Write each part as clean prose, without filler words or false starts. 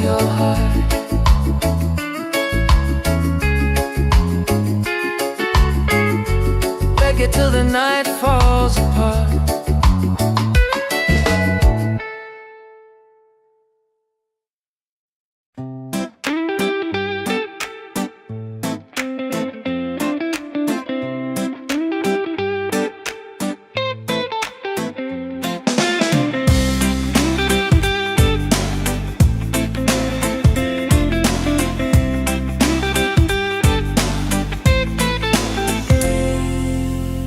your heart. Reggae till the night falls apart.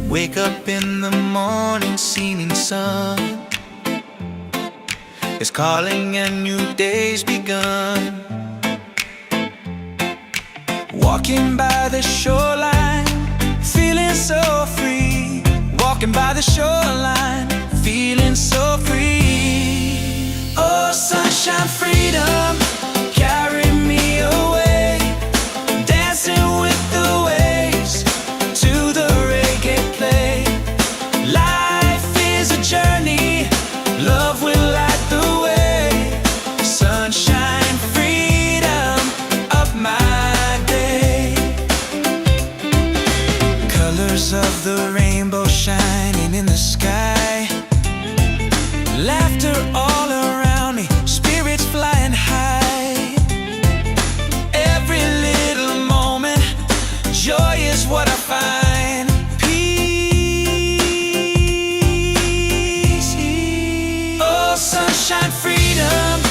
Wake up in the morning, seeing sun is calling and new day's begun. Walking by the shoreline, feeling so free. Walking by the shoreline, feeling so free. Oh, sunshine, freedom, carry me away. Dancing with the waves to the reggae play. Life is a journey, love will light the way. Sunshine, freedom of my day. Colors of the rainbow shining in the sky. Laughter all around me, spirits flying high. Every little moment, joy is what I find. Peace. Oh, sunshine, freedom,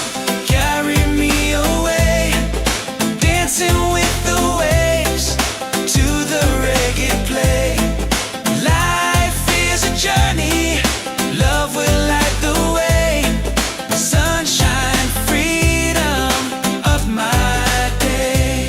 carry me away. Dancing with the waves to the reggae play. Life is a journey, love will light the way. Sunshine, freedom of my day.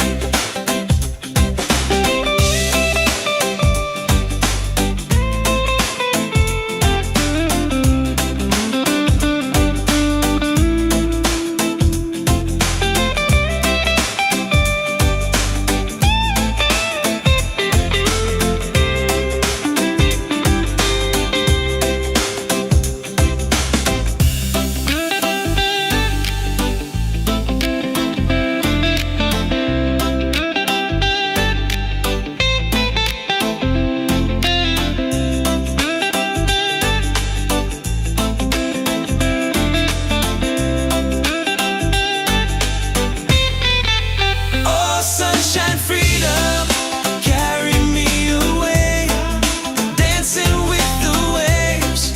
Oh, sunshine, freedom, carry me away. Dancing with the waves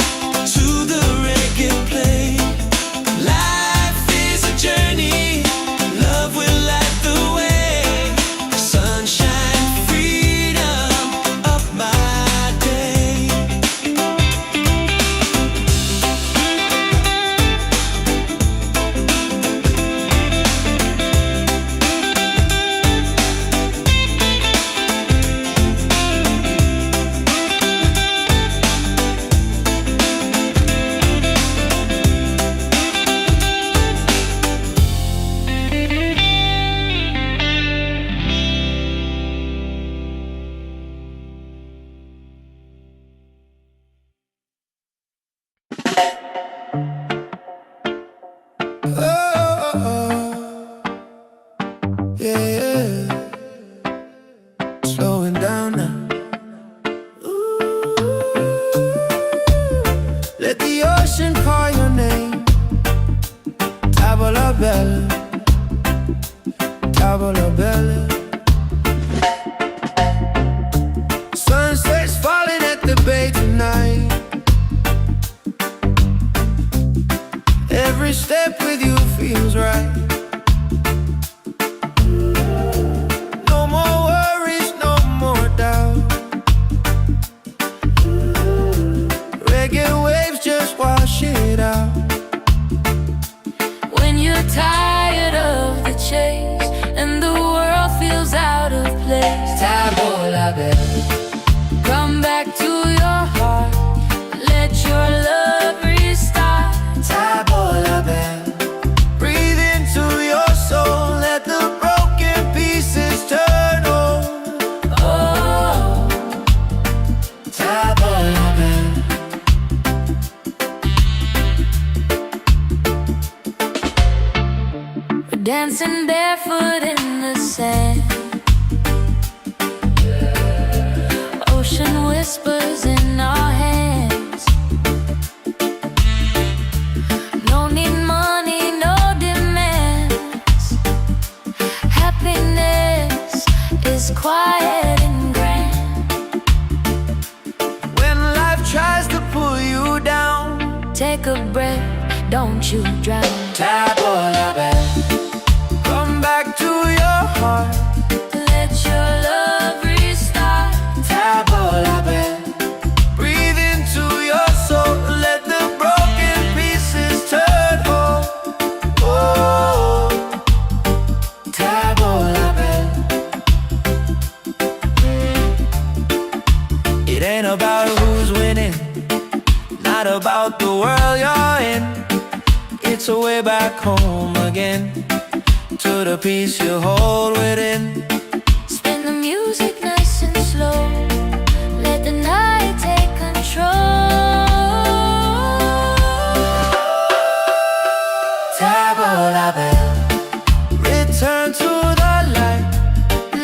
to the reggae play. Life is a journey, love will light the way. Sunshine, freedom of my day. Yeah, slowing down now. Let the ocean call your name. Tabula Bella, Tabula Bella. Sunset's falling at the bay tonight. Every step with you feels right. No more worries, no more doubt. Reggae waves just wash it out. When you're tired of the chase and the world dancing barefoot in the sand. Ocean whispers in our hands. No need money, no demands. Happiness is quiet and grand. When life tries to pull you down, Take a breath, don't you drown. Tabola bell, come back to your heart. Let your love restart. Tabola bell, breathe into your soul. Let the broken pieces turn whole. Oh, Tabola bell. It ain't about who's winning, not about the world you're in. It's a way back home again, to the peace you hold within. Spin the music nice and slow. Let the night take control. Tabola bell, return to the light.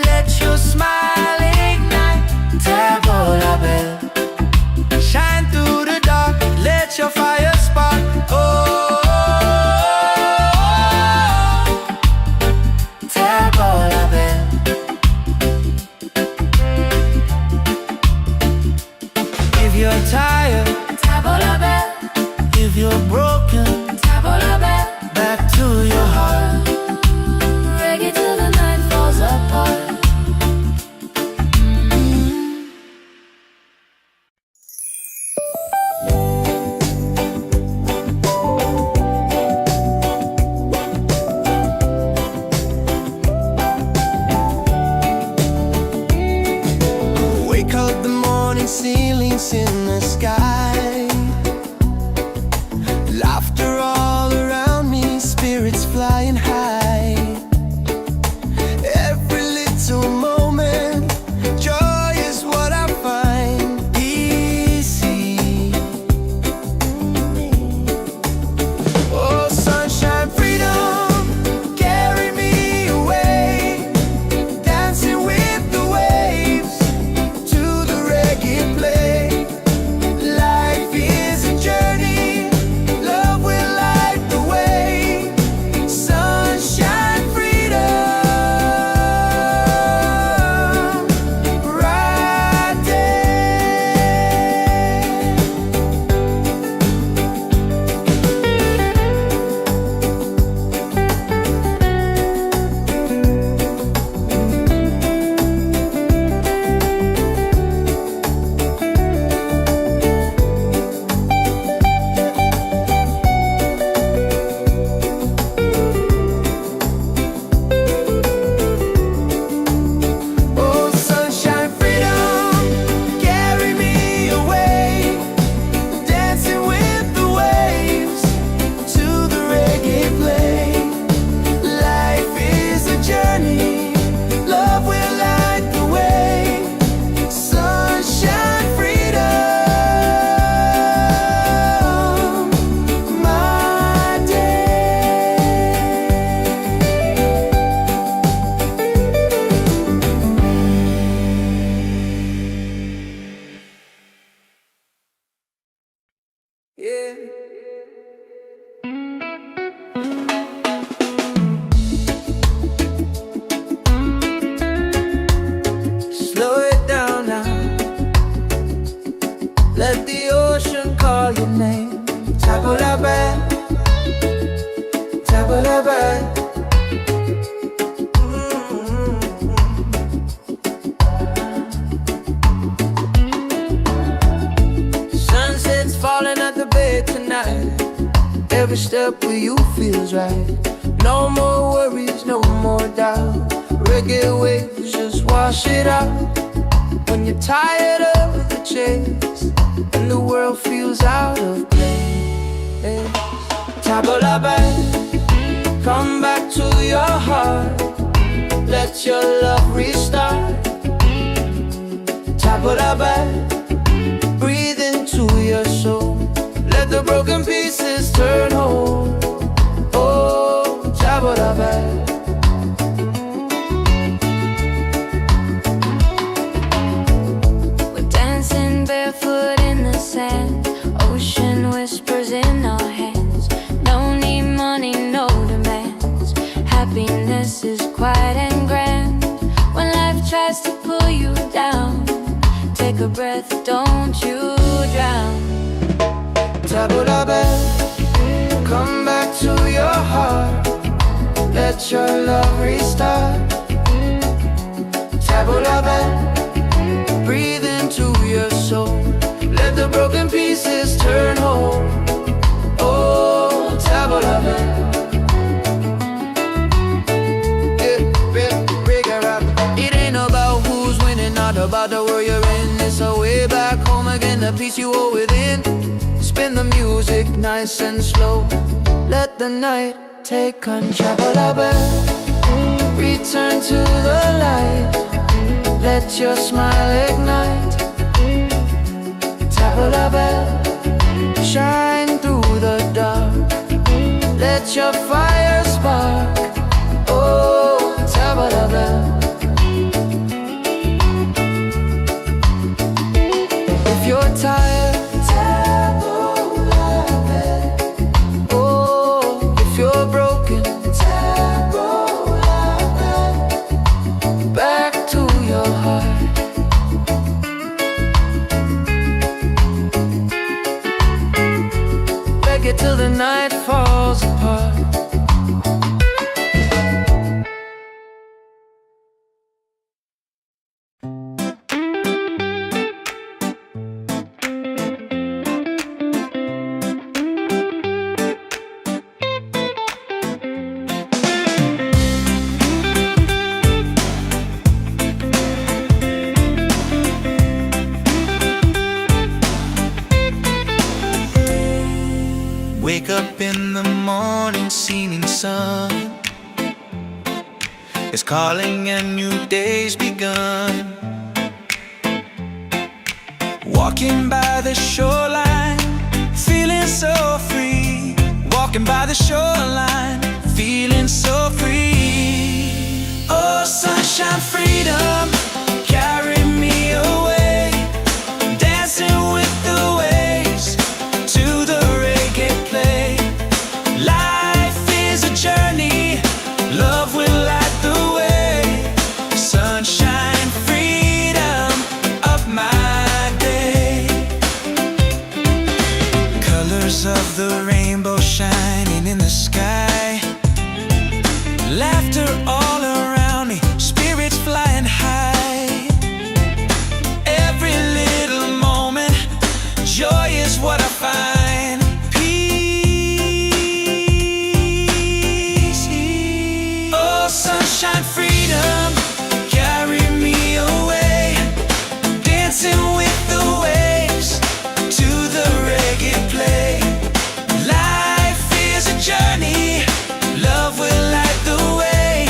Let your smile ignite. Tabola bell, shine through the dark. Let your fire spark. Oh, Tabola bell. If you're tired, Tabola bell, if you're broken, tabola bell. back to your heart. Reggae till the night falls apart. Wake up the morning, ceilings in the sky. Laughter all around me, spirits flying high. Every little moment, joy is what I find. Easy. Oh, sunshine, freedom, carry me away. Dancing with the waves to the reggae play. Life is a journey, love will light the way. Sunshine, freedom, right Oh, sunshine, freedom, carry me away. Dancing with the waves to the reggae play. Life is a journey, love will light the way. Sunshine, freedom, my day. Yeah. Slow it down now. Let the ocean call your name. Tabola bell, tabola bell. Sunset's falling at the bay tonight. Every step with you feels right. No more worries, no more doubt. Reggae waves just wash it out. When you're tired of the chase and the world feels out of place. Tabola bell, come back to your heart. Let your love restart. Tabola bell, breathe into your soul. Let the broken pieces turn whole. Oh, Tabola bell. bed. We're dancing barefoot in the sand, ocean whispers in our hands. No need money, no demands. Happiness is quiet and grand. When life tries to pull you down, take a breath, don't you drown. Tabula bell, come back to your heart. Let your love restart. Tabula bell, breathe into your soul. Let the broken pieces turn whole. Oh, tabula bell. It ain't about who's winning, not about the world you're in. It's a way back home again, the peace you hold within. Spin the music nice and slow. Let the night take control. Return to the light. Let your smile ignite. Tabula bell, shine through the dark. Let your fire spark. Oh, tabula bell. If you're tired, tabula bell. Oh, if you're broken, tabula bell. Back to your heart. Reggae till the night falls apart. Wake up in the morning, seeing sun is calling and new day's begun. Walking by the shoreline, feeling so free. Walking by the shoreline, feeling so free. Oh, sunshine, freedom, carry me away. Dancing with the waves to the reggae play. Life is a journey, love will light the way. Sunshine, freedom of my day. Colors of the rainbow shining in the sky. Laughter all around me, spirits flying high. Every little moment, joy is what I find. Peace. Oh, sunshine, freedom, carry me away. Dancing with the waves to the reggae play. Life is a journey, love will light the way.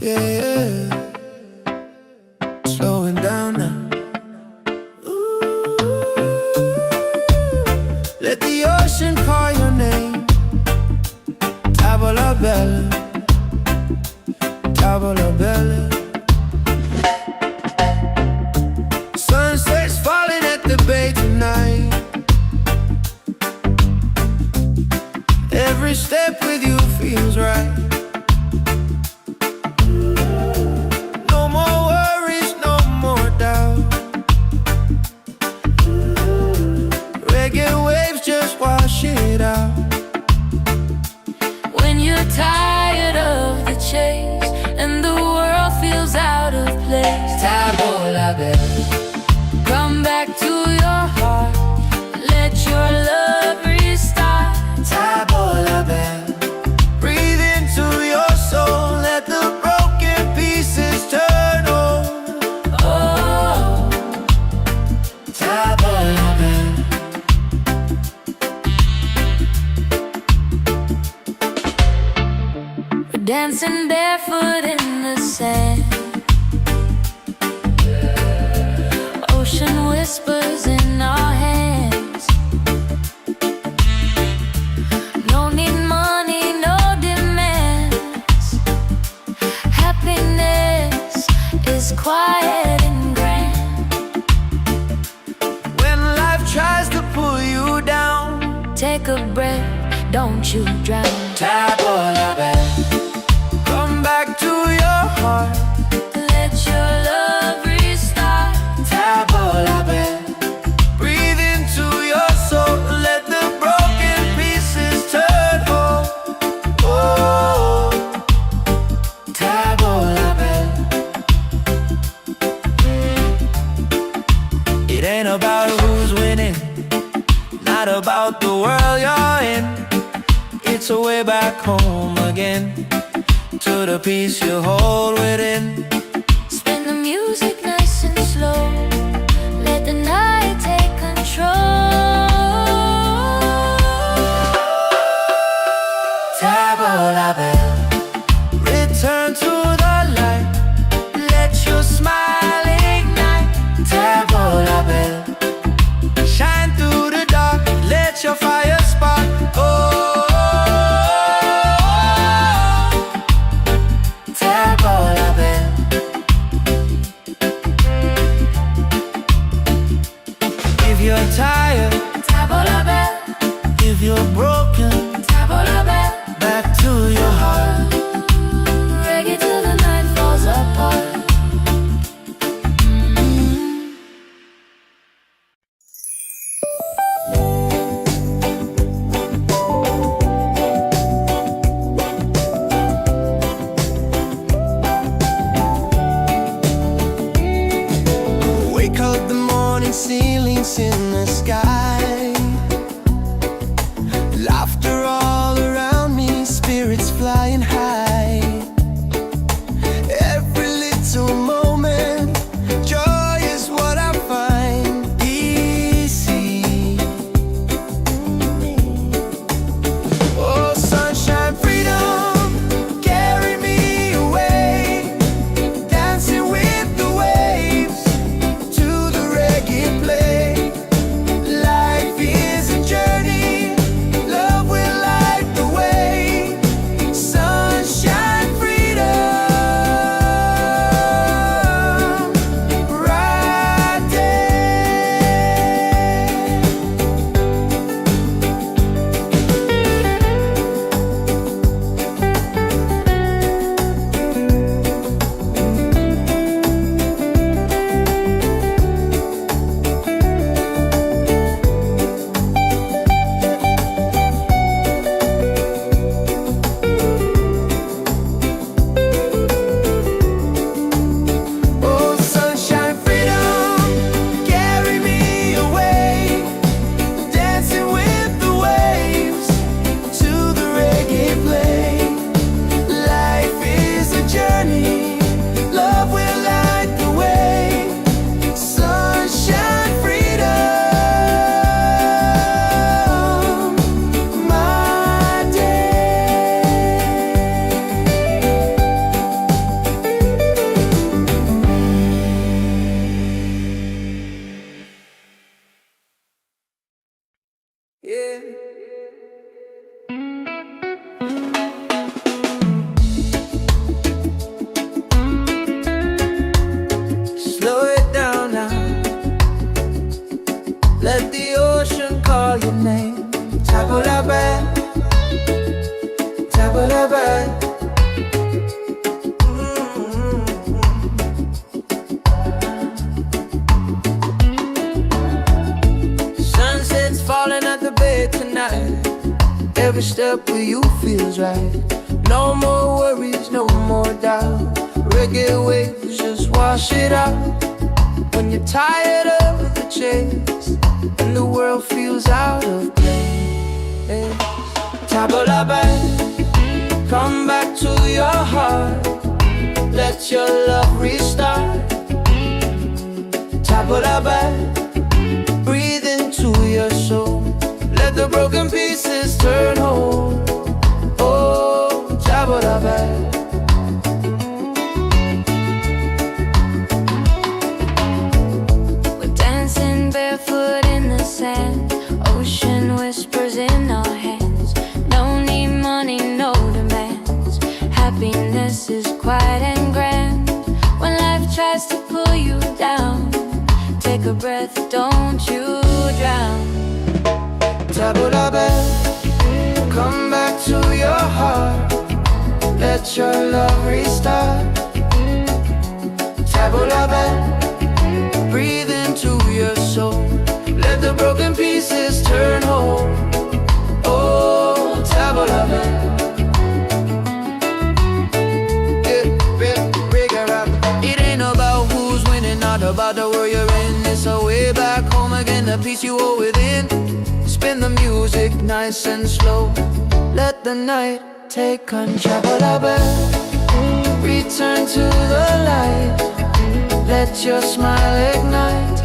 Yeah, slowing down now. Let the ocean call your name. Tavola bella, tavola bella. Sunset's falling at the bay tonight. Every step with you feels right. No more worries, no more doubt. Reggae waves just wash it out. When you're tired of the chase and the world feels out of place, Tavola bella, come back to your heart. Let your love restart. tavola bella. Breathe into your soul, let the broken pieces turn whole. Oh, Tavola bella. we're dancing barefoot in the sand. Ocean whispers in our hands. No need money, no demands. Happiness is quiet and grand. When life tries to pull you down, Take a breath, don't you drown. tavola bella. Come back to your heart. Let your love restart. Tavola bella. Breathe into your soul, let the broken pieces turn whole. Oh, tavola bella. It ain't about who's winning, not about the world you're in. It's a way back home again, to the peace you hold within. Spin the music nice and slow. Let the night take control. Tavola bella. Return to the light, let your smile ignite. Tavola bella. Shine through the dark, let your fire spark. Oh, tavola bella. If you're tired, Tavola bella, if you're broken, tavola bella. back to your heart. Reggae till the night falls apart. Wake up the morning ceilings in the sky. bad, tabula bad. Sunset's falling at the bay tonight. Every step with you feels right. No more worries, no more doubt. Reggae waves just wash it out. When you're tired of the chase and the world feels out of place, tabula bad, come back to your heart. Let your love restart. Tabula bad, breathe into your soul. Let the broken pieces turn whole. Oh, tabula bad. We're dancing barefoot in the sand. Ocean whispers in our hands. No need money, no demands. Happiness is quiet and grand. When life tries to pull you down, take a breath, don't you drown. Tabula bad, come back to your heart. Let your love restart. Tabula bad, breathe into your soul. Let the broken pieces turn whole. Oh, tabula bad. It ain't about who's winning, not about the world you're in. It's a way back home again, the peace you owe within. Spin the music nice and slow. Let the night take control. Tabula bad, return to the light. Let your smile ignite.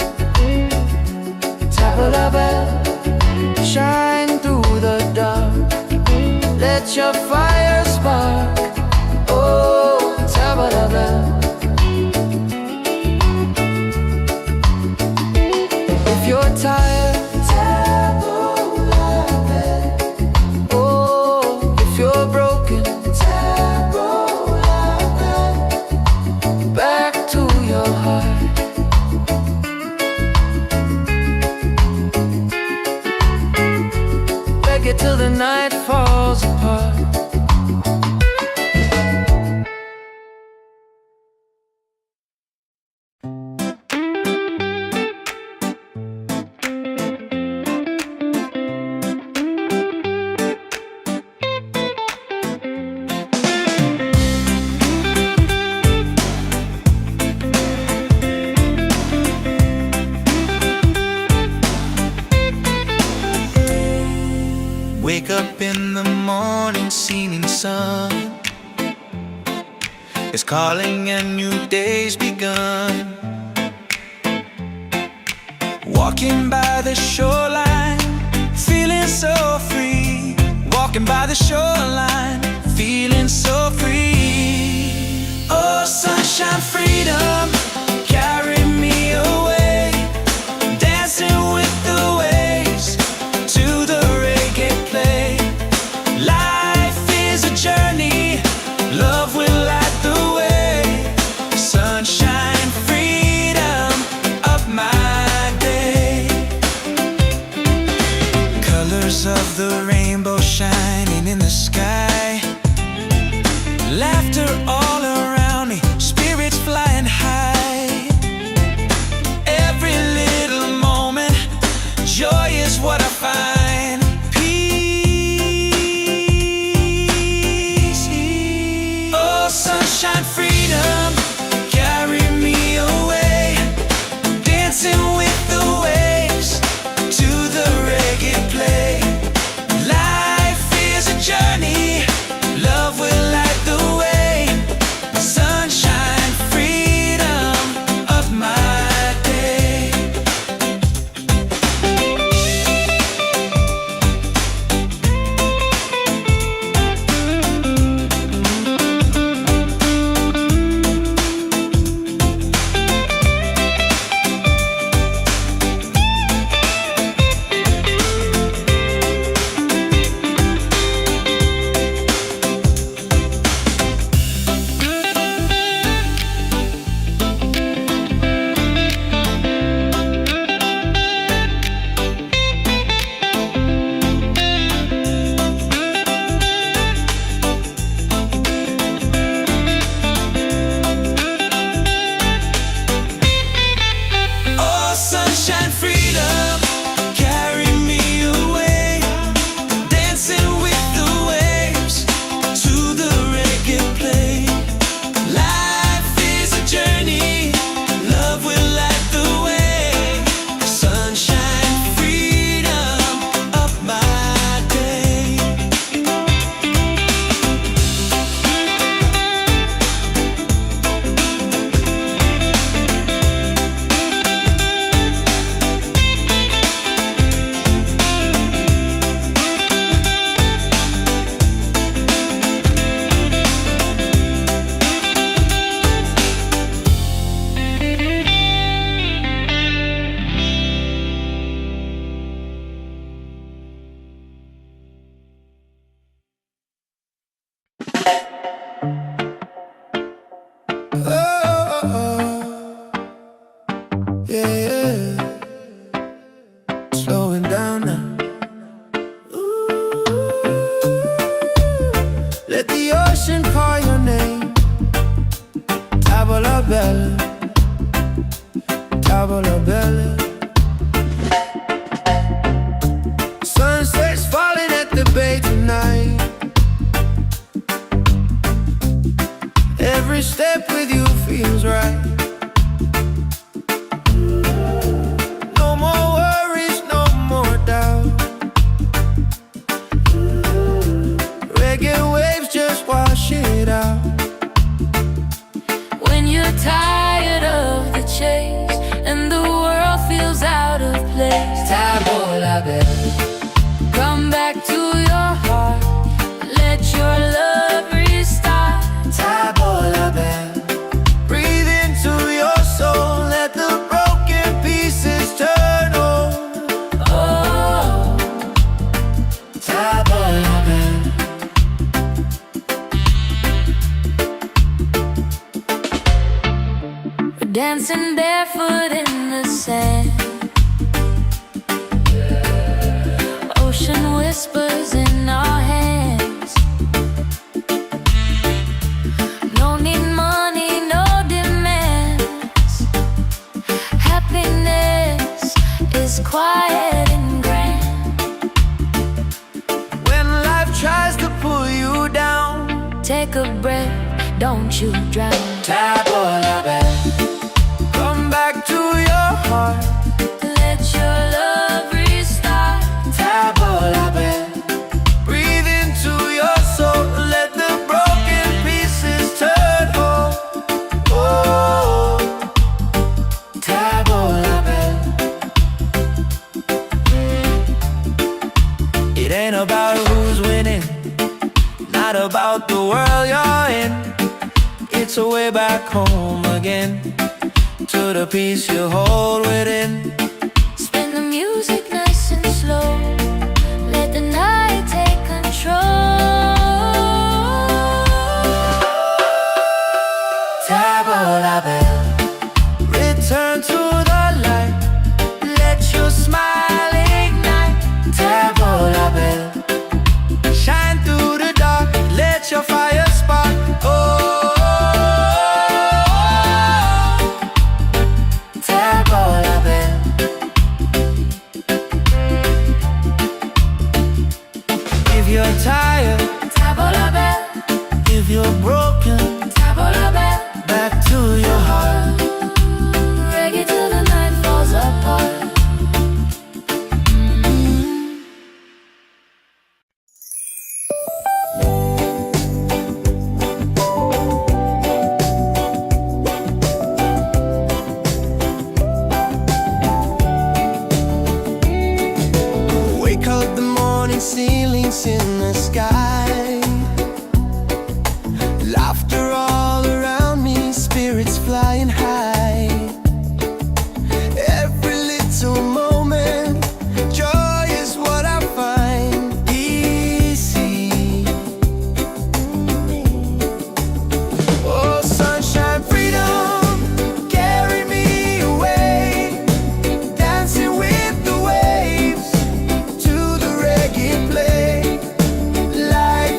Tabula bad, shine through the dark. Let your fire spark. Oh, tabula bad. If you're tired, tabula bad. Oh, if you're broken, tabula bad. Back to your heart. Reggae till the night falls apart. Wake up in the morning, seeing sun is calling and new day's begun. Walking by the shoreline, feeling so free. Walking by the shoreline, feeling so free. Oh, sunshine, freedom, carry me away. Dancing with the waves to the reggae play. Life is a journey, love will light the way. Sunshine, freedom of my day. Colors of the rainbow shining in the sky. Oh, yeah, yeah. Slowing down now. Ooh. Let the ocean call your name. Tavola bella, tavola bella. Sunset's falling at the bay tonight. Every step with you feels right. No more worries, no more doubt. Reggae waves just wash it out. When you're tired of the chase and the world feels out of place, Tavola bella, come back to your heart. Let your love restart. tavola bella. Breathe into your soul, let the broken pieces turn on. Oh, Tavola bella. we're dancing barefoot in the sand. Ocean whispers in our hands. No need money, no demands. Happiness is quiet and grand. When life tries to pull you down, Take a breath, don't you drown. Tavola bella. Come back to your heart. Let your love restart. Tavola bella. Breathe into your soul, let the broken pieces turn whole. Oh, Tavola bella. It ain't about who's winning, not about the world you're in. It's a way back home again, to the peace you hold within. Spin the music nice and slow. Let the night take control. Tavola bella. Return to the light, let your smile ignite. Tavola bella. Shine through the dark, let your fire spark. Oh, Tavola bella. If you're tired, Tavola bella, if you're broken, tavola bella. back to your heart. Reggae till the night falls apart. Wake up the morning, ceilings in the sky. Laughter all around me, spirits flying high. Every little moment, joy is what I find easy. Oh, sunshine, freedom, carry me away. Dancing with the waves to the reggae play. Light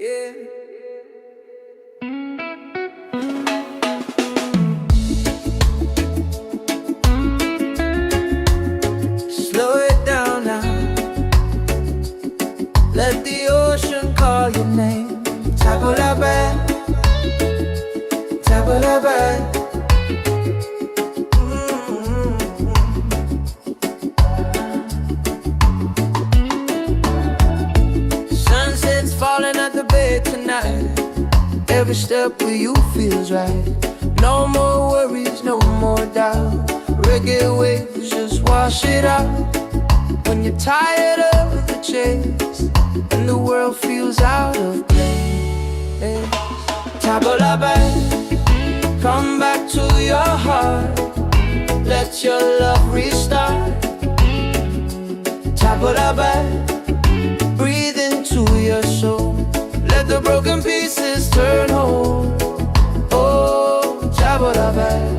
yeah. Slow it down now. Let the ocean call your name. Tabulabe, tabulabe. Sunset's falling at the bay tonight. Every step with you feels right. No more worries, no more doubt. Reggae waves just wash it out. When you're tired of the chase and the world feels out of place, Tabulabe, come back to your heart. Let your love restart. Tabulabe, breathe into your soul. Let the broken pieces turn whole. Oh, Tabulabe.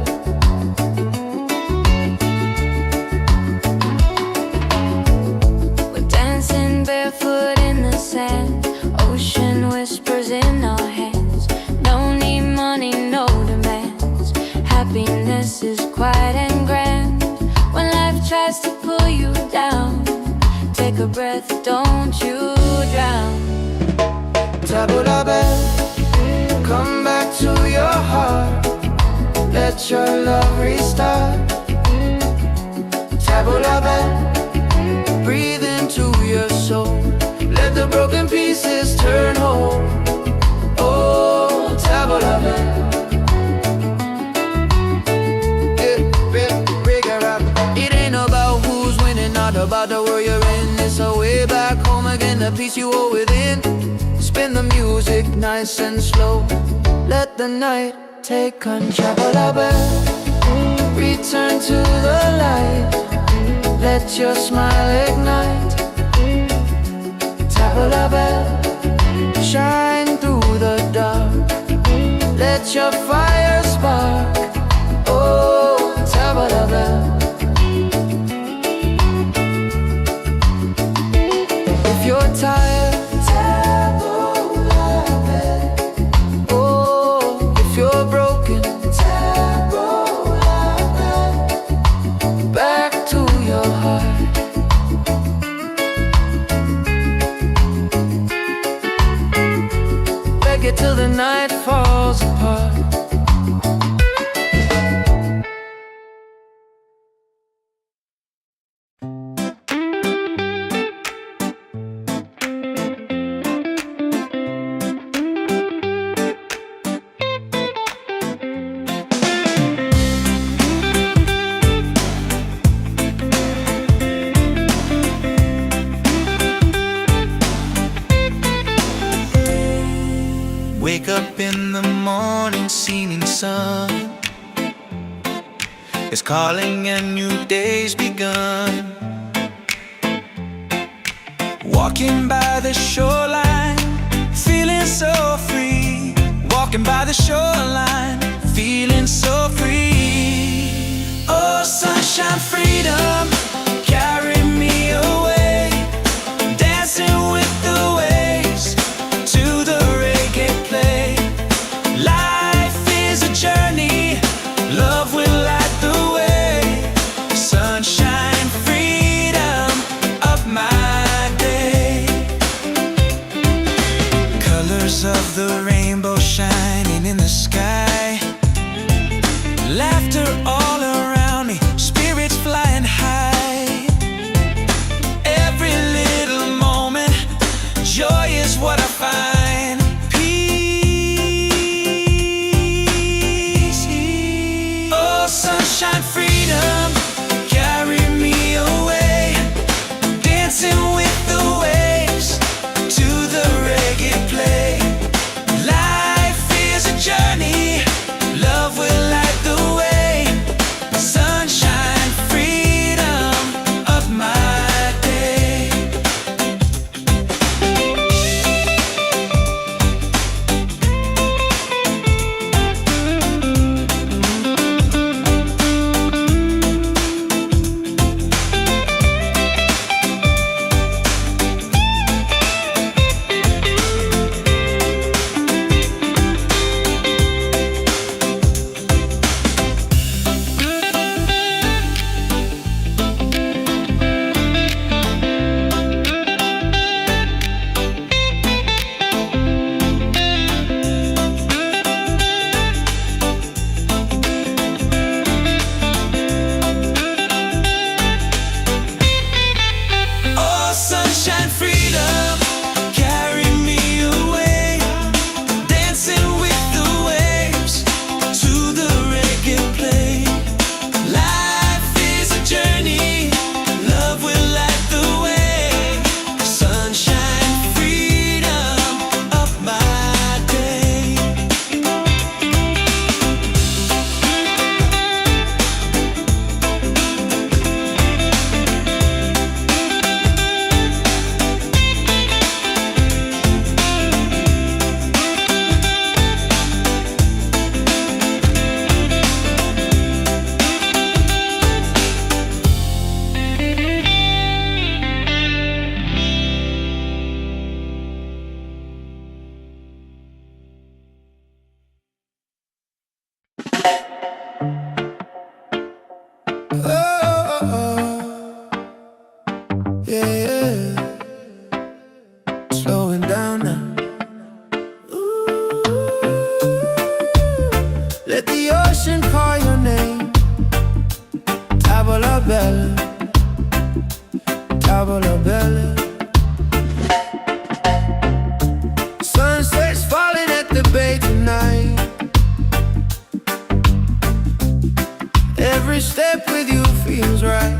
Barefoot in the sand, ocean whispers in our hands. No need money, no demands. Happiness is quiet and grand. When life tries to pull you down, take a breath, don't you drown. Tabulabe, come back to your heart. Let your love restart. Tabulabe, breathe into your soul. Let the broken pieces turn whole. Oh, Tabulabe. It ain't about who's winning, not about the world you're in. It's a way back home again, the peace you hold within. Spin the music nice and slow. Let the night take control. Tabulabe, return to the light. Let your smile ignite. Tabulabe, shine through the dark. Let your fire spark. Oh, Tabulabe. If you're tired, Tabulabe. Oh, if you're broken, Tabulabe. Back to your heart. Reggae till the night falls apart. Wake up in the morning, seeing sun is calling and new day's begun. Walking by the shoreline, feeling so free. Walking by the shoreline, feeling so free. Oh, sunshine, freedom, carry me away. Dancing with the waves to the reggae play. Life is a journey, love will light the way. Sunshine, freedom of my day. Colors of the rainbow shining in the sky. Laughter all around me, spirits flying high. Every little moment, joy is what I find. Peace. Oh, sunshine, freedom, carry me away. Dancing with the waves to the reggae play. down now. Let the ocean call your name. Tavola bella, tavola bella. Sunset's falling at the bay tonight. Every step with you feels right.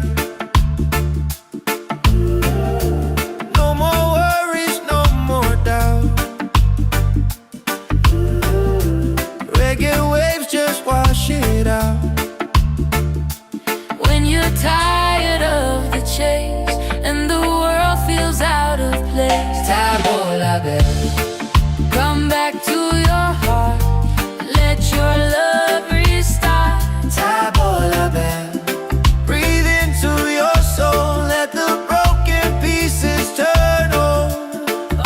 No more worries, no more doubt. Reggae waves just wash it out. When you're tired of the chase and the world feels out of place, Tavola bella, come back to your heart. Let your love restart. tavola bella. Breathe into your soul, let the broken pieces turn whole.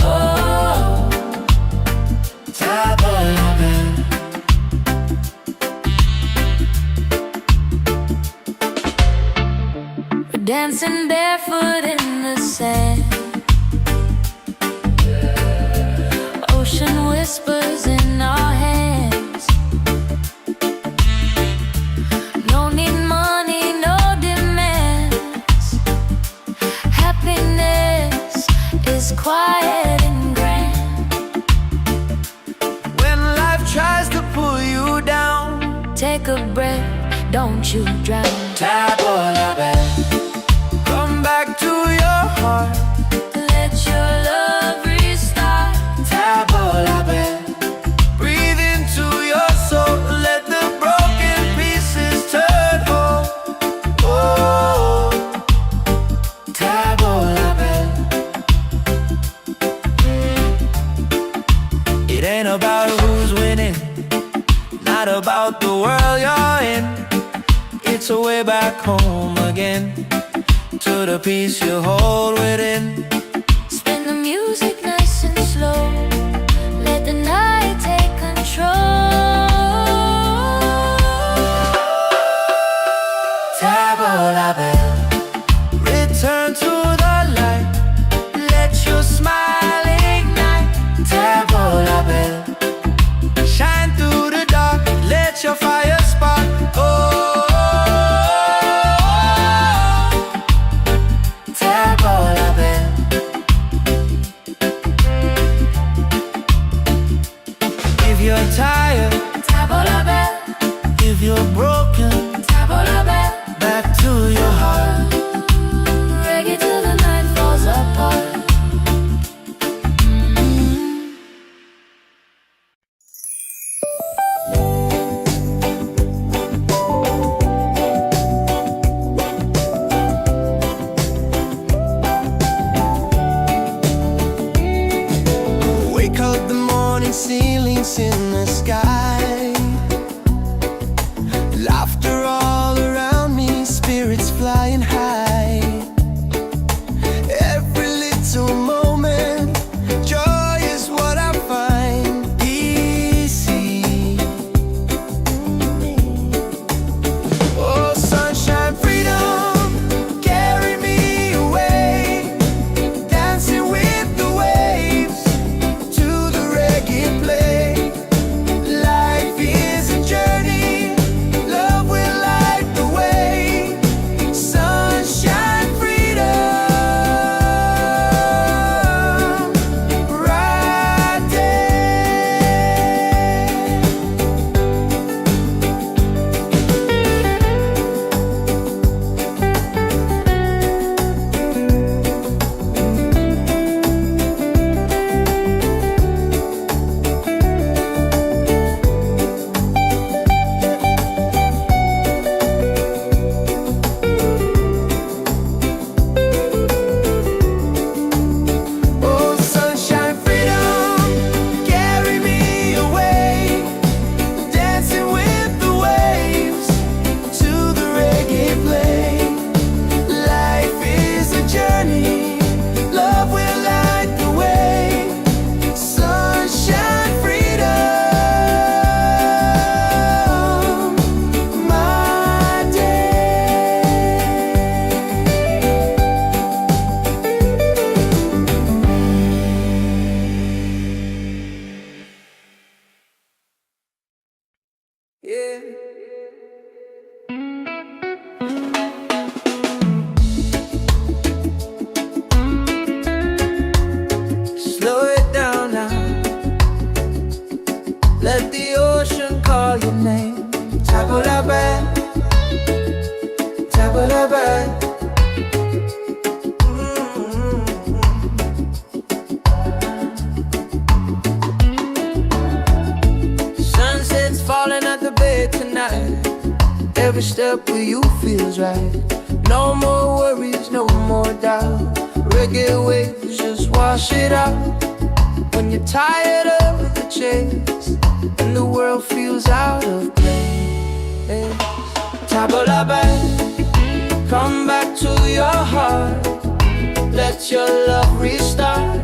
Oh, Tavola bella. we're dancing barefoot in the sand. Ocean whispers in our hands. No need money, no demands. Happiness is quiet and grand. When life tries to pull you down, Take a breath, don't you drown. tavola bella. Come back to your heart, Let your love restart. tavola bella. Breathe into your soul, let the broken pieces turn whole. Oh, tavola bella. It ain't about who's winning, not about the world you're in. It's a way back home again, to the peace you hold within. Spin the music nice and slow. Let the night take control. Tavola bella. Return to the light, let your smile ignite. Tavola bella. Shine through the dark, let your fire spark. Oh, tavola bella. If you're tired, Tavola bell, if you're broken, tavola bell. back to your heart. Reggae till the night falls apart. Wake up the morning, ceilings in the sky. Laughter all around me, spirits flying high. Every little moment, joy is what I find. Easy. Oh, sunshine, freedom, carry me away. Dancing with the waves to the reggae play. Life is Every step with you feels right. No more worries, no more doubt. Reggae waves just wash it out. When you're tired of the chase and the world feels out of place, tabla back, come back to your heart. Let your love restart.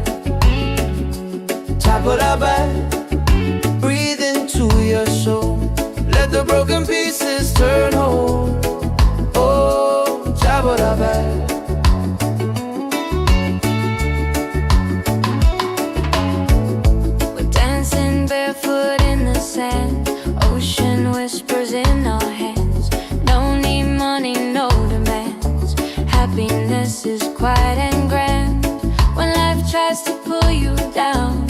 Tabla back, breathe into your soul. Let the broken pieces turn whole. Oh, tabla back. We're dancing barefoot in the sand. Ocean whispers in our hands. No need money, no demands. Happiness is quiet and grand. When life tries to pull you down,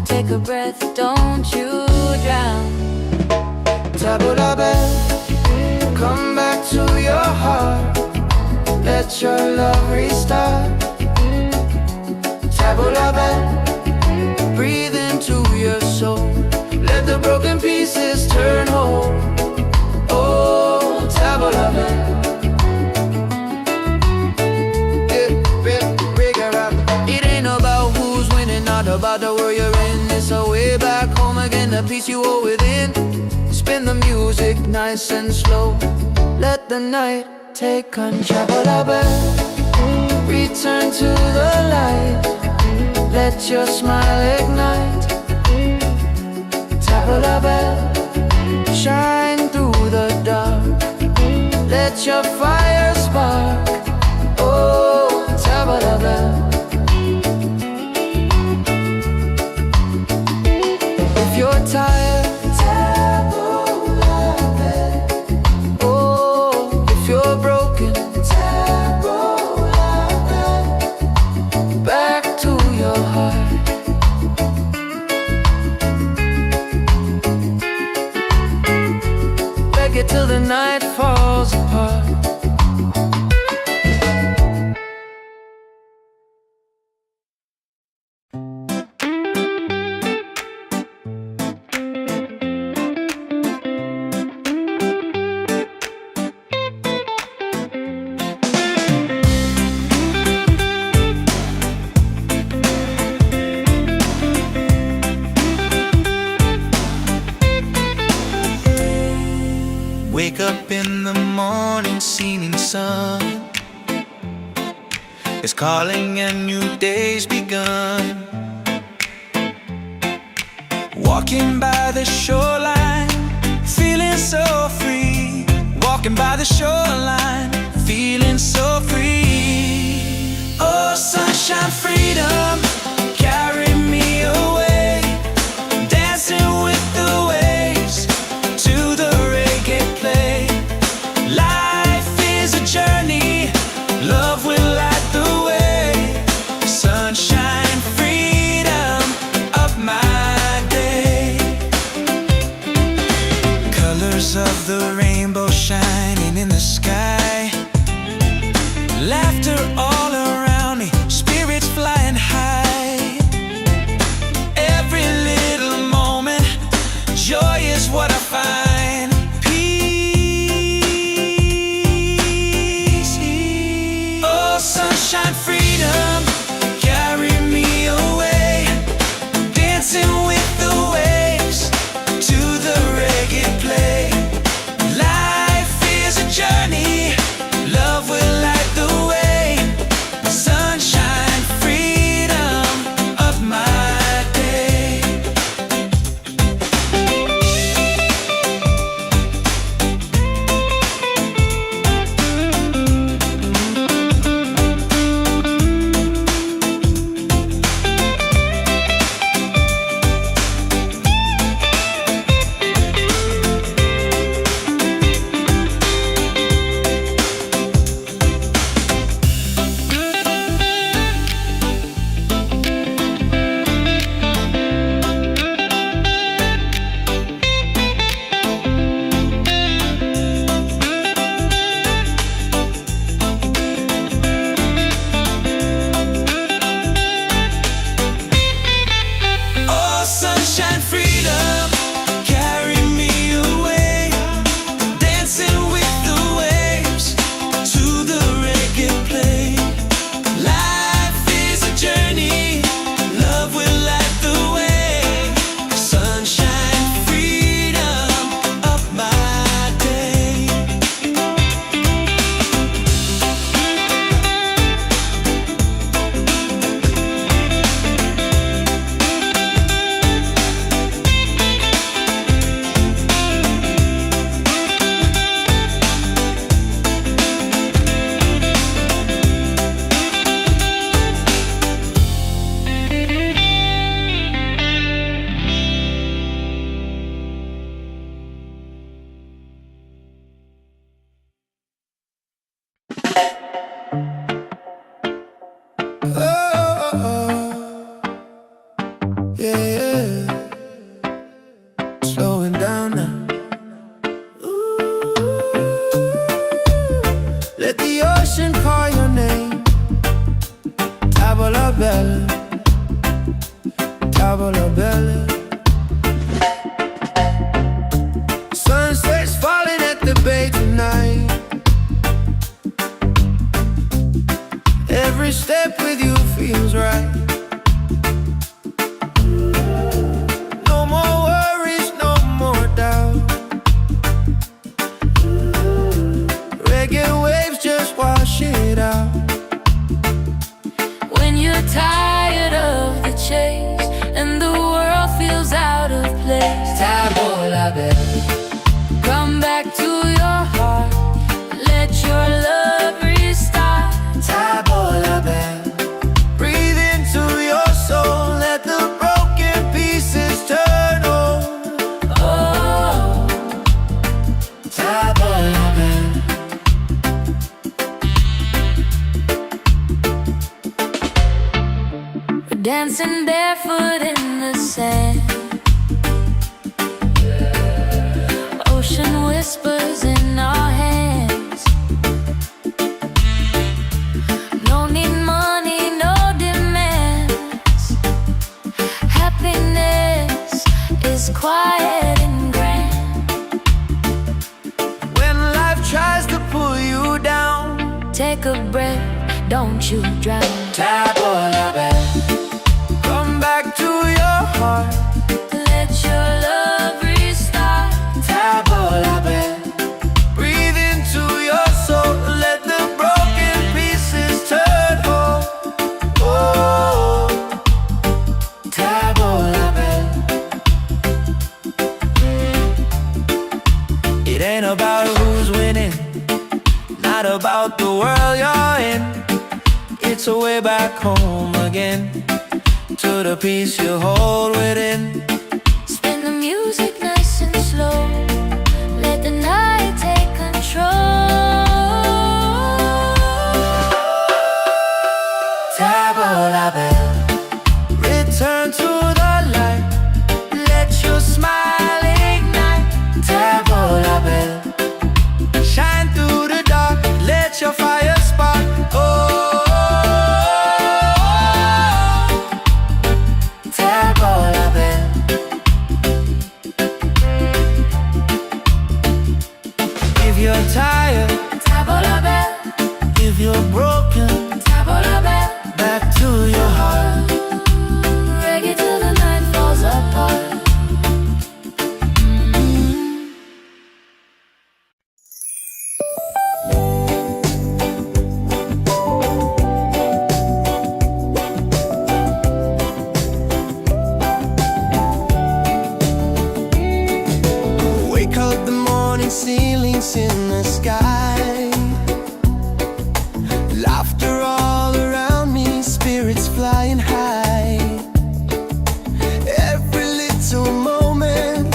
take a breath, don't you drown. Tabla back, come back to your heart. Let your love restart. Tabla back, breathe into your soul. Let the broken pieces turn whole. Oh, tabla back. It ain't about who's winning, not about the world you're in. It's a way back home again, the peace you hold within. Spin the music nice and slow. Let the night take control. Return to the light. Let your smile ignite. Tabla bell, shine through the dark. Let your fire spark. Oh, tabla bell. If you're tired, till the night falls apart. Wake up in the morning, seeing sun is calling and new day's begun. Walking by the shoreline, feeling so free. Walking by the shoreline, feeling so free. Oh, sunshine, freedom, carry me away. Dancing with the waves to the reggae play. Life is a journey, love will light the way. Sunshine, freedom, up my day. Colors of the rainbow shining in the sky. Laughter all around me, spirits flying high. Yeah, yeah. Slowing down now. Ooh. Let the ocean call your name. Tavola bella, tavola bella. Sunset's falling at the bay tonight. Every step with you feels right. No more worries, no more doubt. Reggae waves just wash it out. When you're tired of the chase and the world feels out of place, Tavola bella, come back to your heart. Let your love restart. tavola bella. Breathe into your soul. Let the broken pieces turn whole. Oh, Tavola bella. we're dancing barefoot in the sand. Ocean whispers in our hands. No need money, no demands. Happiness is quiet and grand. When life tries to pull you down, Take a breath, don't you drown. tavola bella. Come back to your heart. Let your love restart. Tavola bella. Breathe into your soul. Let the broken pieces turn whole. Oh, tavola bella. It ain't about who's winning, not about the world you're in. It's a way back home again, to the peace you hold within. Spin the music nice and slow. Let the night take control. Tavola bella. Return to the light. Let your smile ignite. Tavola bella. Shine through the dark. Let your fire spark. Oh, tavola bella. If you're tired, Tavola bell, if you're broken, tavola bell. back to your heart. Reggae till the night falls apart. Wake up the morning, ceilings in the sky. Laughter all around me, spirits flying high. Every little moment,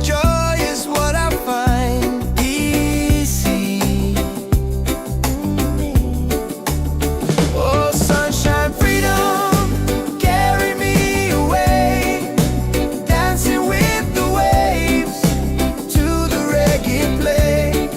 joy is what I find easy. Oh, sunshine, freedom, carry me away. Dancing with the waves to the reggae play.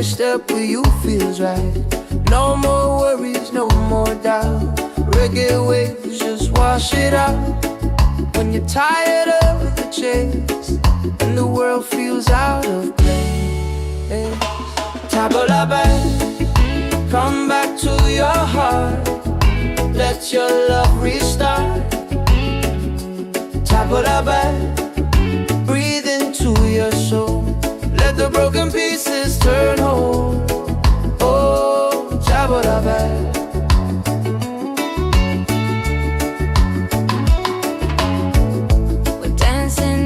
Every step with you feels right. No more worries, no more doubt. Reggae waves just wash it out. When you're tired of the chase and the world feels out of place, tabla back, come back to your heart. Let your love restart. Tabla back, breathe into your soul. Let the broken pieces turn whole. Oh, tabla back.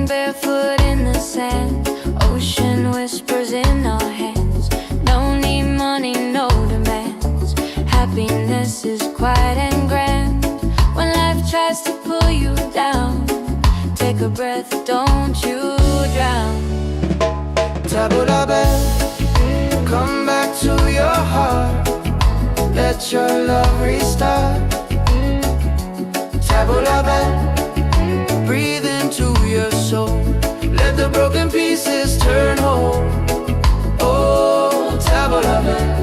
Barefoot in the sand, ocean whispers in our hands. No need money, no demands. Happiness is quiet and grand. When life tries to pull you down, take a breath, don't you drown. Tabla back, come back to your heart. Let your love restart. Tabla back, breathe into your soul. Let the broken pieces turn whole. Oh, tabla back.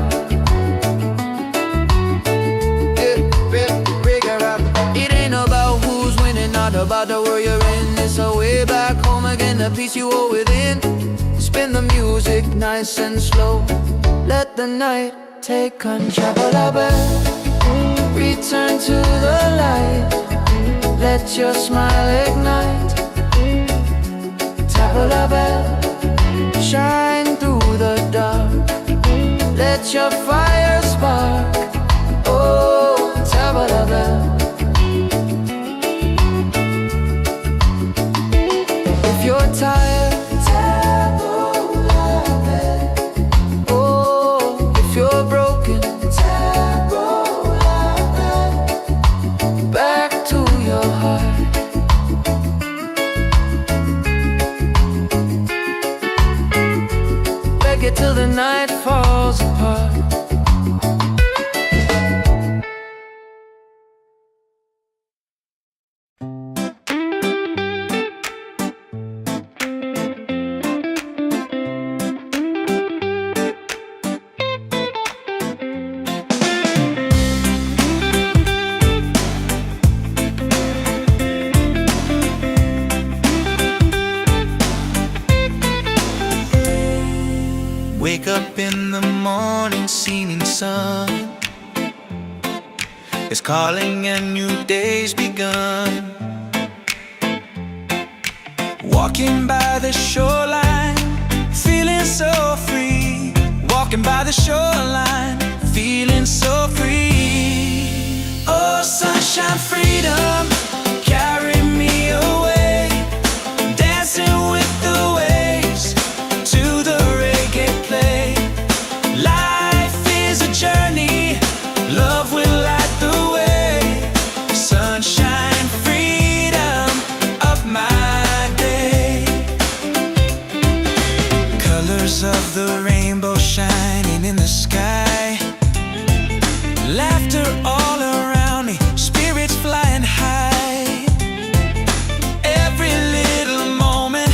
It ain't about who's winning, not about the world you're in. It's a way back home again, the peace you hold within. Spin the music nice and slow. Let the night take control. Tabla back, return to the light. Let your smile ignite. Tabla back, shine through the dark. Let your fire spark. Oh, tabla back. If you're tired, tabla back. Oh, if you're broken, tabla back. Back to your heart. Reggae till the night falls apart. Wake up in the morning, seeing sun is calling and new day's begun. Walking by the shoreline, feeling so free. Walking by the shoreline, feeling so free. Oh, sunshine, freedom, carry me away. Dancing with the waves to the reggae play. Life is a journey, love will light the way. Sunshine, freedom of my day. Colors of the rainbow shining in the sky. Laughter all around me, spirits flying high. Every little moment,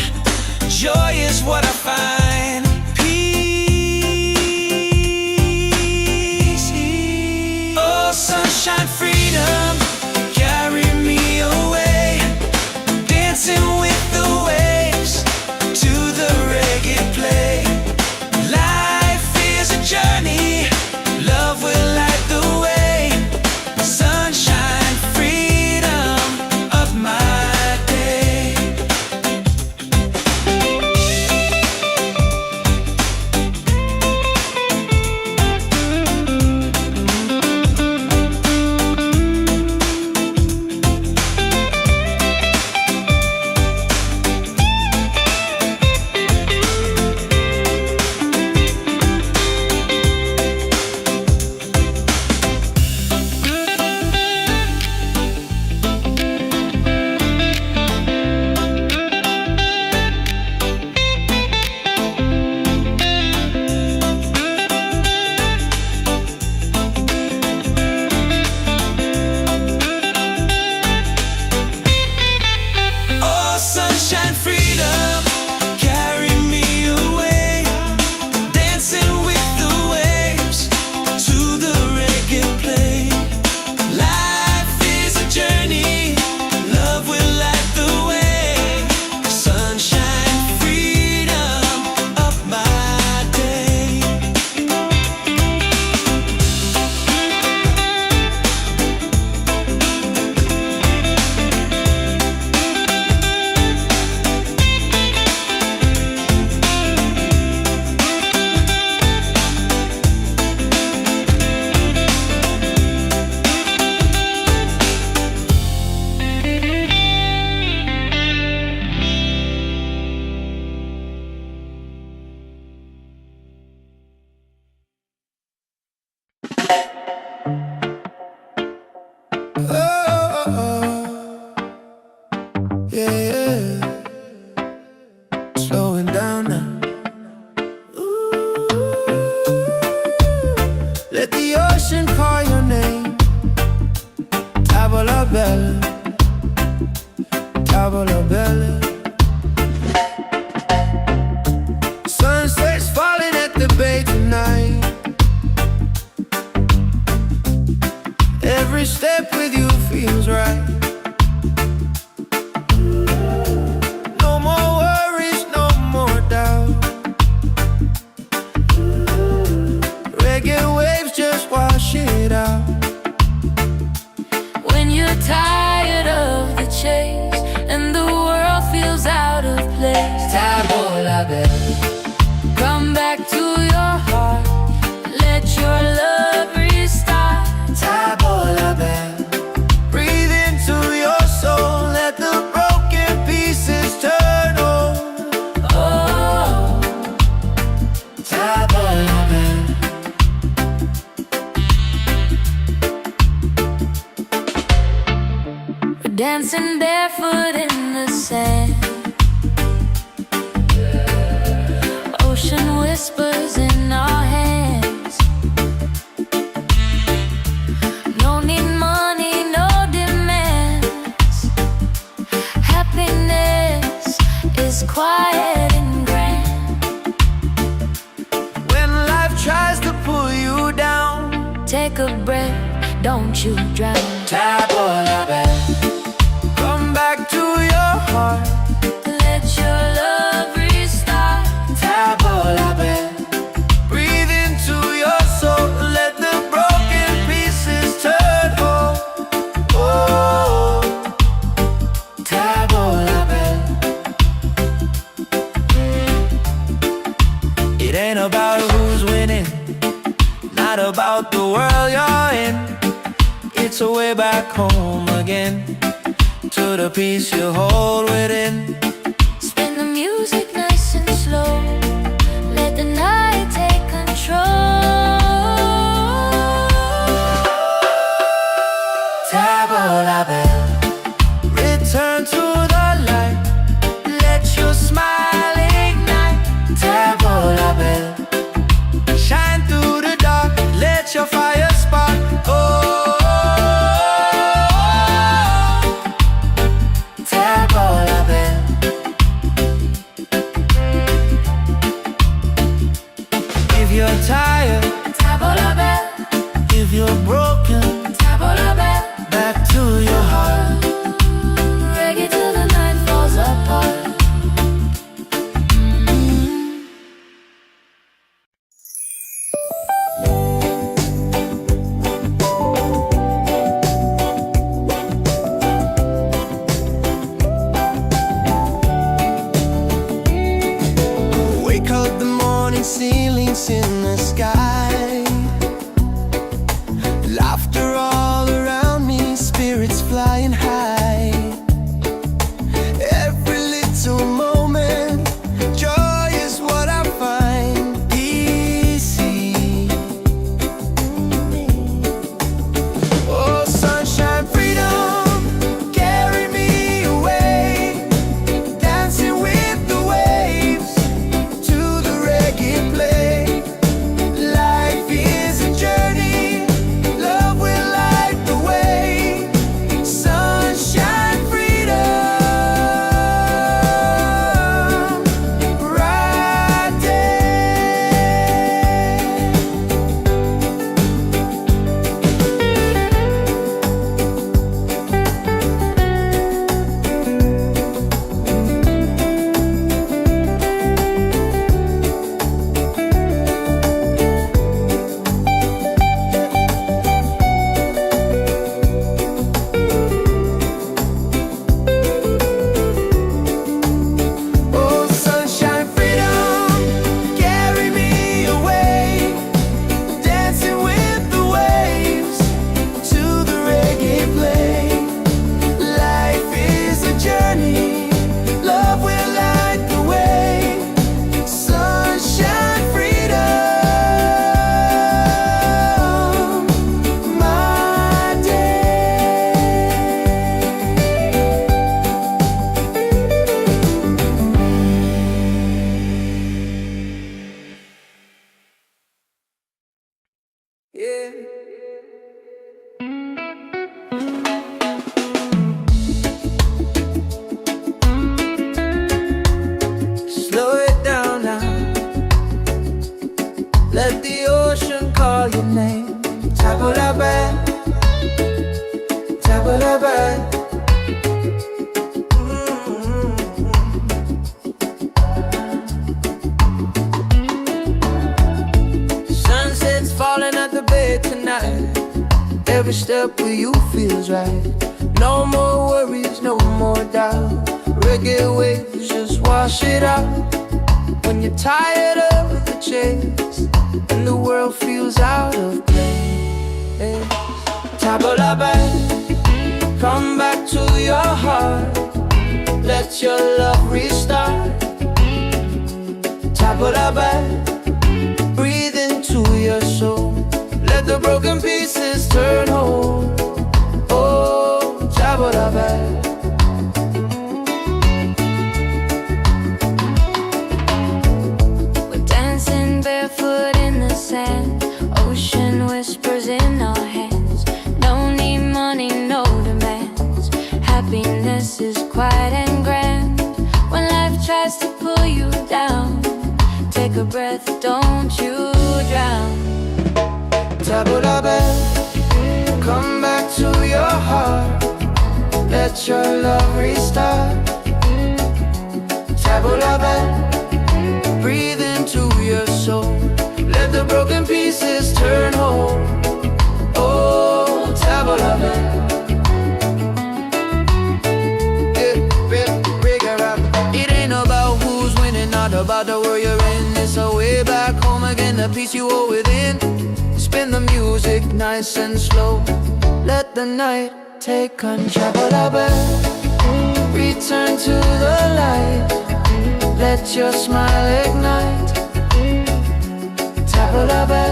joy is what I find. Peace. Oh, sunshine, freedom, carry me away. Dancing with the waves to the reggae play. Life is a journey, love will light the way. Sunshine, freedom of my day. Oh, yeah, yeah. Slowing down now. Ooh. Let the ocean call your name. Tavola bella, tavola bella. Sunset's falling at the bay tonight. Every step with you feels right. No more worries, no more doubt. Reggae waves just wash it out. When you're tired of the chase and the world feels out of place, Tavola bella, come back to your heart. Let your love restart. tavola bella. Breathe into your soul, let the broken pieces turn whole. Oh, Tavola bella. we're dancing barefoot in the sand. Ocean whispers in our hands. No need money, no demands. Happiness is quiet and grand. When life tries to pull you down, Take a breath, don't you drown. tavola bella. Come back to your heart, Let your love restart. tavola bella. Breathe into your soul, let the broken pieces turn whole. Oh, tavola bella. It ain't about who's winning, not about the world you're in. It's a way back home again, to the peace you hold within. Spin the music nice and slow. Let the night take control. Tavola bella. Return to the light, let your smile ignite. Tavola bella. Shine through the dark, let your fire spark. Oh, tavola bella. If you're tired, Tavola bella, if you're broken, tavola bella. back to your heart. Tabba-dabba. Sunset's falling at the bay tonight. Every step with you feels right. No more worries, no more doubt. Reggae waves just wash it out. When you're tired of the chase and the world feels out of place, Tabba-dabba, come back to your heart. Let your love restart. Tabba-dabba, breathe into your soul. Let the broken pieces turn whole. Oh, Tabba-dabba. Barefoot in the sand, ocean whispers in our hands. No need money, no demands. Happiness is quiet and grand. When life tries to pull you down, take a breath, don't you drown. Tabba-dabba, come back to your heart. Let your love restart. Tabba-dabba, breathe into your soul. Let the broken pieces turn whole. Oh, Tabba-dabba. It ain't about who's winning, not about the world you're in. It's a way back home again, the peace you owe within. Spin the music nice and slow. Let the night take control. Tabba-dabba, return to the light. Let your smile ignite. Tabba-dabba,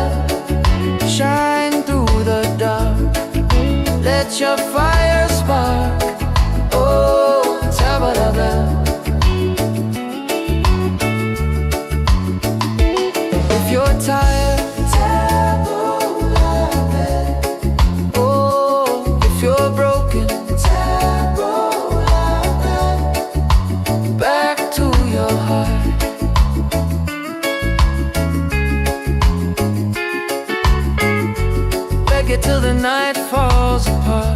shine through the dark. Let your fire spark. Oh, Tabba-dabba. If you're tired, Tabba-dabba. Oh, if you're broken, Tabba-dabba. Back to your heart. Reggae till the night falls apart.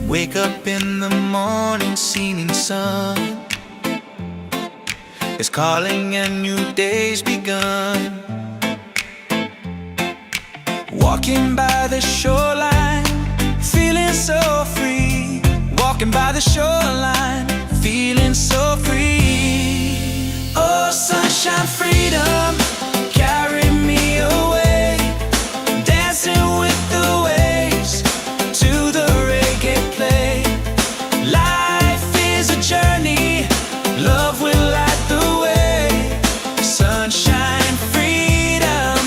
Wake up in the morning, seeing sun is calling and new day's begun. Walking by the shoreline, feeling so free. Walking by the shoreline, feeling so free. Oh, sunshine, freedom, carry me away. Dancing with the waves to the reggae play. Life is a journey, love will light the way. Sunshine, freedom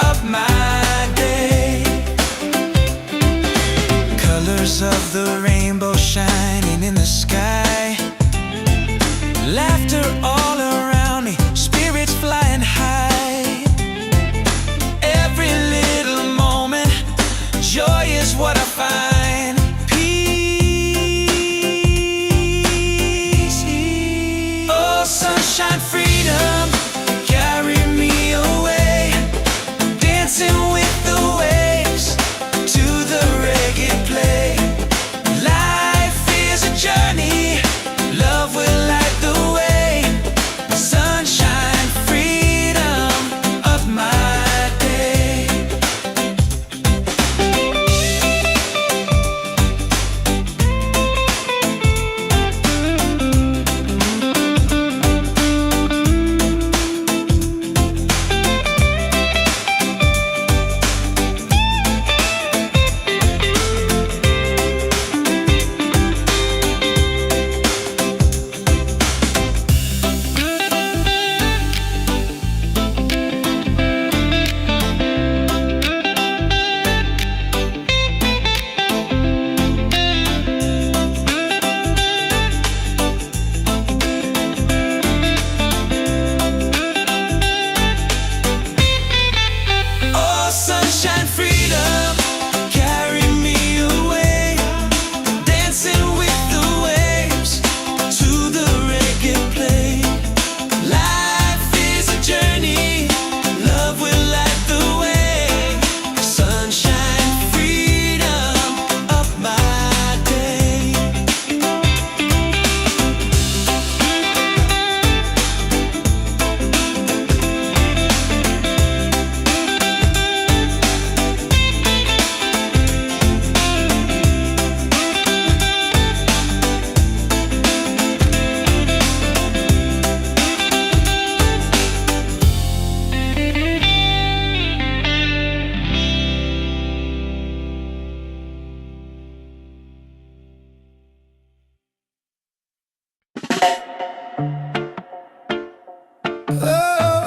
of my day. Colors of the rainbow shining in the sky. Laughter all around me, spirits flying high.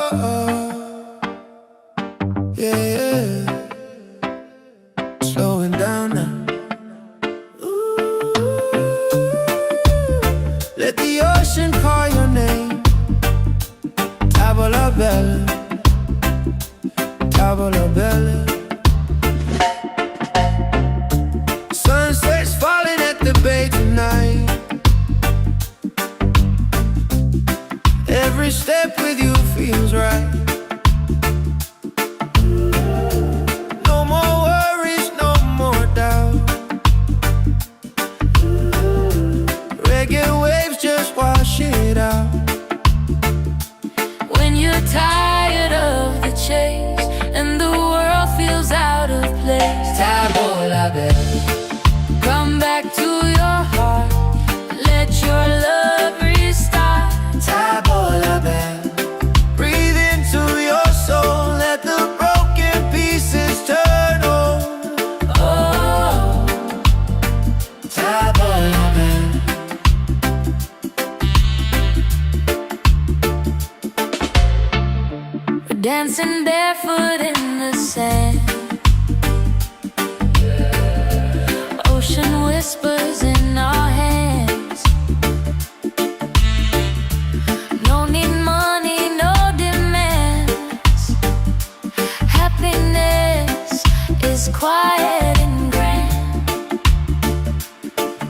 Oh, yeah. Slowing down now. Ooh. Let the ocean call your name. Tavola bella, tavola bella. Sunset's falling at the bay tonight. Every step with you feels right. No more worries, no more doubt. Reggae waves just wash it out. When you're tired of the chase and the world feels out of place, Tavola bella, come back to your heart. Let your love restart. tavola bella. Breathe into your soul, let the broken pieces turn whole. Oh, Tavola bella. we're dancing barefoot in the sand. Ocean whispers in our hands. No need money, no demands. Happiness is quiet and grand.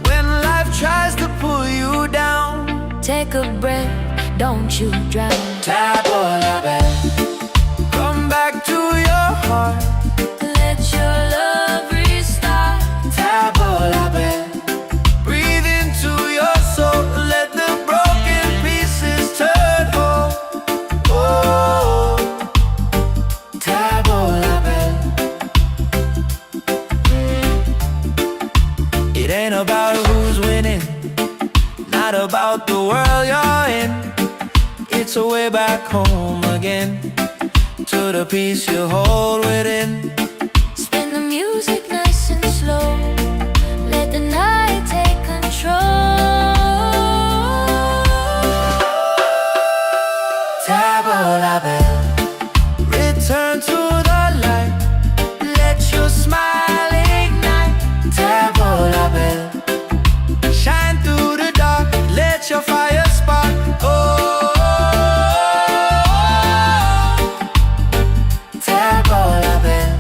When life tries to pull you down, Take a breath, don't you drown. tavola bella. Come back to your heart. Let your love restart. Tavola bella. Breathe into your soul, let the broken pieces turn whole. Oh, tavola bella. It ain't about who's winning, not about the world you're in. It's a way back home again, to the peace you hold within. Spin the music nice and slow. Let the night take control. Tavola bella. Return to the light, let your smile ignite. Tavola bella. Shine through the dark, let your fire spark. Oh, tavola bella.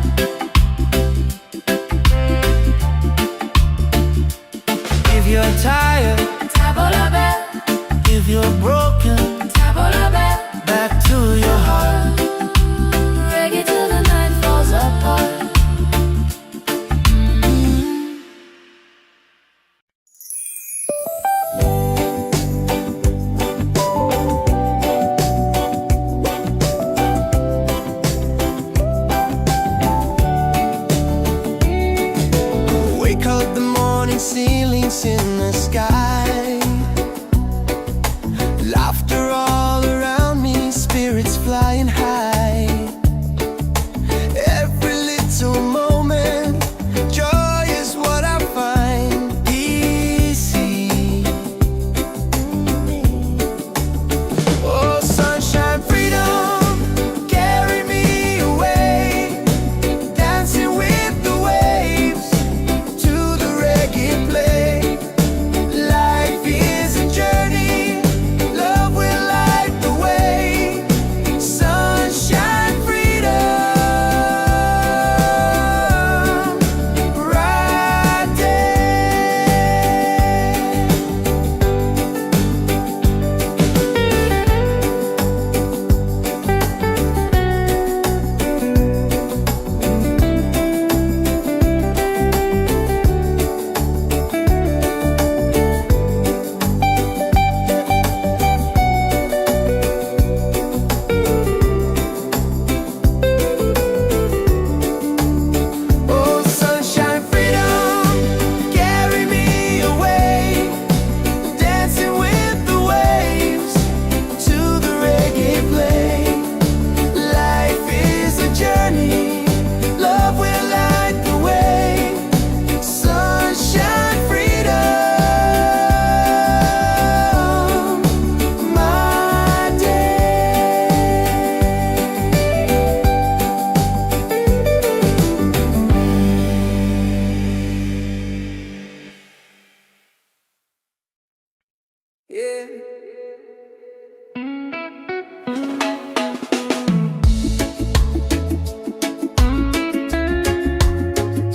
Yeah.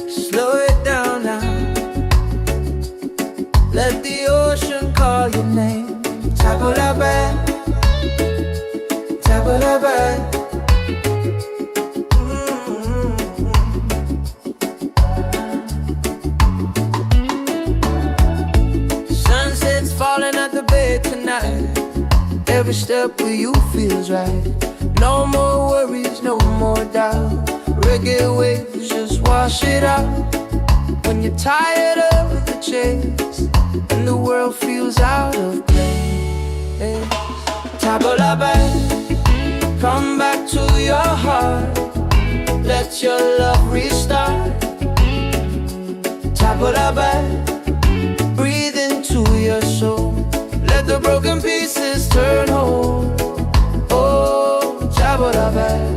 Slow it down now. Let the ocean call your name. Tabulabe, tabulabe. Sunset's falling at the bay tonight. Every step with you feels right. No more worries, no more doubt. Reggae waves just wash it out. When you're tired of the chase and the world feels out of place, Tabulabe, come back to your heart. Let your love restart. Tabulabe, breathe into your soul. Let the broken pieces turn whole. Oh, Tabulabe.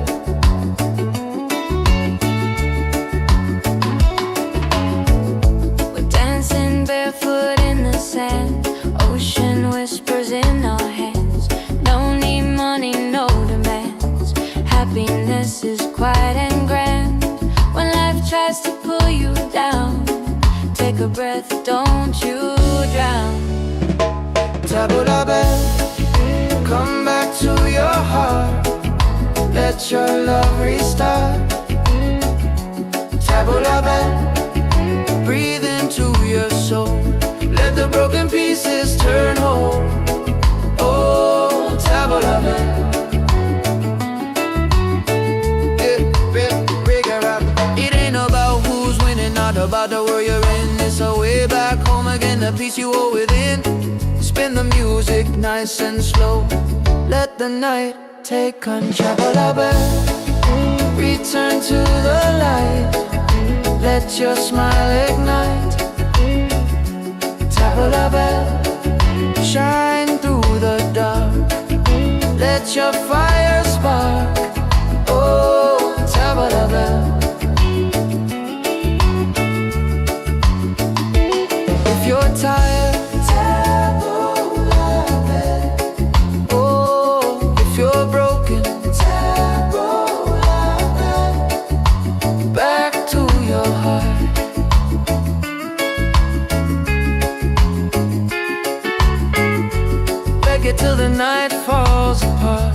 Barefoot in the sand, ocean whispers in our hands. No need money, no demands. Happiness is quiet and grand. When life tries to pull you down, take a breath, don't you drown. Tabulabe, come back to your heart. Let your love restart. Tabulabe, breathe into your soul. Let the broken pieces turn whole. Oh, Tabulabe. It ain't about who's winning, not about the world you're in. It's a way back home again, the peace you hold within. Spin the music nice and slow. Let the night take control. Tabulabe, return to the light. Let your smile ignite. Tabulabe, shine through the dark. Let your fire spark. Oh, Tabulabe. If you're tired, Tabulabe. Oh, if you're broken, Tabulabe. Back to your heart. Reggae till the night falls apart.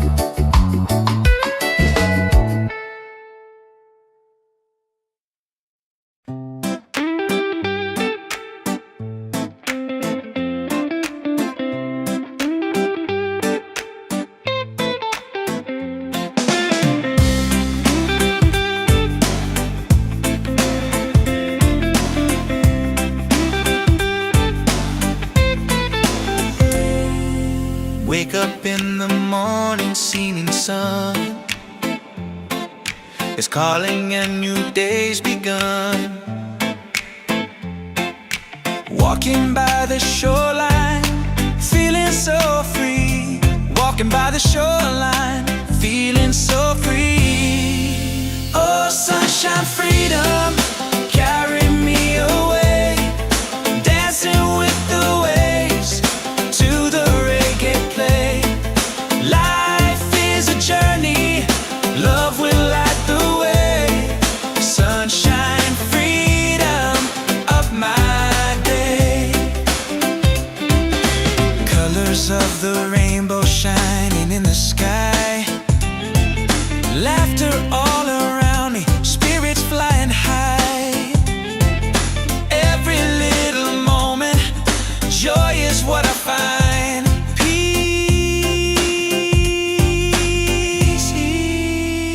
Wake up in the morning, seeing sun is calling and new day's begun. Walking by the shoreline, feeling so free. Walking by the shoreline, feeling so free. Oh, sunshine, freedom, carry me away. Dancing with the waves to the reggae play. Life is a journey, love will light the way. Sunshine, freedom of my day. Colors of the rainbow shining in the sky. Laughter all around me, spirits flying high. Every little moment, joy is what I find. Peace.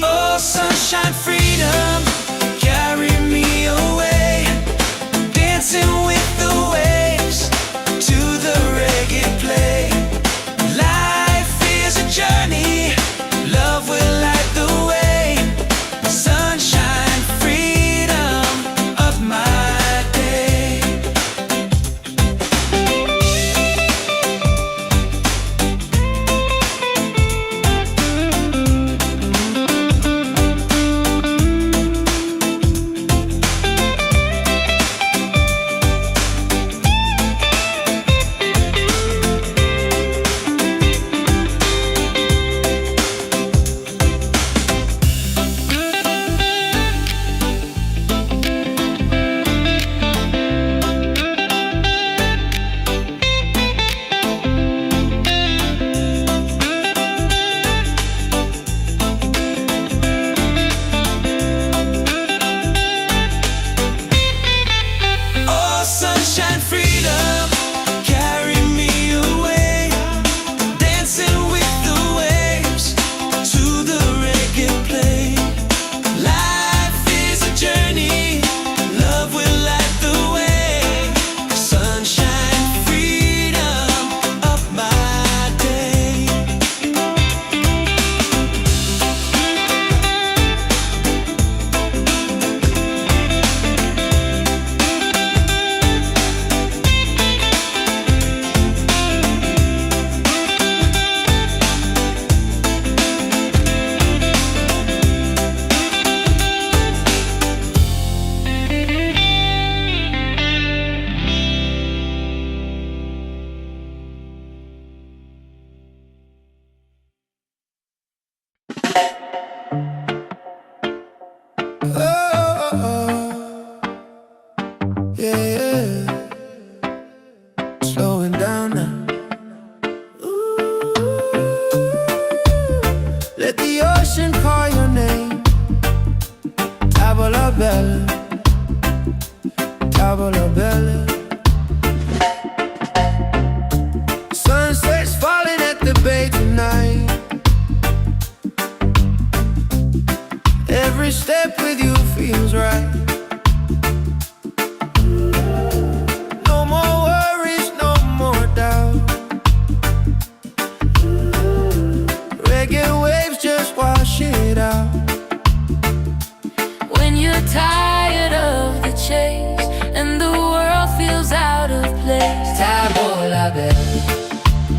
Oh, sunshine, freedom, carry me away. Dancing with the waves to the reggae play. Life is a journey, love will light the way.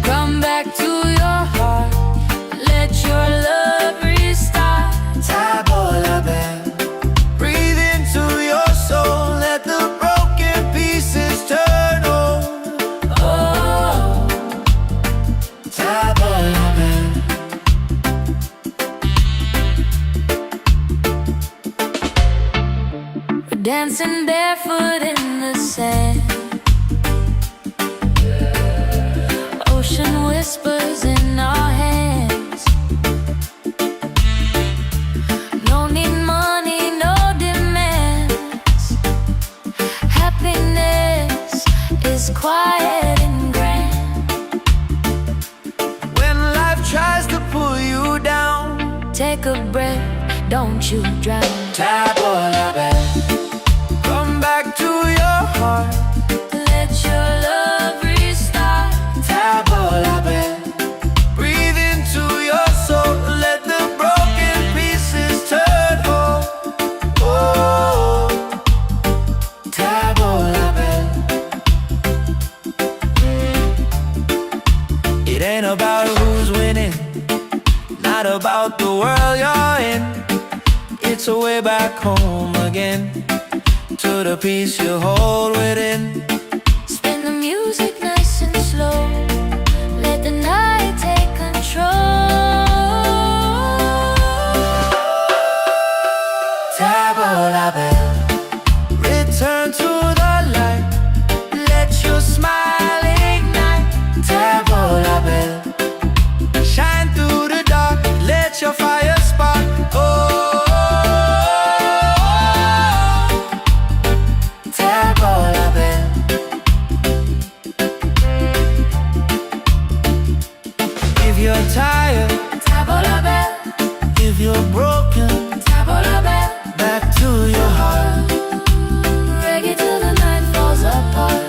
Come back to your heart, let your love restart. Tabola bell, breathe into your soul, let the broken pieces turn whole. Oh, Tabola bell. we're dancing barefoot in the sand. Ocean whispers in our hands. No need money, no demands. Happiness is quiet and grand. When life tries to pull you down, Take a breath, don't you drown. Tabola bell, come back to your heart. Let your love restart. Tabola bell, breathe into your soul, let the broken pieces turn whole. Oh, Tabola bell. It ain't about who's winning, not about the world you're in. It's a way back home again, to the peace you hold within. Spin the music nice and slow. Let the night take control. Tabola bell, return to the light, let your smile ignite. Tabola bell, shine through the dark, let your fire spark. Oh, Tabola bell. If you're tired, Tabola bell, if you're broken, tabola bell. back to your heart. Reggae till the night falls apart.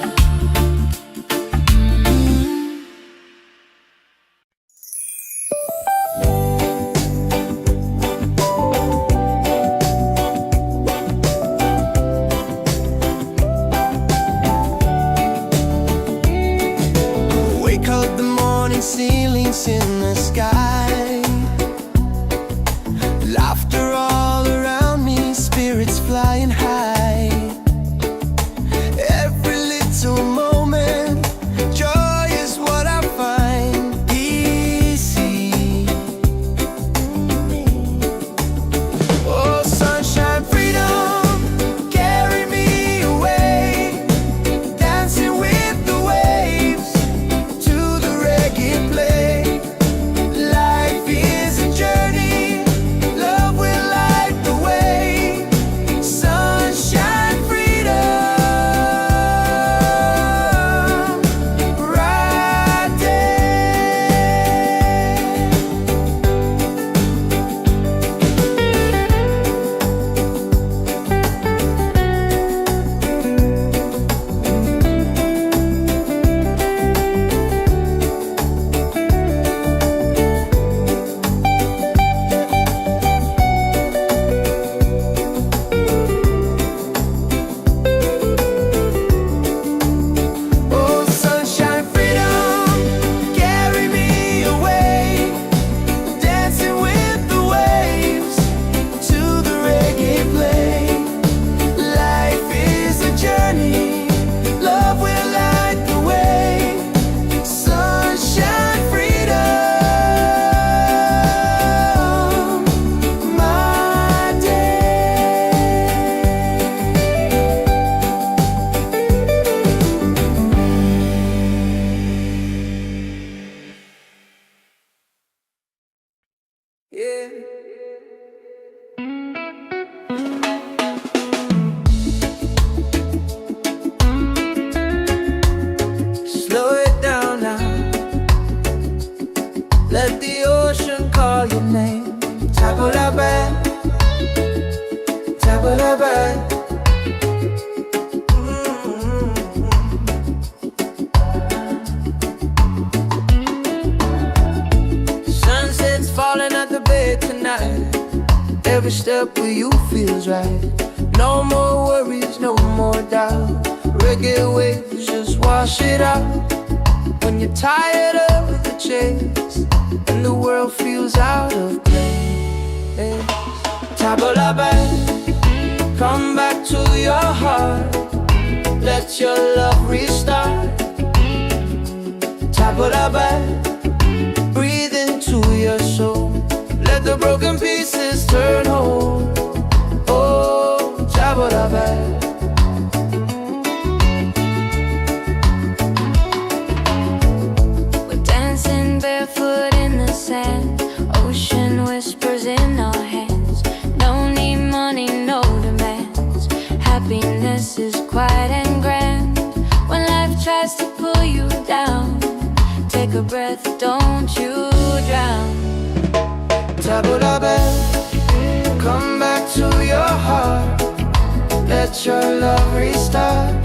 Wake up the morning, ceilings in the sky. Laughter all around me, spirits flying high. Every little moment, joy is what I find. Easy. Oh, sunshine, freedom, carry me away. Dancing with the waves to the reggae play. Life is a journey, love will light the way. Sunshine, freedom, right Oh, sunshine, freedom, carry me away. Dancing with the waves to the reggae play. Life is a journey, love will light the way. Sunshine, freedom, my day. Yeah. Slow it down now. Let the ocean call your name. Tabola bell, tabola bell. Sunset's falling at the bay tonight. Every step with you feels right. No more worries, no more doubt. Reggae waves just wash it out. When you're tired of shakes and the world feels out of place. Tabula back, come back to your heart. Let your love restart. Tabula back, breathe into your soul. Let the broken pieces turn whole. Oh, tabula back. Barefoot in the sand, ocean whispers in our hands. No need money, no demands. Happiness is quiet and grand. When life tries to pull you down, take a breath, don't you drown. Tabula back, come back to your heart. Let your love restart.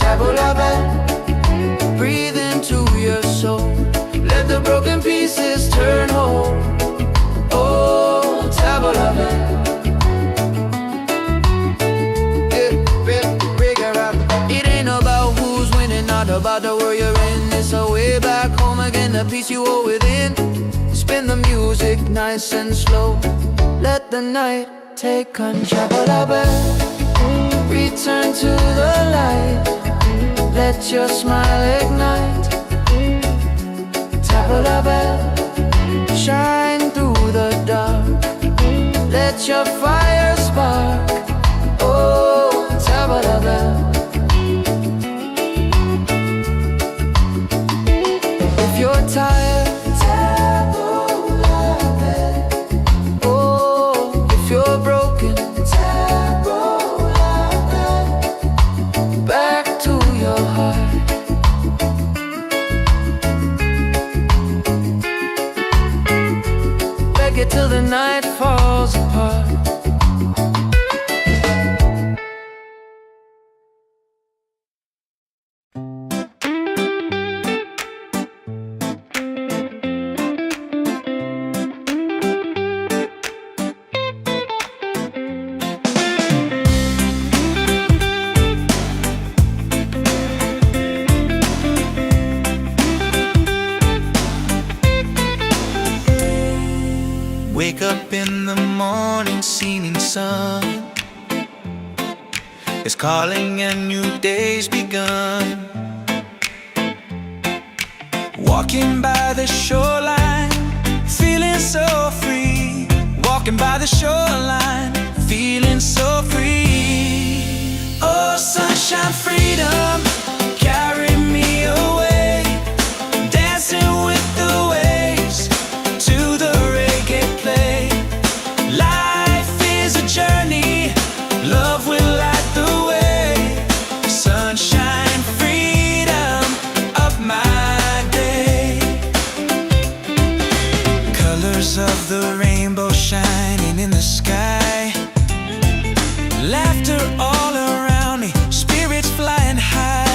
Tabula back, breathe into your soul. Let the broken pieces turn whole. Oh, tabula back. It ain't about who's winning, not about the world you're in. It's a way back home again, the peace you hold within. Spin the music nice and slow. Let the night take control. Tabula back, return to the light. Let your smile ignite. Tabula back, shine through the dark. Let your fire spark. Oh, tabula back. If you're tired, tabula back. Oh, if you're broken, tabula back. Back to your heart. Reggae till the night falls apart. Wake up in the morning, seeing sun is calling and new day's begun. Walking by the shoreline, feeling so free. Walking by the shoreline, feeling so free. Oh, sunshine, freedom, carry me away. Dancing with the waves to the reggae play. Life is a journey, love will light the way. Sunshine, freedom of my day. Colors of the rainbow shining in the sky. Laughter all around me, spirits flying high.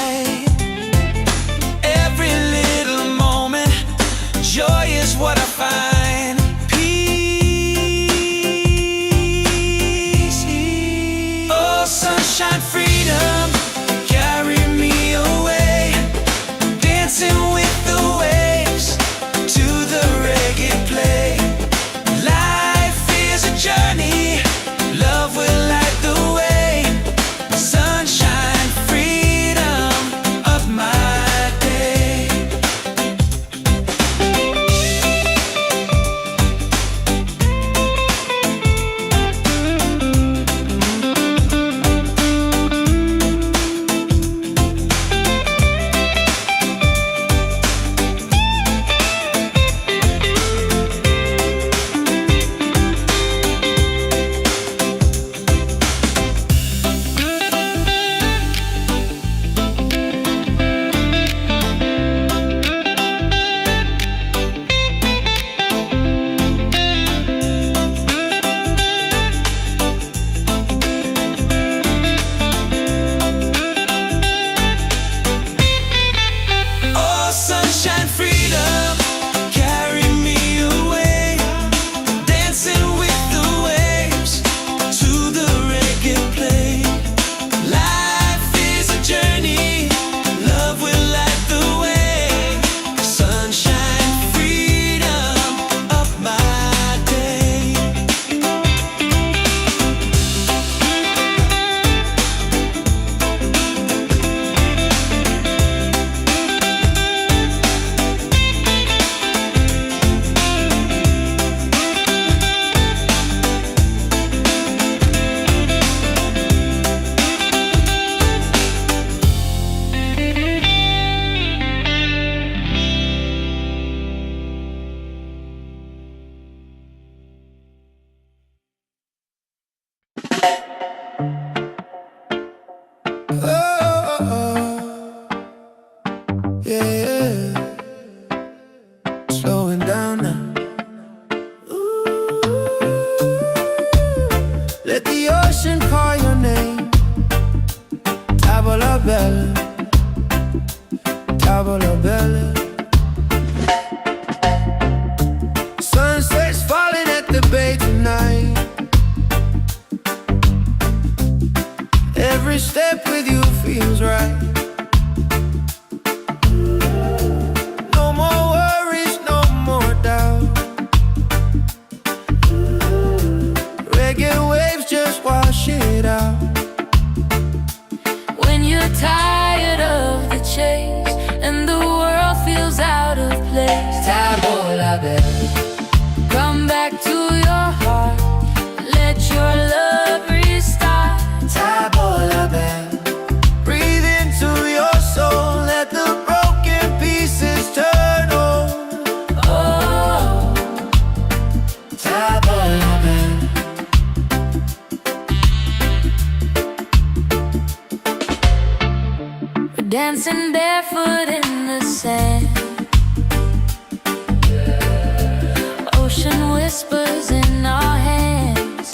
yeah. Slowing down now. Let the ocean call your name. Tavola bella, tavola bella. Sunset's falling at the bay tonight. Every step with you feels right. No more worries, no more doubt. Reggae waves just wash it out. When you're tired of the chase and the world feels out of place, Tavola bella, come back to your heart. Let your love restart. tavola bella. Breathe into your soul. Let the broken pieces turn whole. Oh, Tavola bella. we're dancing barefoot in the sand. Ocean whispers in our hands.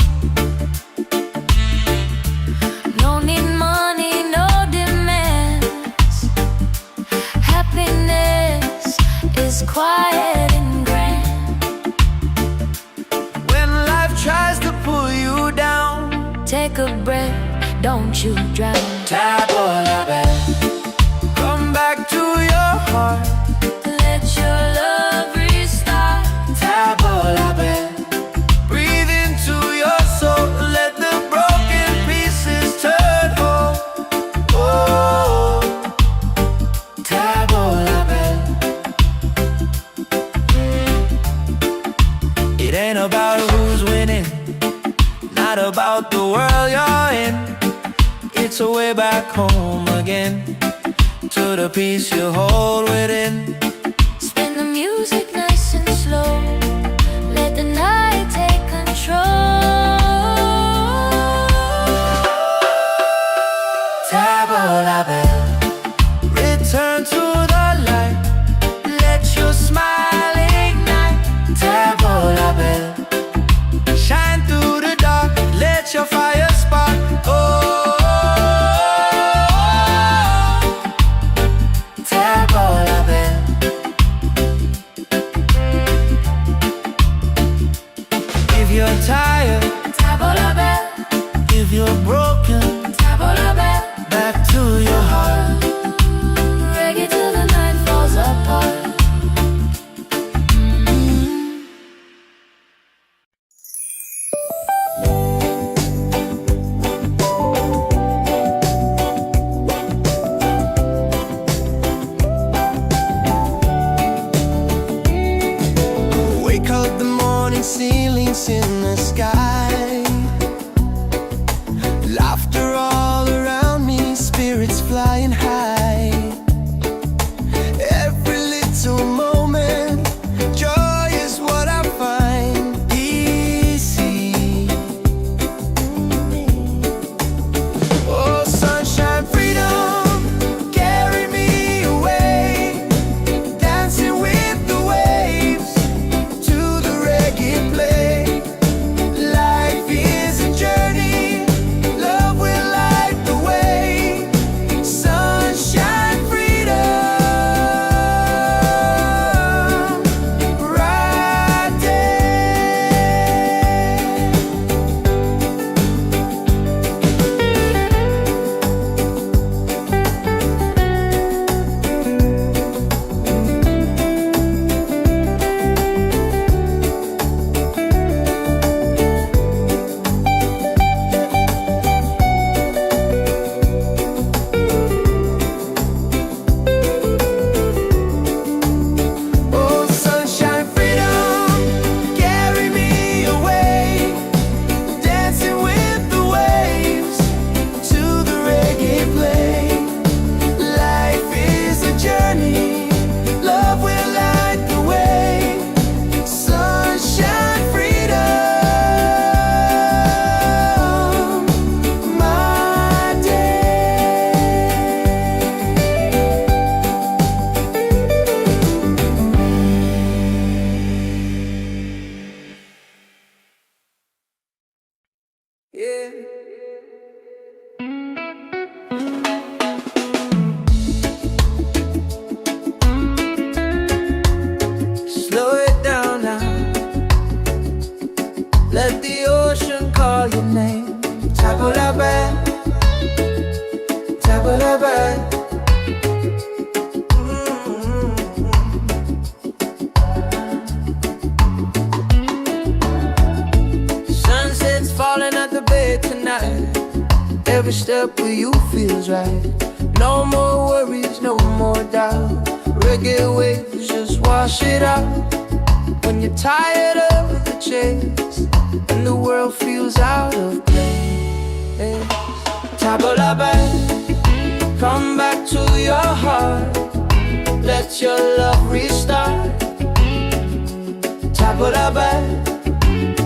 No need money, no demands. Happiness is quiet and grand. When life tries to pull you down, Take a breath, don't you drown. tavola bella. Come back to your heart. Let your love restart. Tavola bella. Breathe into your soul. Let the broken pieces turn whole. Oh, tavola bella. It ain't about who's winning, not about the world you're in. It's a way back home again, to the peace you hold within. Spin the music nice and slow. Let the night take control. Tavola bella. Return to the light. Let your smile ignite. Tavola bella. Shine through the dark. Let your fire spark. Oh, tavola bella. If you're tired, Tavola bell, if you're broken, tavola bell. back to your heart. Reggae till the night falls apart. Wake up the morning, ceilings in the sky. Laughter all around me, spirits flying high. Every little moment, joy is what I find easy. Oh, sunshine, freedom, carry me away. Dancing with the waves to the reggae play. Life Every step with you feels right. No more worries, no more doubt. Reggae waves just wash it out. When you're tired of the chase and the world feels out of place, tabla back, come back to your heart. Let your love restart. Tabla back,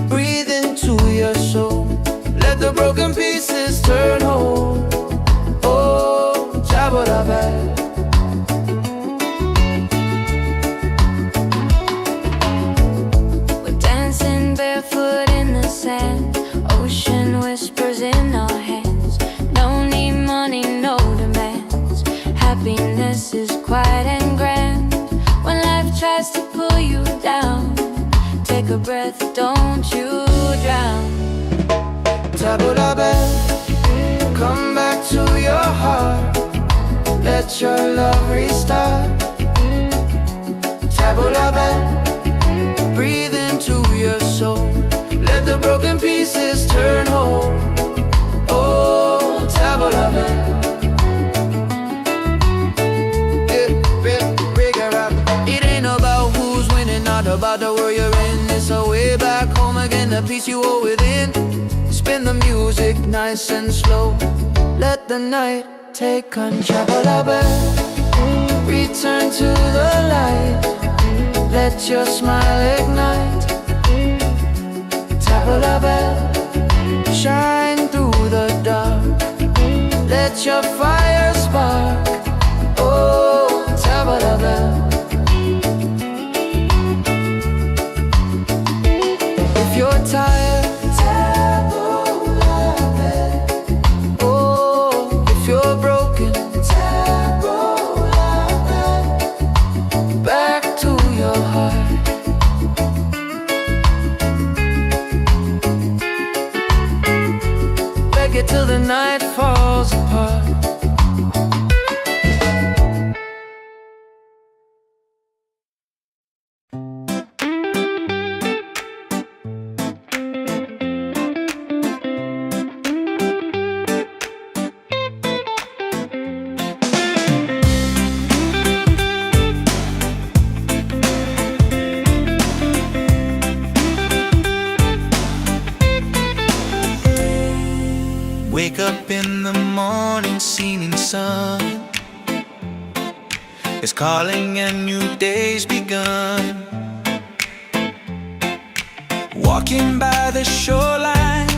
breathe into your soul. Let the broken pieces turn whole. Oh, tabla back. Barefoot in the sand, ocean whispers in our hands. No need money, no demands. Happiness is quiet and grand. When life tries to pull you down, take a breath, don't you drown. Tabla back, come back to your heart. Let your love restart. Tabla back, breathe into your soul. Let the broken pieces turn whole. Oh, tabla back. It ain't about who's winning, not about the world you're in. It's a way back home again, the peace you hold within. Spin the music nice and slow. Let the night take control. Tabla back, return to the light. Let your smile ignite. Tabla back, shine through the dark. Let your fire spark. Oh, tabla back. If you're tired, tabla back. Oh, if you're broken, tabla back. Back to your heart. Reggae till the night falls apart. Wake up in the morning, seeing sun is calling and new day's begun. Walking by the shoreline,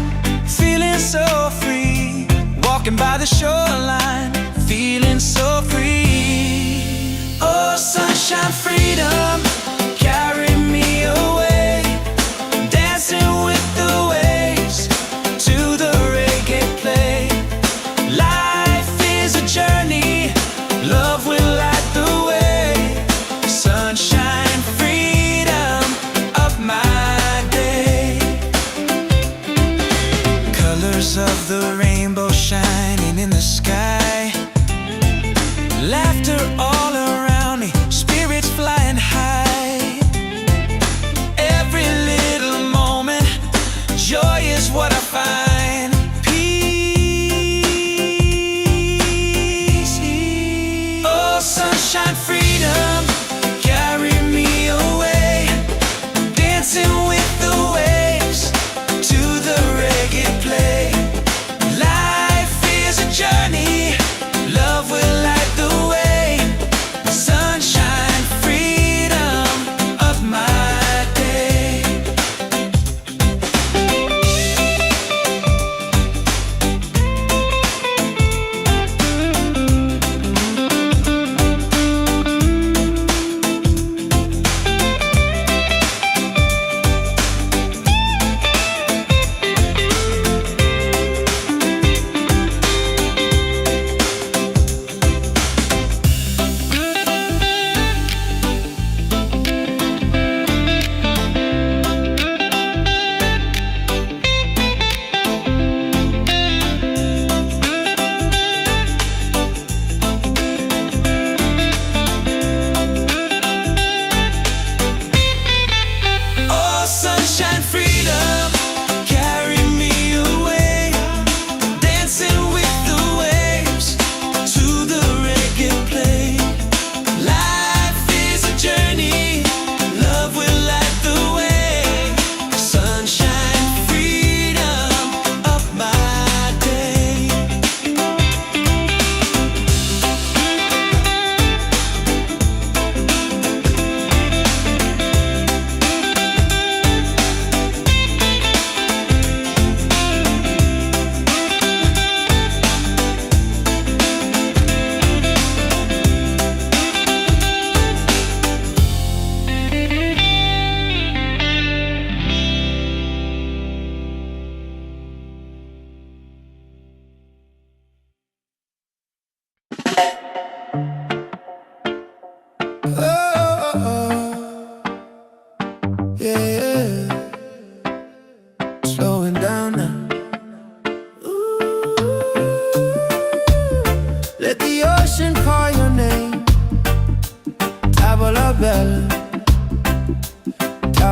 feeling so free. Walking by the shoreline, feeling so free. Oh, sunshine, freedom, carry me away. Dancing with the waves to the reggae play. Life is a journey, love will light the way. Sunshine, freedom of my day. Colors of the rainbow shining in the sky. Laughter all around me, spirits flying high.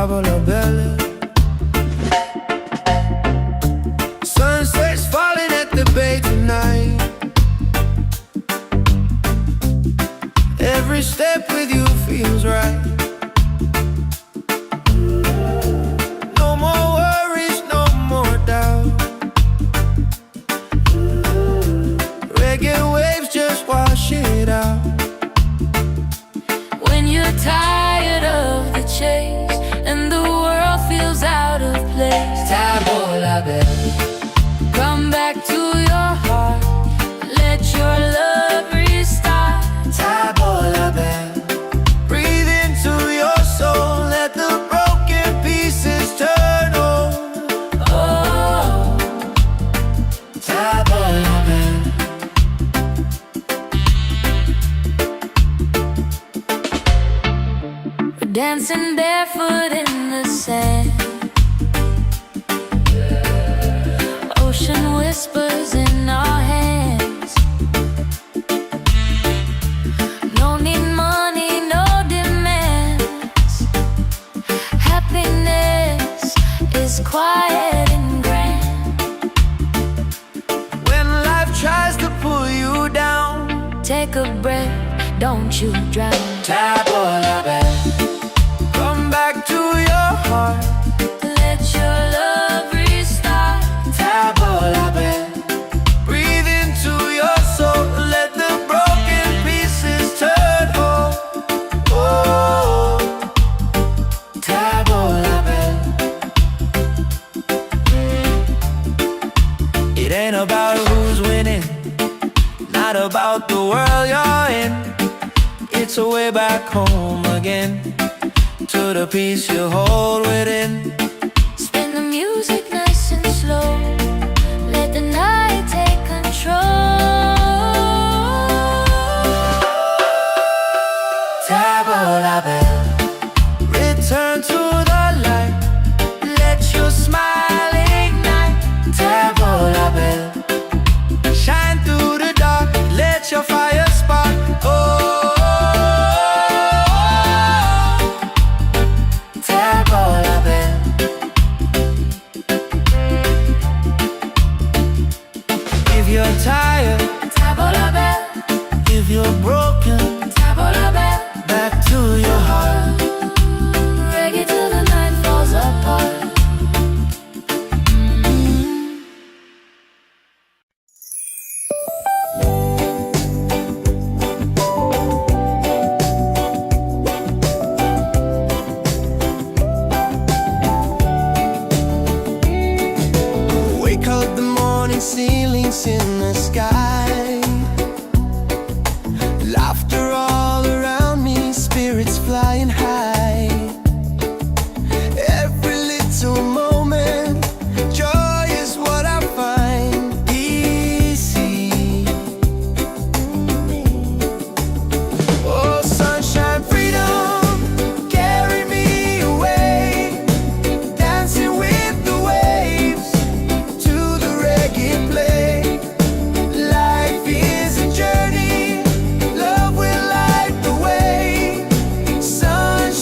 table la belle. Sunset's falling at the bay tonight. Every step with you feels right. No more worries, no more doubt. Reggae waves just wash it out. When you're tired of the chase and the world feels out of place, Table la belle. come back to your heart. Let your love restart. Table la belle. Breathe into your soul. Let the broken pieces turn on. Oh, Table la belle. we're dancing barefoot in the sand. Ocean whispers in our hands. No need money, no demands. Happiness is quiet and grand. When life tries to pull you down, Take a breath, don't you drown. table la belle. Come back to your heart. Let your love restart. Table la belle. Breathe into your soul. Let the broken pieces turn whole. Oh, table la belle. It ain't about who's winning, not about the world you're in. It's a way back home again, to the peace you hold within. Spin the music nice and slow. Let the night take control. Table la belle. Return to the light. Let your smile ignite. Table la belle. Shine through the dark. Let your fire spark. Oh, table la belle. If you're tired, Table la belle, if you're broken, table la belle. back to your heart. Reggae till the night falls apart. Wake up the morning, ceilings in the sky. Laughter all around me, spirits flying high. Every little moment, joy is what I find easy. Oh, sunshine, freedom, carry me away. Dancing with the waves to the reggae play. Life is a journey, love will light the way. Sunshine,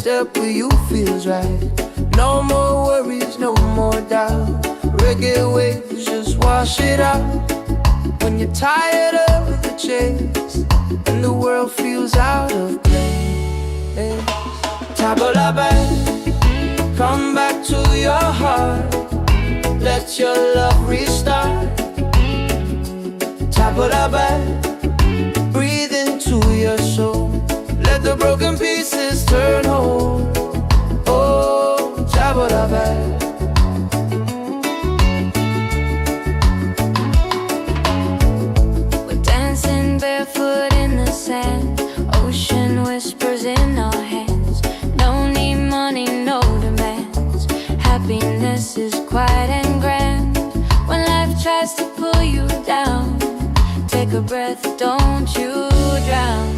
step with you feels right. No more worries, no more doubt. Reggae waves just wash it out. When you're tired of the chase and the world feels out of place, tabla back, come back to your heart. Let your love restart. Tabla back, breathe into your soul. Let the broken pieces turn whole. Oh, tabla back. Barefoot in the sand, ocean whispers in our hands. No need money, no demands. Happiness is quiet and grand. When life tries to pull you down, take a breath, don't you drown.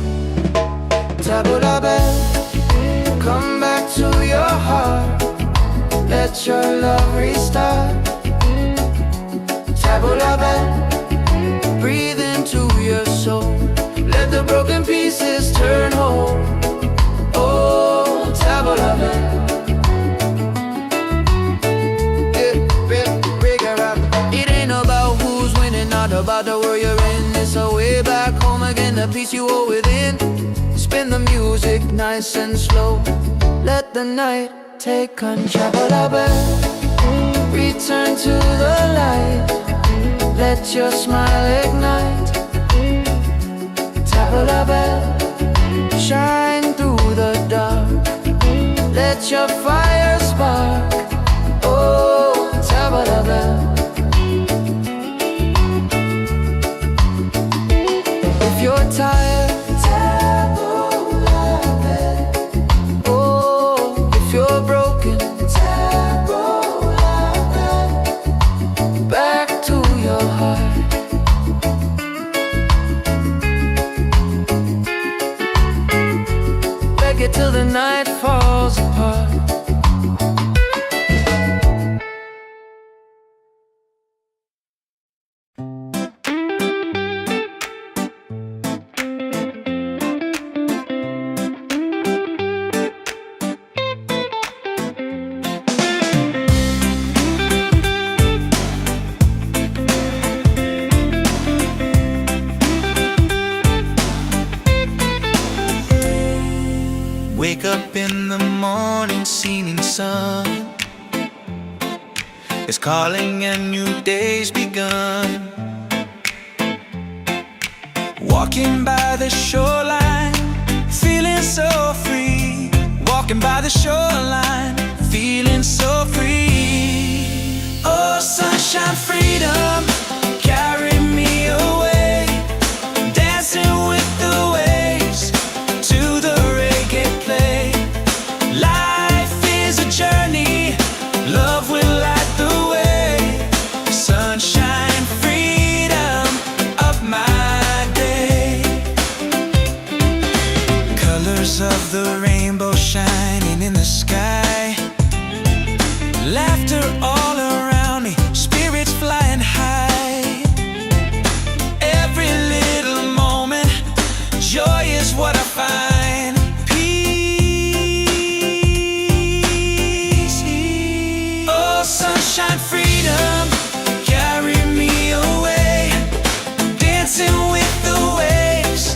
Tabla back, come back to your heart. Let your love restart. Tabla back, breathe into your soul. Let the broken pieces turn whole. Oh, tabla back. It ain't about who's winning, not about the world you're in. It's a way back home again, the peace you hold within. Spin the music nice and slow. Let the night take control. Tabla back, return to the light. Let your smile ignite. Tabla back, shine through the dark. Let your fire spark. Oh, tabla back. If you're tired, tabla back. Oh, if you're broken, tabla back. Back to your heart. Reggae till the night falls apart. Wake up in the morning, seeing sun is calling and new day's begun. Walking by the shoreline, feeling so free. Walking by the shoreline, feeling so free. Oh, sunshine, freedom, carry me away. Dancing with the waves to the reggae play. Life is a journey, love will light the way. Sunshine, freedom of my day. Colors of the rainbow shining in the sky. Laughter all around me, spirits flying high. Every little moment, joy is what I find. Peace. Oh, sunshine, freedom, carry me away. Dancing with the waves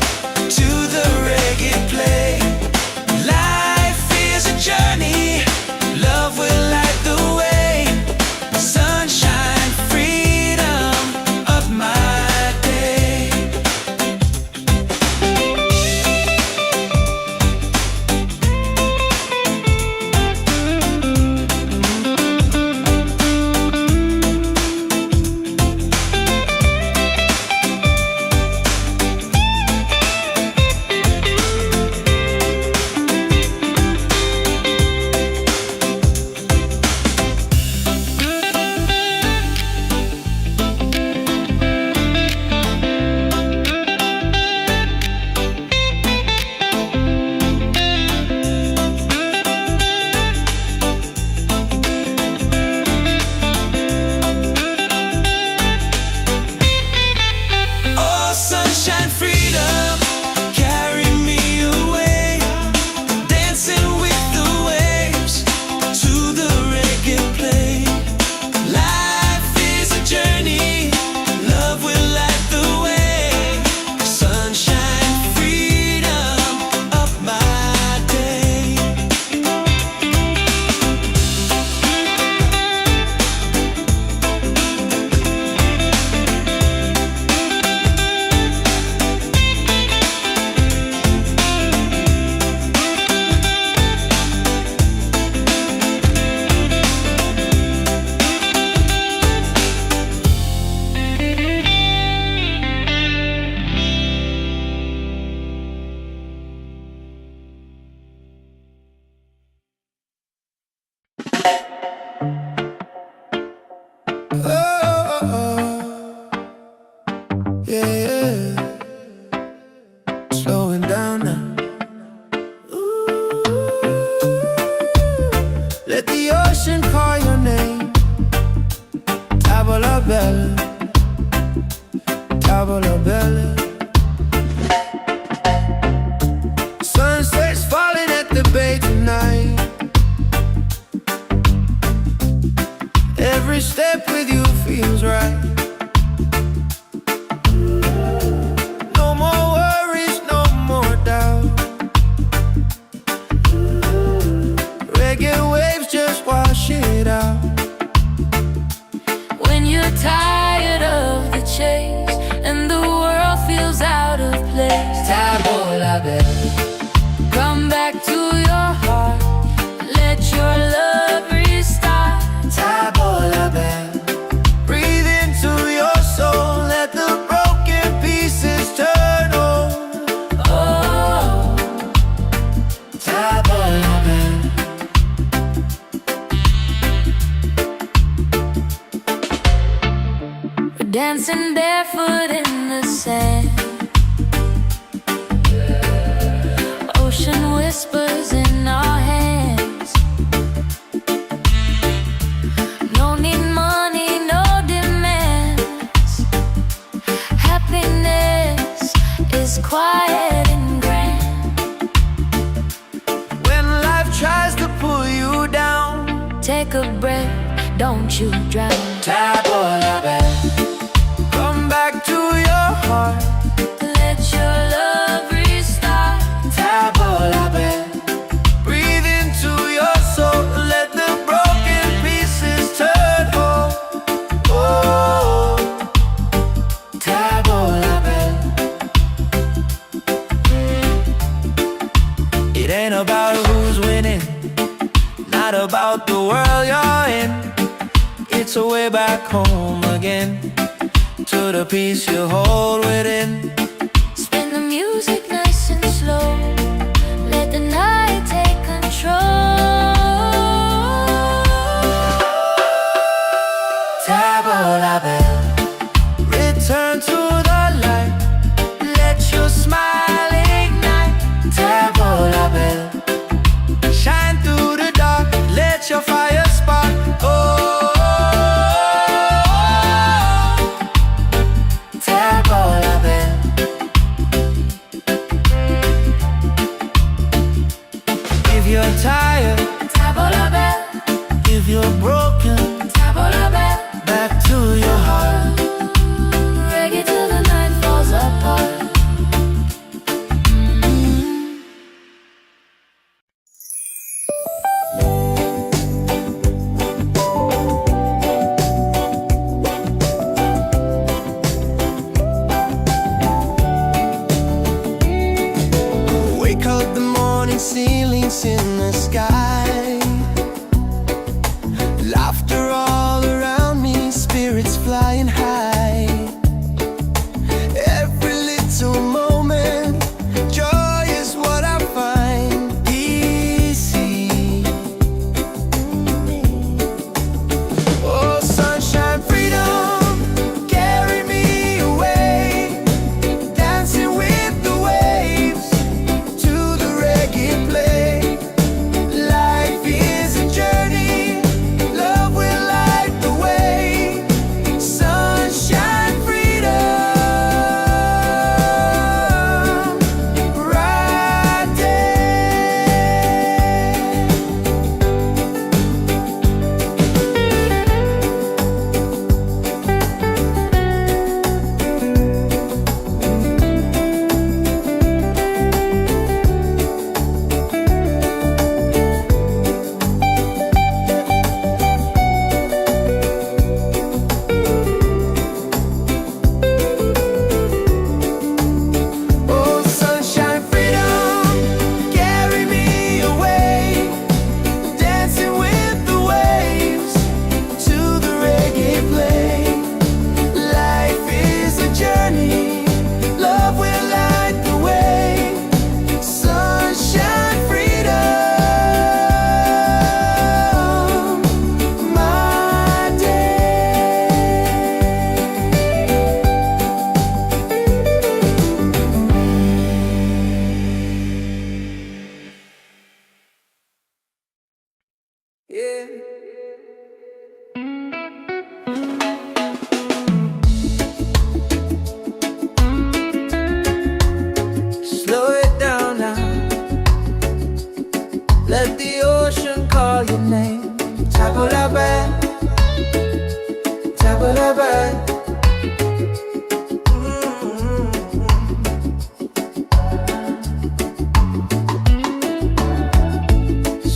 to the reggae play. Life is a journey, love will light the way. and call your name. Tavola bella, tavola bella. Sunset's falling at the bay tonight. Every step with you feels right. No more worries, no more doubt. Reggae waves just wash it out. When you're tired of the chase and the world feels out of place, Tavola bella, come back to your heart. Let your love restart. tavola bella. Breathe into your soul, let the broken pieces turn over. Oh, Tavola bella. we're dancing barefoot in the sand. Ocean whispers in our hands. No need money, no demands. Happiness is quiet and grand. When life tries to pull you down, Take a breath, don't you drown. tavola bella. Come back to your heart. Let your love restart. Tavola bella. Breathe into your soul, let the broken pieces turn whole. Oh, tavola bella. It ain't about who's winning, not about the world you're in. It's a way back home again, to the peace you hold within. Spin the music nice and slow. Let the night take control. Tavola bella. Return to the light, let your smile ignite. Tavola bella. Shine through the dark, let your fire spark. Oh, tavola bella. bed, top of the bed.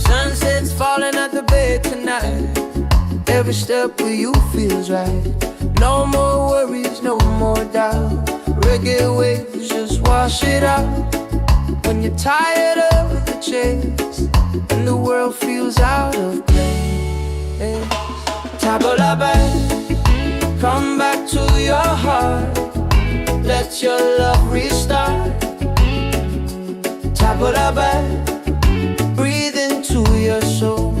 Sunset's falling at the bed tonight. Every step with you feels right. No more worries, no more doubt. Reggae waves just wash it out. When you're tired of the chase and the world feels out of place, tabble bed, come back to your heart. Let your love restart. Tabble bed, breathe into your soul.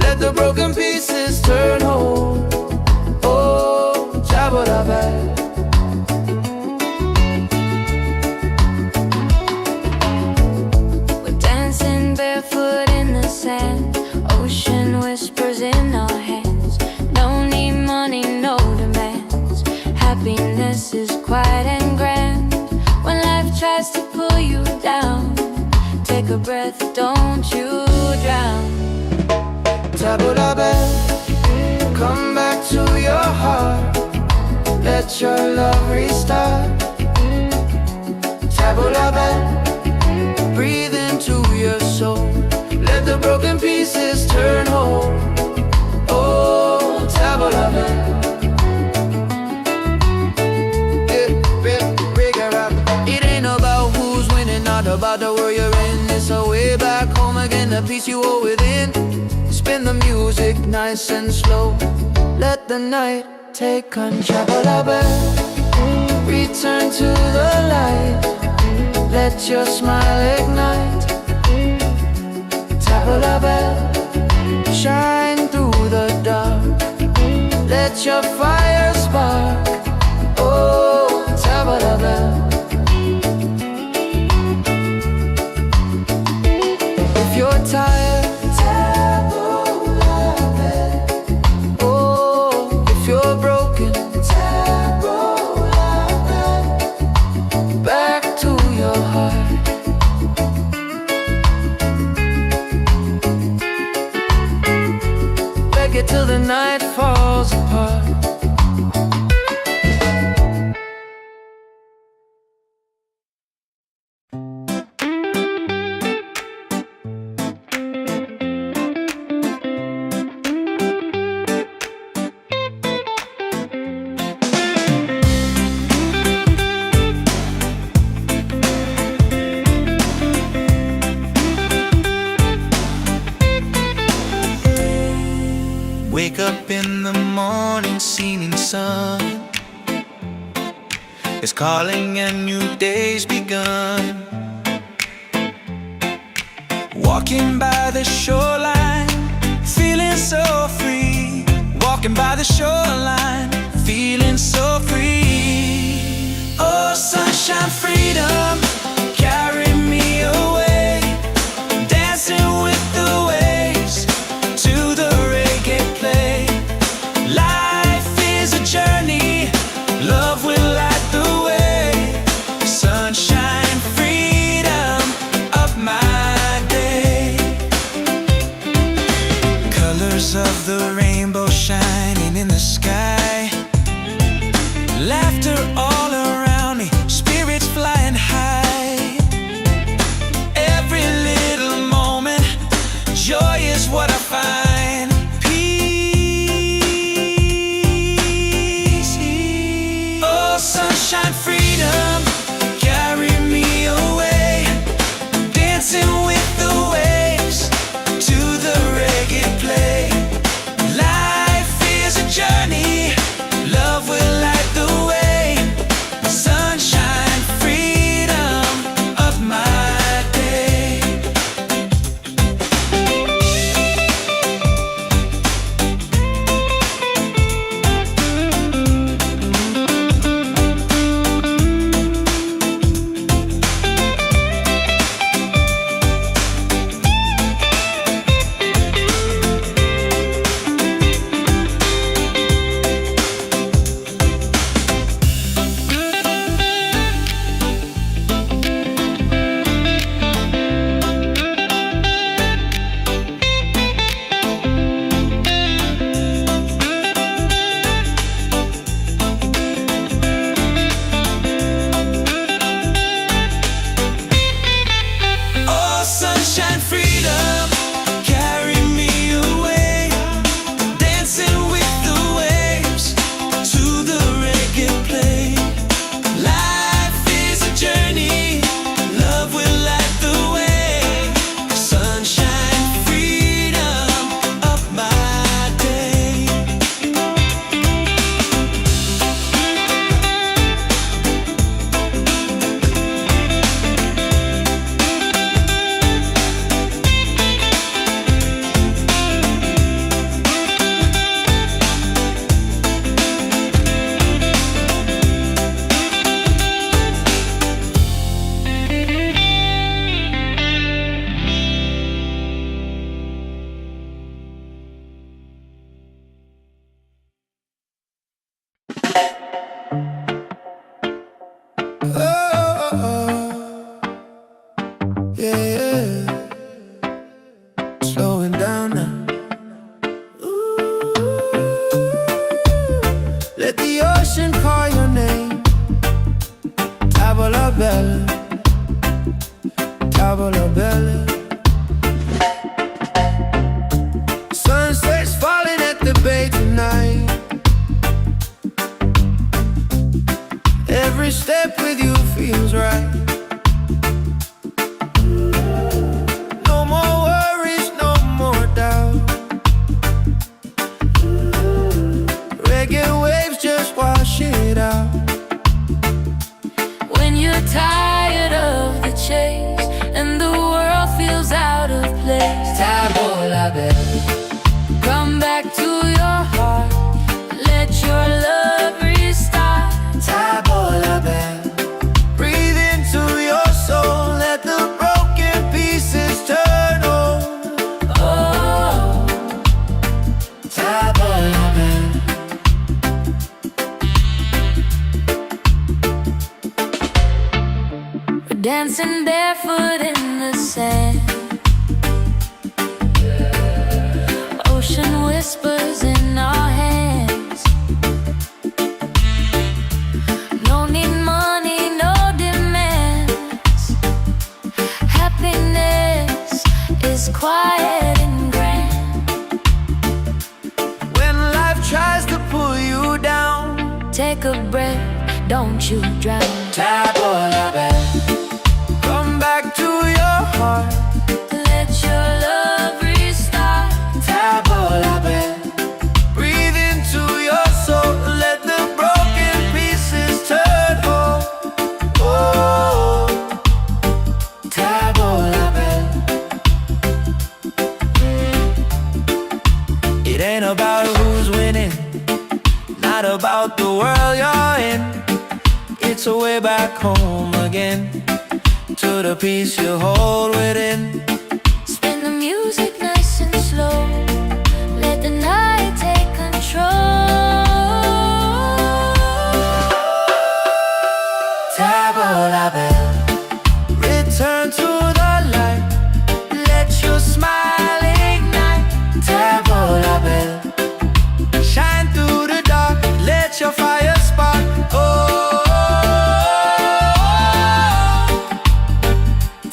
Let the broken pieces turn whole. Oh, tabble bed. Barefoot in the sand, ocean whispers in our hands. No need money, no demands. Happiness is quiet and grand. When life tries to pull you down, take a breath, don't you drown. Tabble bed, come back to your heart. Let your love restart. Tabble bed, breathe into your soul. Let the broken pieces turn whole. Oh, tabble bed. It ain't about who's winning, not about the world you're in. It's a way back home again, the peace you hold within. Spin the music nice and slow. Let the night take control. Return to the light. Let your smile ignite. Tabble bed, shine through the dark. Let your fire spark. Oh, tabble bed. If you're tired, tabble bed. Oh, if you're broken, tabble bed. Back to your heart. Reggae till the night falls apart. Wake up in the morning, seeing sun is calling and new day's begun. Walking by the shoreline, feeling so free. Walking by the shoreline, feeling so free. Oh, sunshine, freedom, carry me away. Dancing with the waves to the reggae play. Life is a journey, love will light the way. Sunshine, freedom of my day. Colors of the rainbow shining in the sky. Laughter all around me, spirits flying high. Yeah, slowing down now. Let the ocean call your name. Tavola bella, tavola bella. Sunset's falling at the bay tonight. Every step with you feels right. No more worries, no more doubt. Reggae waves just wash it out. When you're tired of the chase and the world feels out of place, Tavola bella, come back to your heart. Let your love restart. tavola bella. Breathe into your soul, let the broken pieces turn on. Oh, Tavola bella. we're dancing barefoot in the sand. Ocean whispers in our hands. No need money, no demands. Happiness is quiet and grand. When life tries to pull you down, Take a breath, don't you drown. Tavola bella. Come back to your heart. Let your love restart. Tavola bella. Breathe into your soul, let the broken pieces turn whole. Oh, Tavola bella. It ain't about who's winning, not about the world you're in. It's a way back home again, to the peace you hold within. Spin the music nice and slow. Let the night take control. Tavola bella. Return to the light, let your smile ignite. Tavola bella. Shine through the dark, let your fire spark. Oh,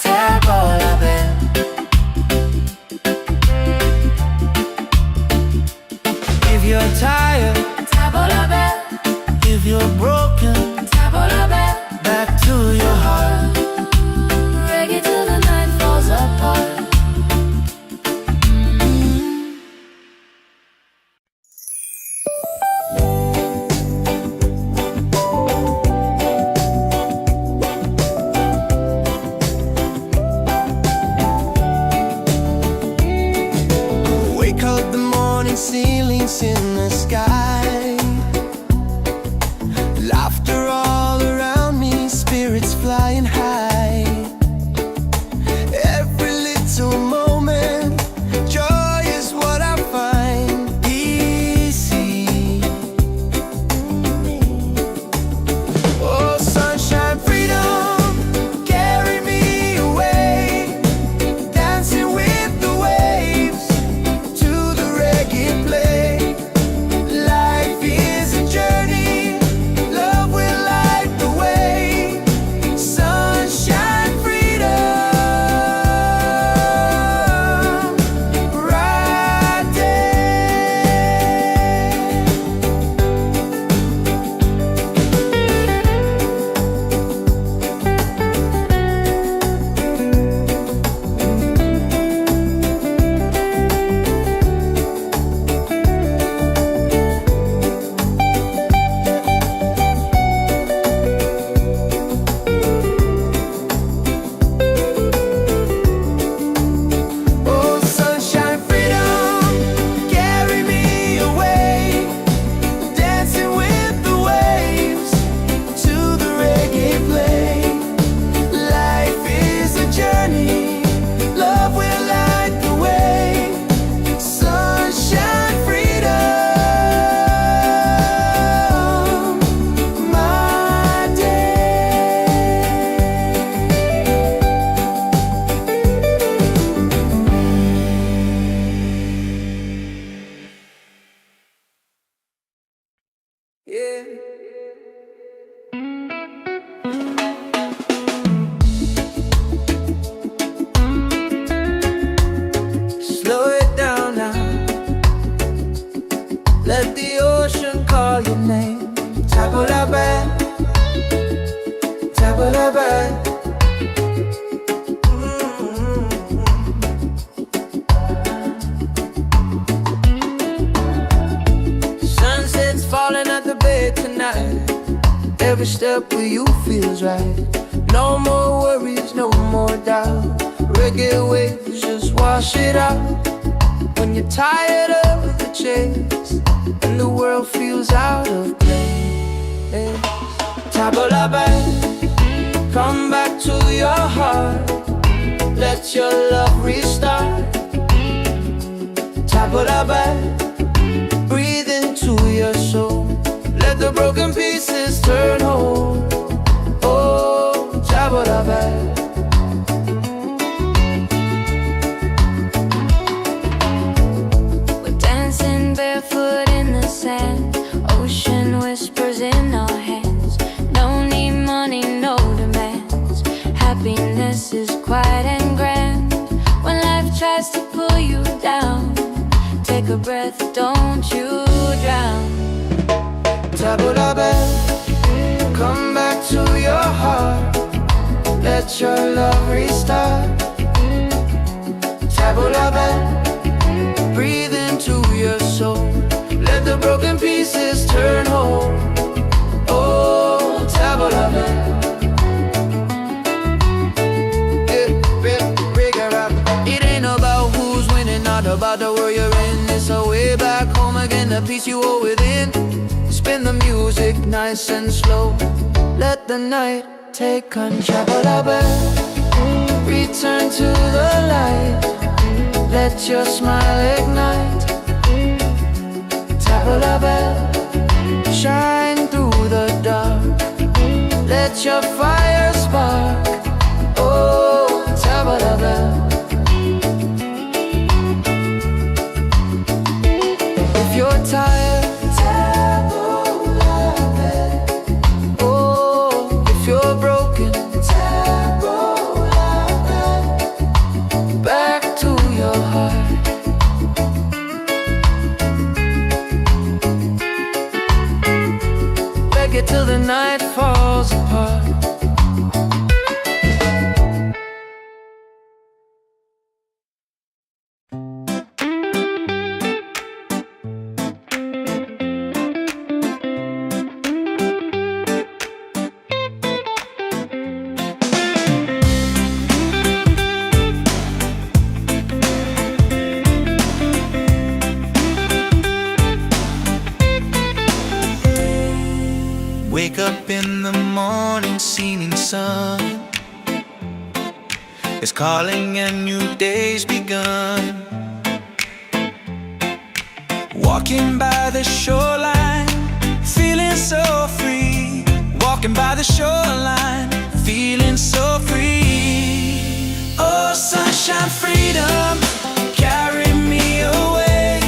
Tavola bella. If you're tired, Tavola bell, if you're broken, Tavola bell. back to your heart. Reggae till the night falls apart. Wake up the morning, ceilings in the sky. Laughter all around me, spirits flying high. Every little moment, joy is what I find. Easy. Oh, sunshine, freedom, carry me away. Dancing with the waves to the reggae play. Life Yeah. Slow it down now. Let the ocean call your name. Tabula bad, tabula bad. Sunset's falling at the bay tonight. Every step with you feels right. No more worries, no more doubt. Reggae waves just wash it out. When you're tired of the chase and the world feels out of place, tabula back, come back to your heart. Let your love restart. Tabula back, breathe into your soul. Let the broken pieces turn whole. Oh, tabula back. Barefoot in the sand, ocean whispers in our hands. No need money, no demands. Happiness is quiet and grand. When life tries to pull you down, take a breath, don't you drown. Tabula back, come back to your heart. Let your love restart. Tabula back, breathe into your soul. Let the broken pieces turn whole. Oh, tabula back. It ain't about who's winning, not about the world you're in. It's a way back home again, the peace you hold within. Spin the music nice and slow. Let the night take control. Tabula back, return to the light. Let your smile ignite. Tabula back, shine through the dark. Let your fire spark. Oh, tabula back. If you're tired, tabula back. Oh, if you're broken, tabula back. Back to your heart. Reggae till the night falls apart. Wake up in the morning, seeing sun is calling and new day's begun. Walking by the shoreline, feeling so free. Walking by the shoreline, feeling so free. Oh, sunshine, freedom, carry me away.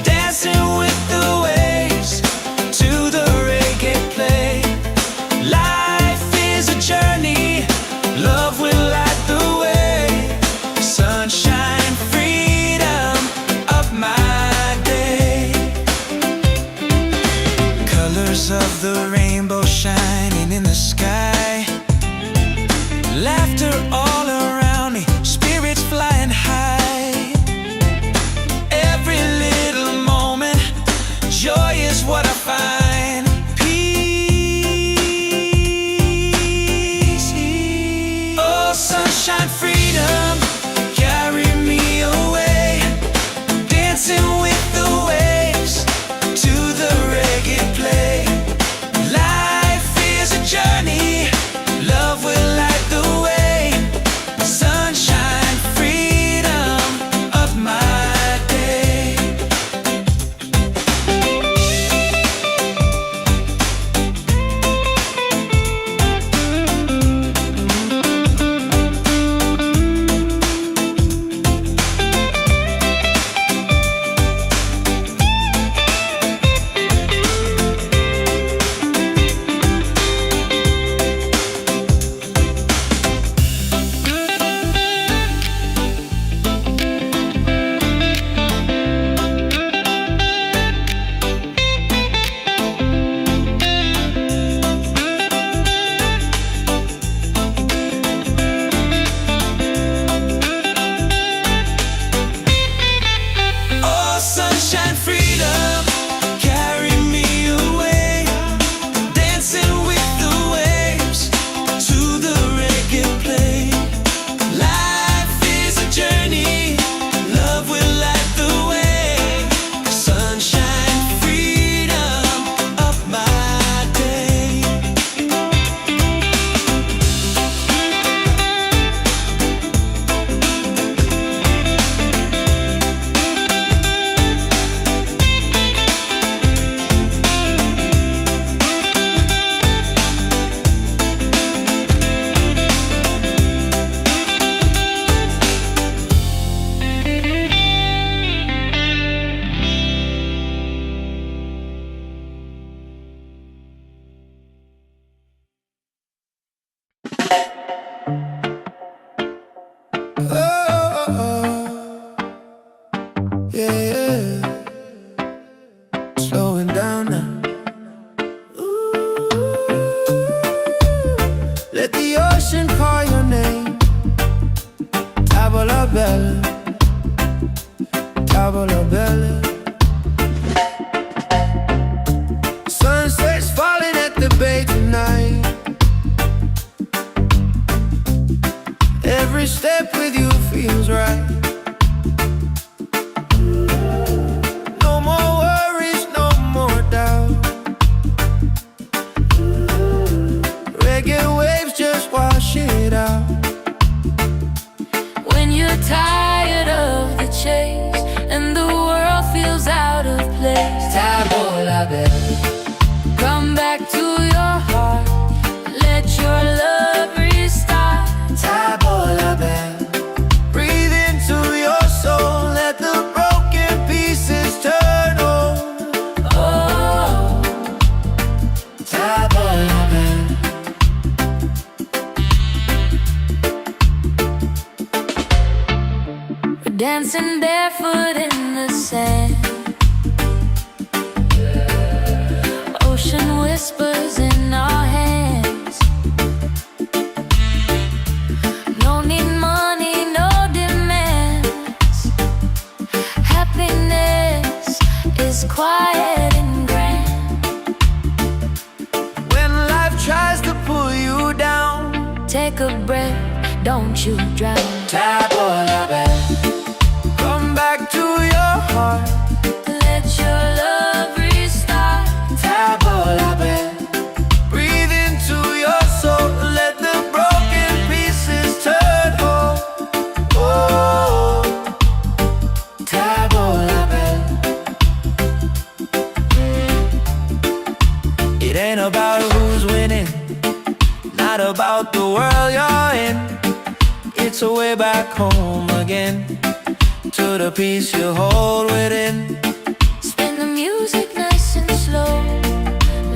Dancing with the waves to the reggae play. Life is a journey, love will light the way. Sunshine, freedom of my day. Colors of the rainbow shining in the sky. Laughter all around me, spirits flying high. Every little moment, joy is what I find. Sunshine, freedom, carry me away. Dancing with the waves to the reggae play. slowing down now. Let the ocean call your name. Tavola bella, tavola bella. Sunset's falling at the bay tonight. Every step with you feels right. No more worries, no more doubt. Reggae waves just wash it out. When you're tired of the chase and the world feels out of place, Tavola bella, come back to your heart. Let your love restart. tavola bella. Breathe into your soul. Let the broken pieces turn whole. Oh, Tavola bella. we're dancing barefoot in the sand. Ocean whispers in our hands. No need money, no demands. Happiness is quiet and grand. When life tries to pull you down, Take a breath, don't you drown. tavola bella. Come back to your heart. Let your love restart. Tavola bella. Breathe into your soul. Let the broken pieces turn whole. Oh, tavola bella. It ain't about who's winning, not about the world you're in. It's a way back home again, to the peace you hold within. Spin the music nice and slow.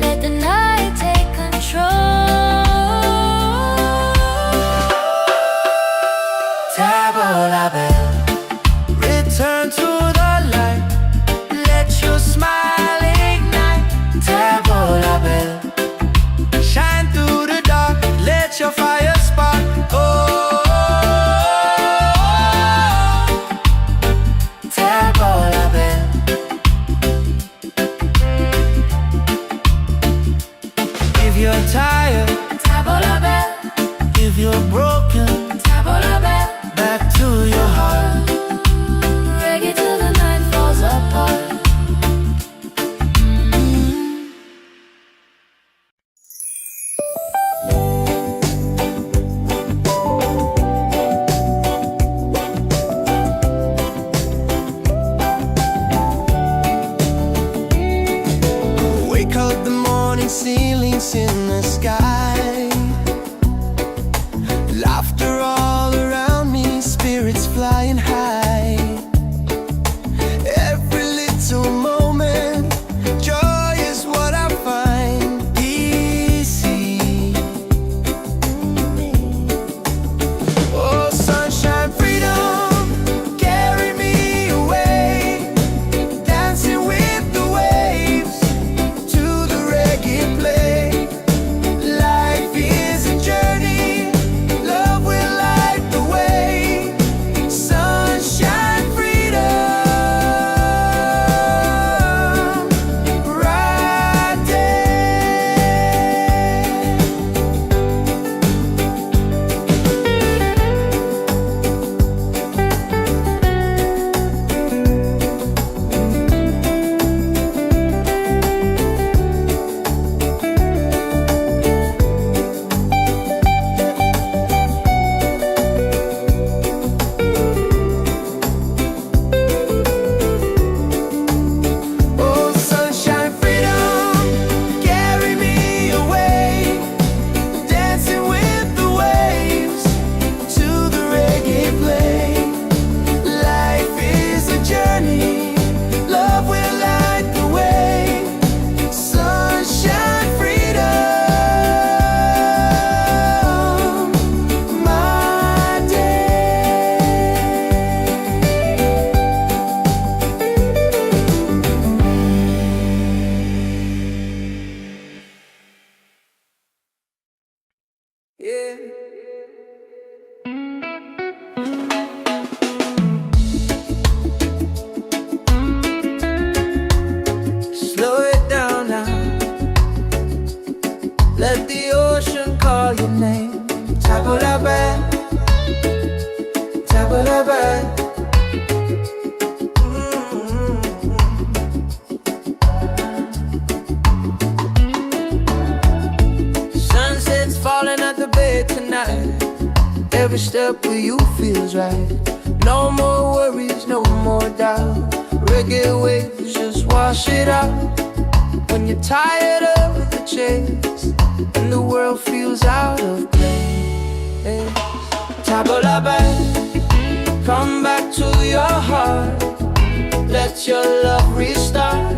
Let the night take control. Tavola bella. Return to the light. Let your smile ignite. Tavola bella. Shine through the dark. Let your fire spark. Oh, tavola bella. If you're tired, Tavola bell, if you're broken, tavola bell. back to your heart. Reggae till the night falls apart. Wake up the morning, ceilings in the sky. Laughter all around me, spirits flying high. Every little moment, joy is what I find easy. Oh, sunshine, freedom, carry me away. Dancing with the waves to the reggae play. Light Every step with you feels right. No more worries, no more doubt. Reggae waves just wash it out. When you're tired of the chase and the world feels out of place, tabla back, come back to your heart. Let your love restart.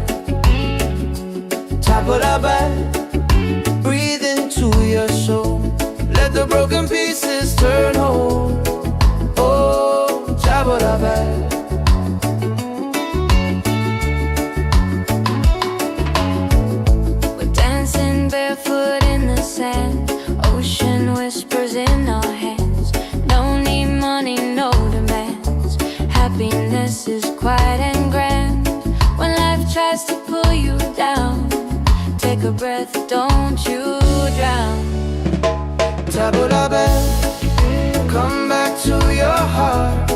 Tabla back, breathe into your soul. Let the broken pieces turn whole. Oh, tabla back. We're dancing barefoot in the sand. Ocean whispers in our hands. No need money, no demands. Happiness is quiet and grand. When life tries to pull you down, take a breath, don't you drown. Tabla back, come back to your heart.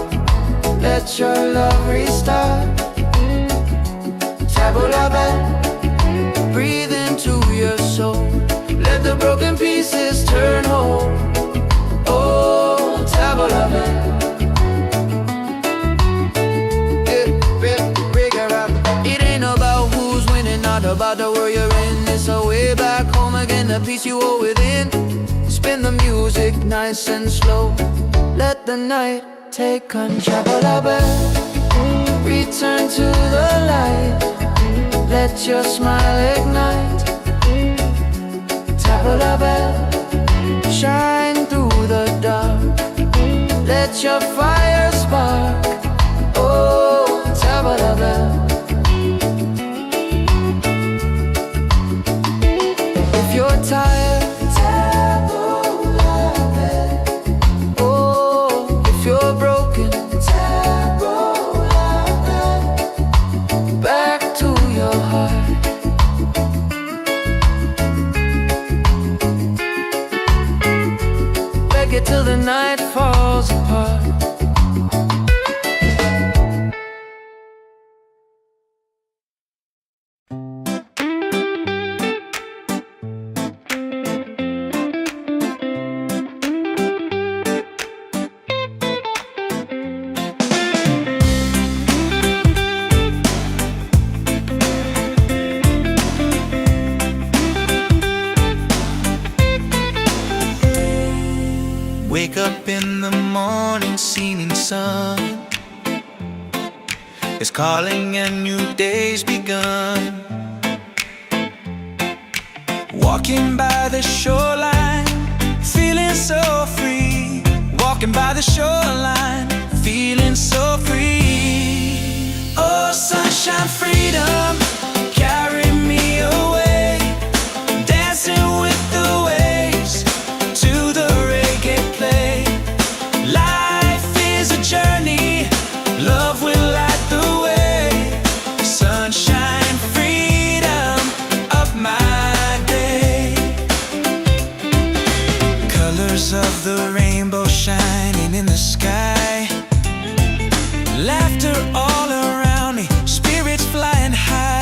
Let your love restart. Tabla back, breathe into your soul. Let the broken pieces turn whole. Oh, tabla back. It ain't about who's winning, not about the world you're in. It's a way back home again, the peace you hold within. Spin the music nice and slow. Let the night take control. Return to the light. Let your smile ignite. Tabla bell, shine through the dark. Let your fire spark. Oh, tabla bell. If you're tired, till the night falls apart. Wake up in the morning, seeing sun is calling and new day's begun. Walking by the shoreline, feeling so free. Walking by the shoreline, feeling so free. Oh, sunshine, freedom, carry me away. Dancing with the waves to the reggae play. Life is a journey, love will light the way. Sunshine, freedom of my day. Colors of the rainbow shining in the sky. Laughter all around me, spirits flying high.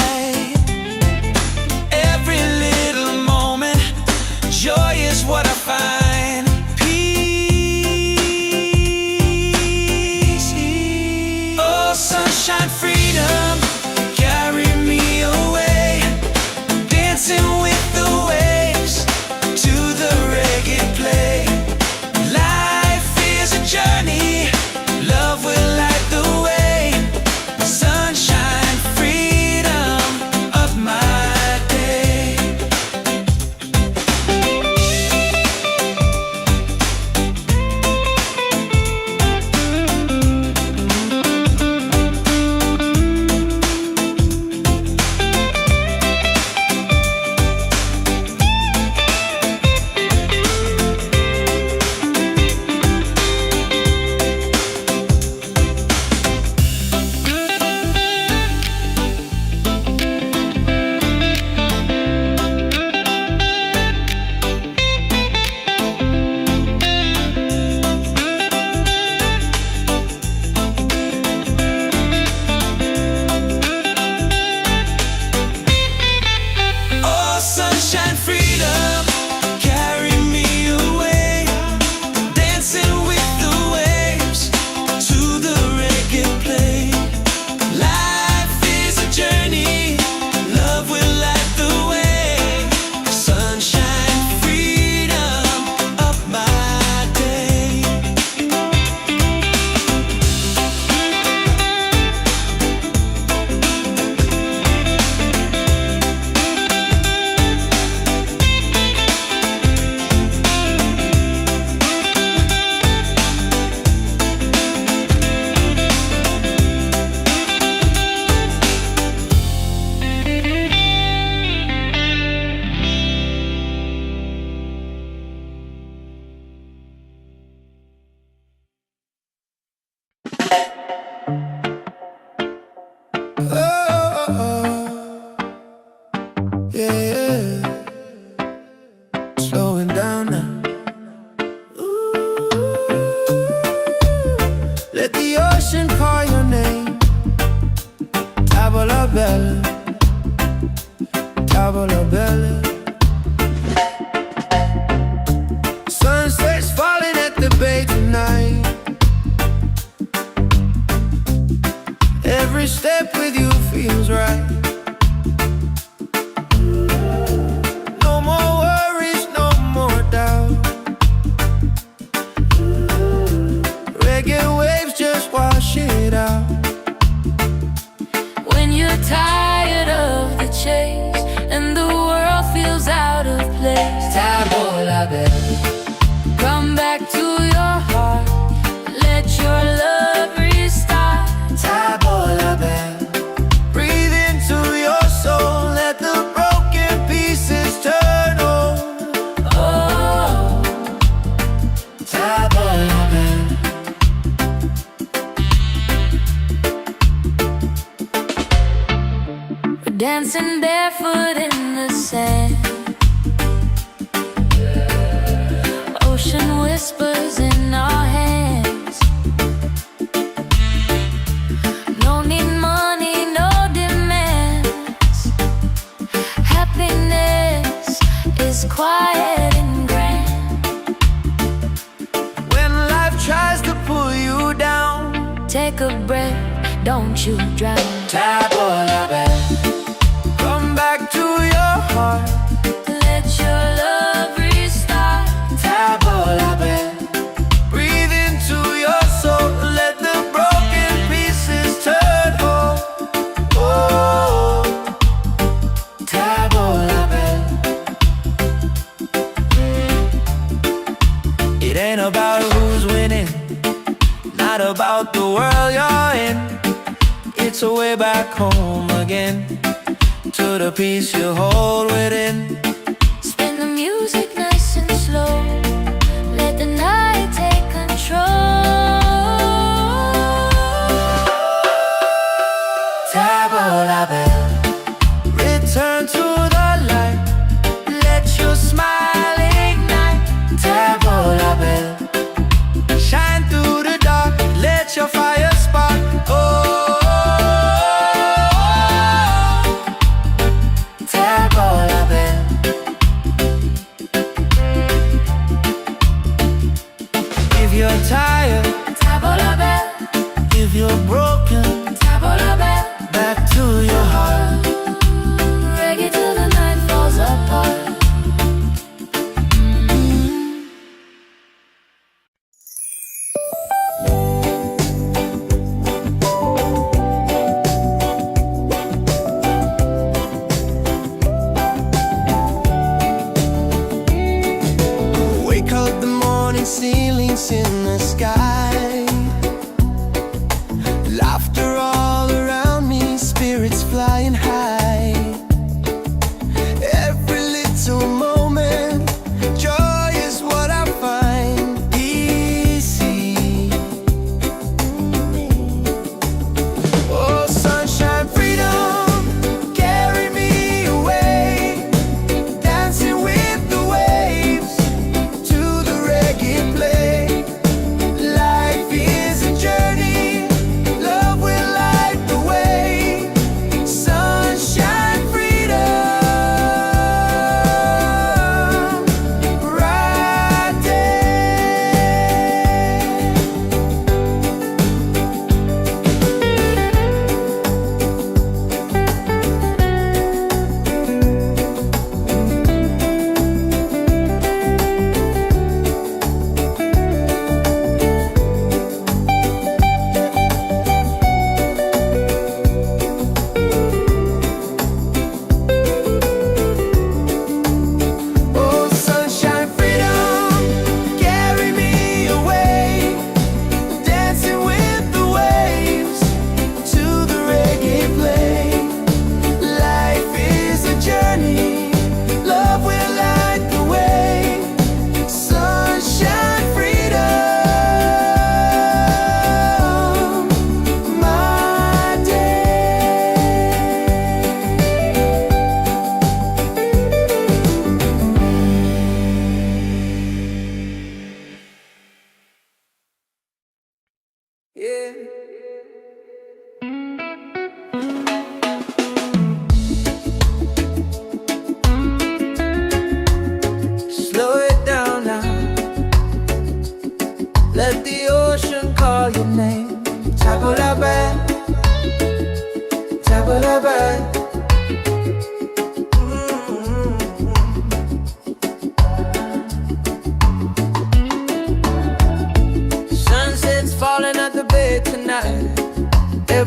yeah. Slowing down now. Ooh. Let the ocean call your name. Tavola bella, tavola bella. Sunset's falling at the bay tonight. Every step with you feels right. No more worries, no more doubt. Reggae waves just wash it out. When you're tired of the chase and the world feels out of place, Tavola bella, come back to your heart. Let your love restart. tavola bella. Breathe into your soul. Let the broken pieces turn whole. Oh, Tavola bella. we're dancing barefoot in the sand. Ocean whispers in our hands. No need money, no demands. Happiness is quiet and grand. When life tries to pull you down, Take a breath, don't you drown. Tavola bella. Come back to your heart. Let your love restart. Tavola bella. Breathe into your soul. Let the broken pieces turn whole. Oh, Tavola bella. It ain't about who's winning, not about the world you're in. It's a way back home again, to the peace you hold within. Spin the music nice and slow. Let the night take control. Tavola bella. Return to the light. Let your smile ignite. Tavola bella. Shine through the dark. Let your fire spark. Oh, Tavola bella. If you're tired, Tavola bella, if you're broken, tavola bella. back to your heart. Reggae to the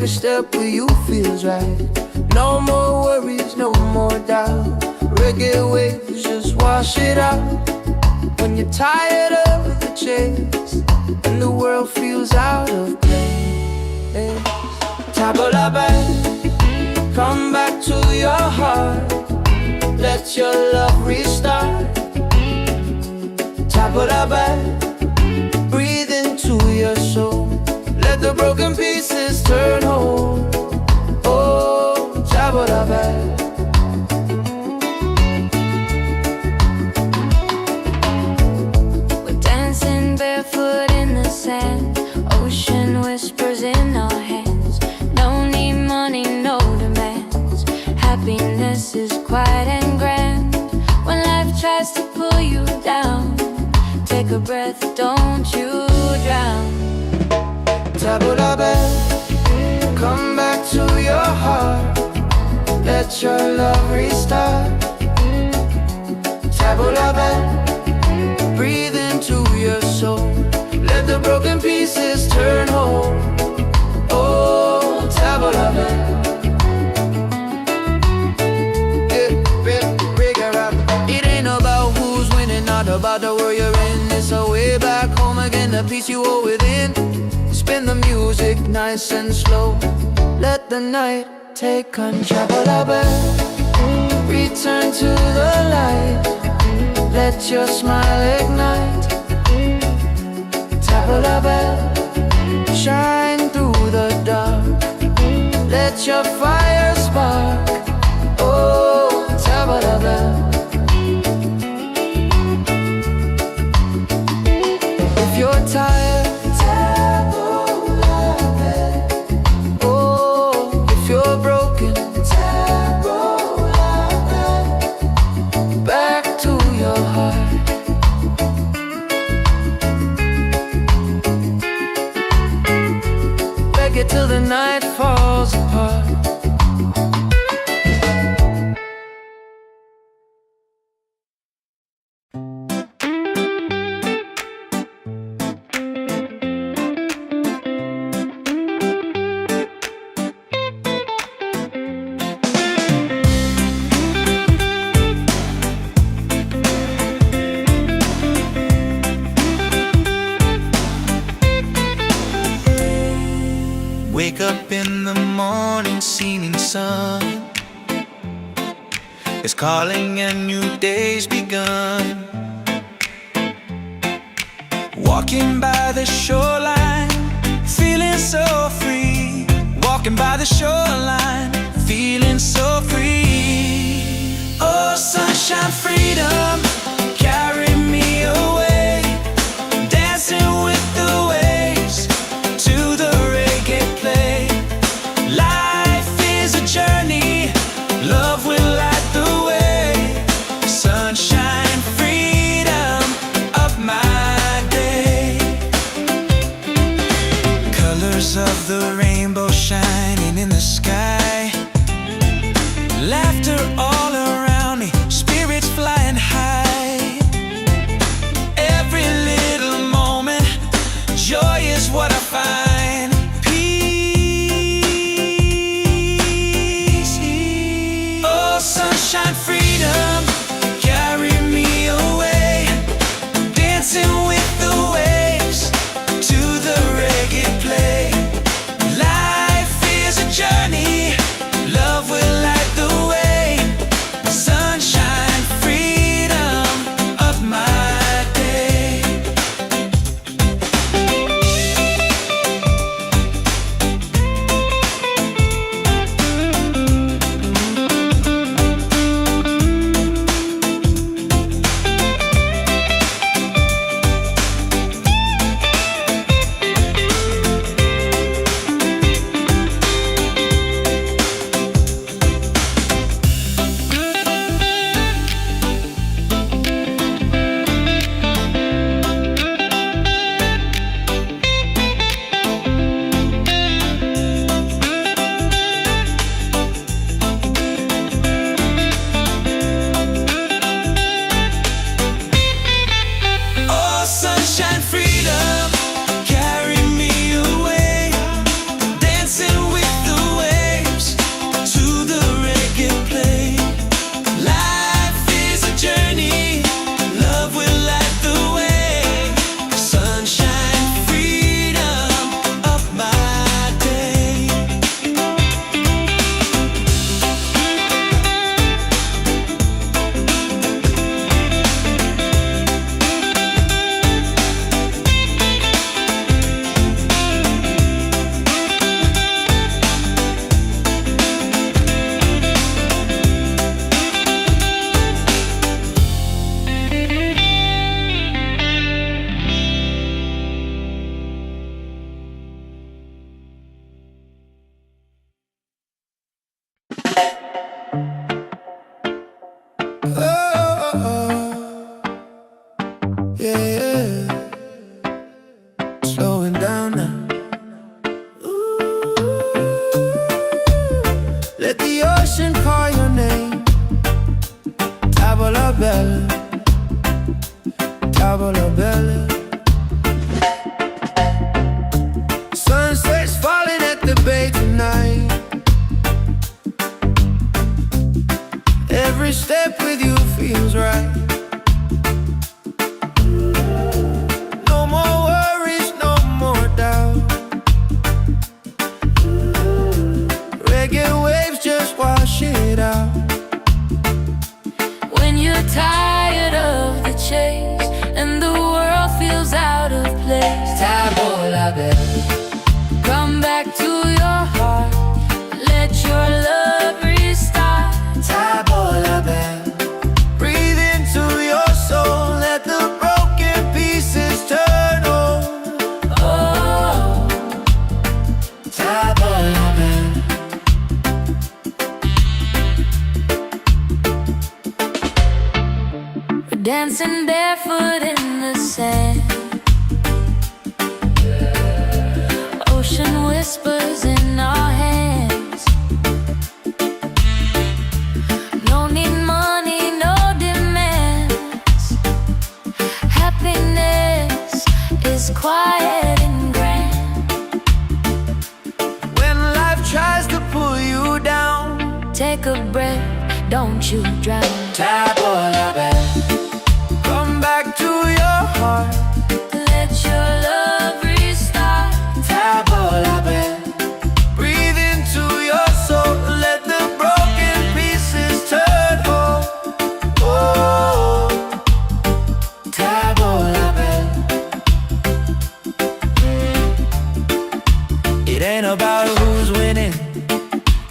Every step with you feels right. No more worries, no more doubt. Reggae waves just wash it out. When you're tired of the chase and the world feels out of place, tabla back, come back to your heart. Let your love restart. Tabla back, breathe into your soul. Let the broken pieces turn whole. Oh, tabla back. Barefoot in the sand, ocean whispers in our hands. No need money, no demands. Happiness is quiet and grand. When life tries to pull you down, take a breath, don't you drown. Tabla back, come back to your heart. Let your love restart. Tabla back, breathe into your soul. Let the broken pieces turn whole. Oh, tabla back. It ain't about who's winning, not about the world you're in. It's a way back home again, the peace you hold within. Spin the music nice and slow. Let the night take control. Tabla back, return to the light. Let your smile ignite. Tabla back, shine through the dark. Let your fire spark. Oh, tabla back. If you're tired, tabla back. Oh, if you're broken, tabla back. Back to your heart. Reggae till the night falls apart. Wake up in the morning, seeing sun is calling and new day's begun. Walking by the shoreline, feeling so free. Walking by the shoreline, feeling so free. Oh, sunshine, freedom, carry me away. Dancing with the waves to the reggae play. Life is a journey, love will light the way. Sunshine, freedom of my day. Colors of the rainbow shining in the sky. Laughter all around me, spirits flying high. Every little moment, joy is what I find. Peace. Oh, sunshine, freedom, carry me away. Dancing with the waves to the reggae play. Life is a journey, love will light the way. Sunshine, freedom of my day. bella, tavola bella. Sunset's falling at the bay tonight. Every step with you feels right. No more worries, no more doubt. Reggae waves just wash it out. When you're tired of the chase and the world feels out of place, Tavola bella, come back to your heart. Let your love restart. tavola bella. Breathe into your soul, let the broken pieces turn whole. Oh, Tavola bella. we're dancing barefoot in the sand. Ocean whispers in our hands. No need money, no demands. Happiness is quiet and grand. When life tries to pull you down, Take a breath, don't you drown. tavola bella. Come back to your heart, Let your love restart. tavola bella. Breathe into your soul, let the broken pieces turn whole. Oh, tavola bella. It ain't about who's winning,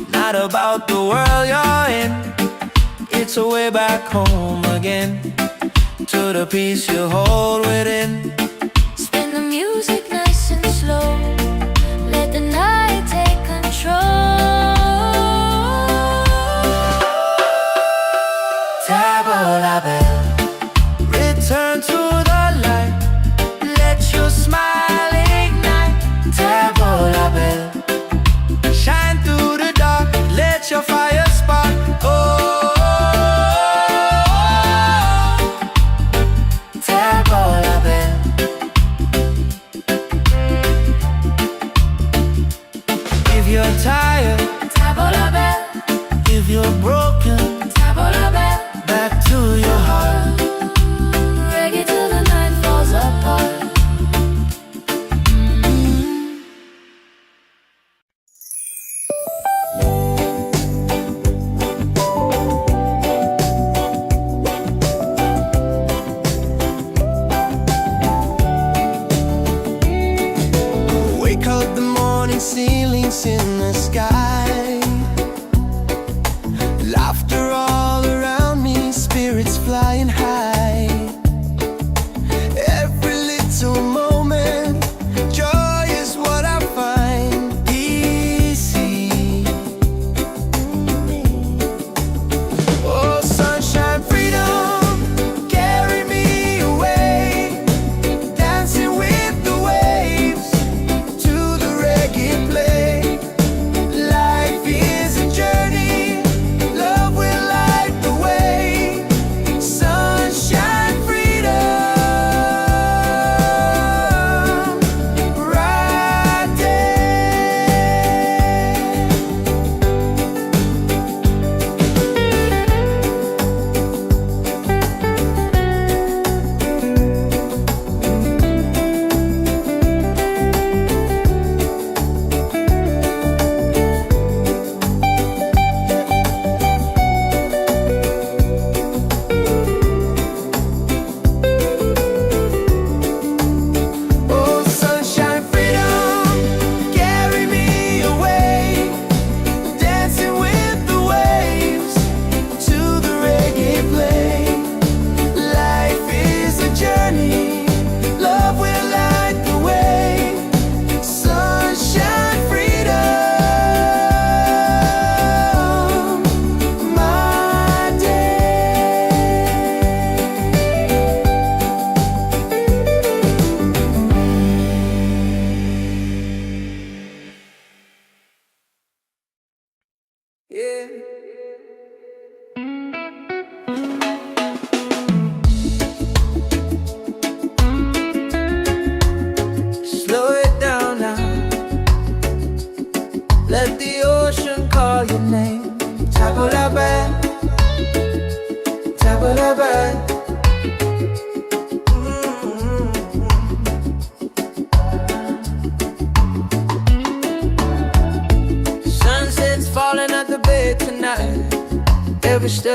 not about the world you're in. It's a way back home again, to the peace you hold within. Spin the music nice and slow. Let the night take control. Tavola bella. Return to the light, let your smile ignite. Tavola bella. Shine through the dark, let your fire spark. Oh, tavola bella. If you're tired, Tavola bella, if you're broken, tavola bella. back to your heart. Reggae to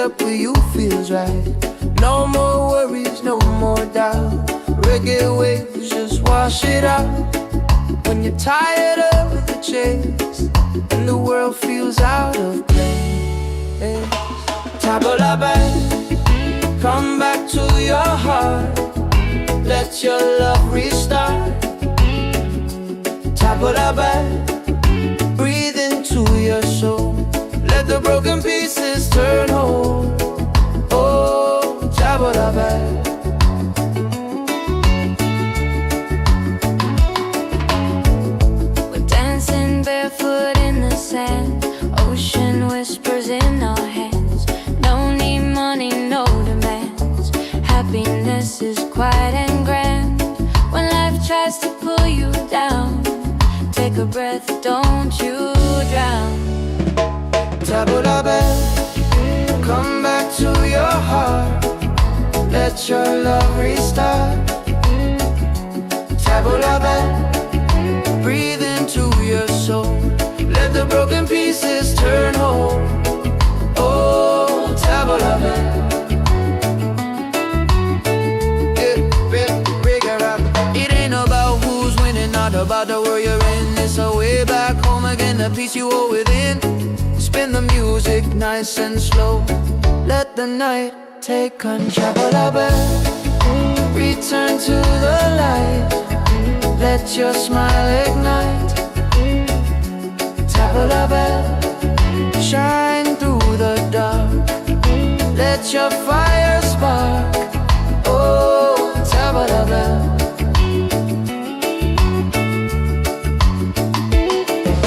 step with you feels right. No more worries, no more doubt. Reggae waves just wash it out. When you're tired of the chase and the world feels out of place, tabla back, come back to your heart. Let your love restart. Tabla back, breathe into your soul. Let the broken pieces turn whole. Oh, tabla back. We're dancing barefoot in the sand. Ocean whispers in our hands. No need money, no demands. Happiness is quiet and grand. When life tries to pull you down, take a breath, don't you drown. Tabla back, come back to your heart. Let your love restart. Tabla back, breathe into your soul. Let the broken pieces turn whole. Oh, tabla back. It ain't about who's winning, not about the world you're in. It's a way back home again, the peace you hold within. Spin the music nice and slow. Let the night take control. Return to the light. Let your smile ignite. Tabla back, shine through the dark. Let your fire spark. Oh, tabla back.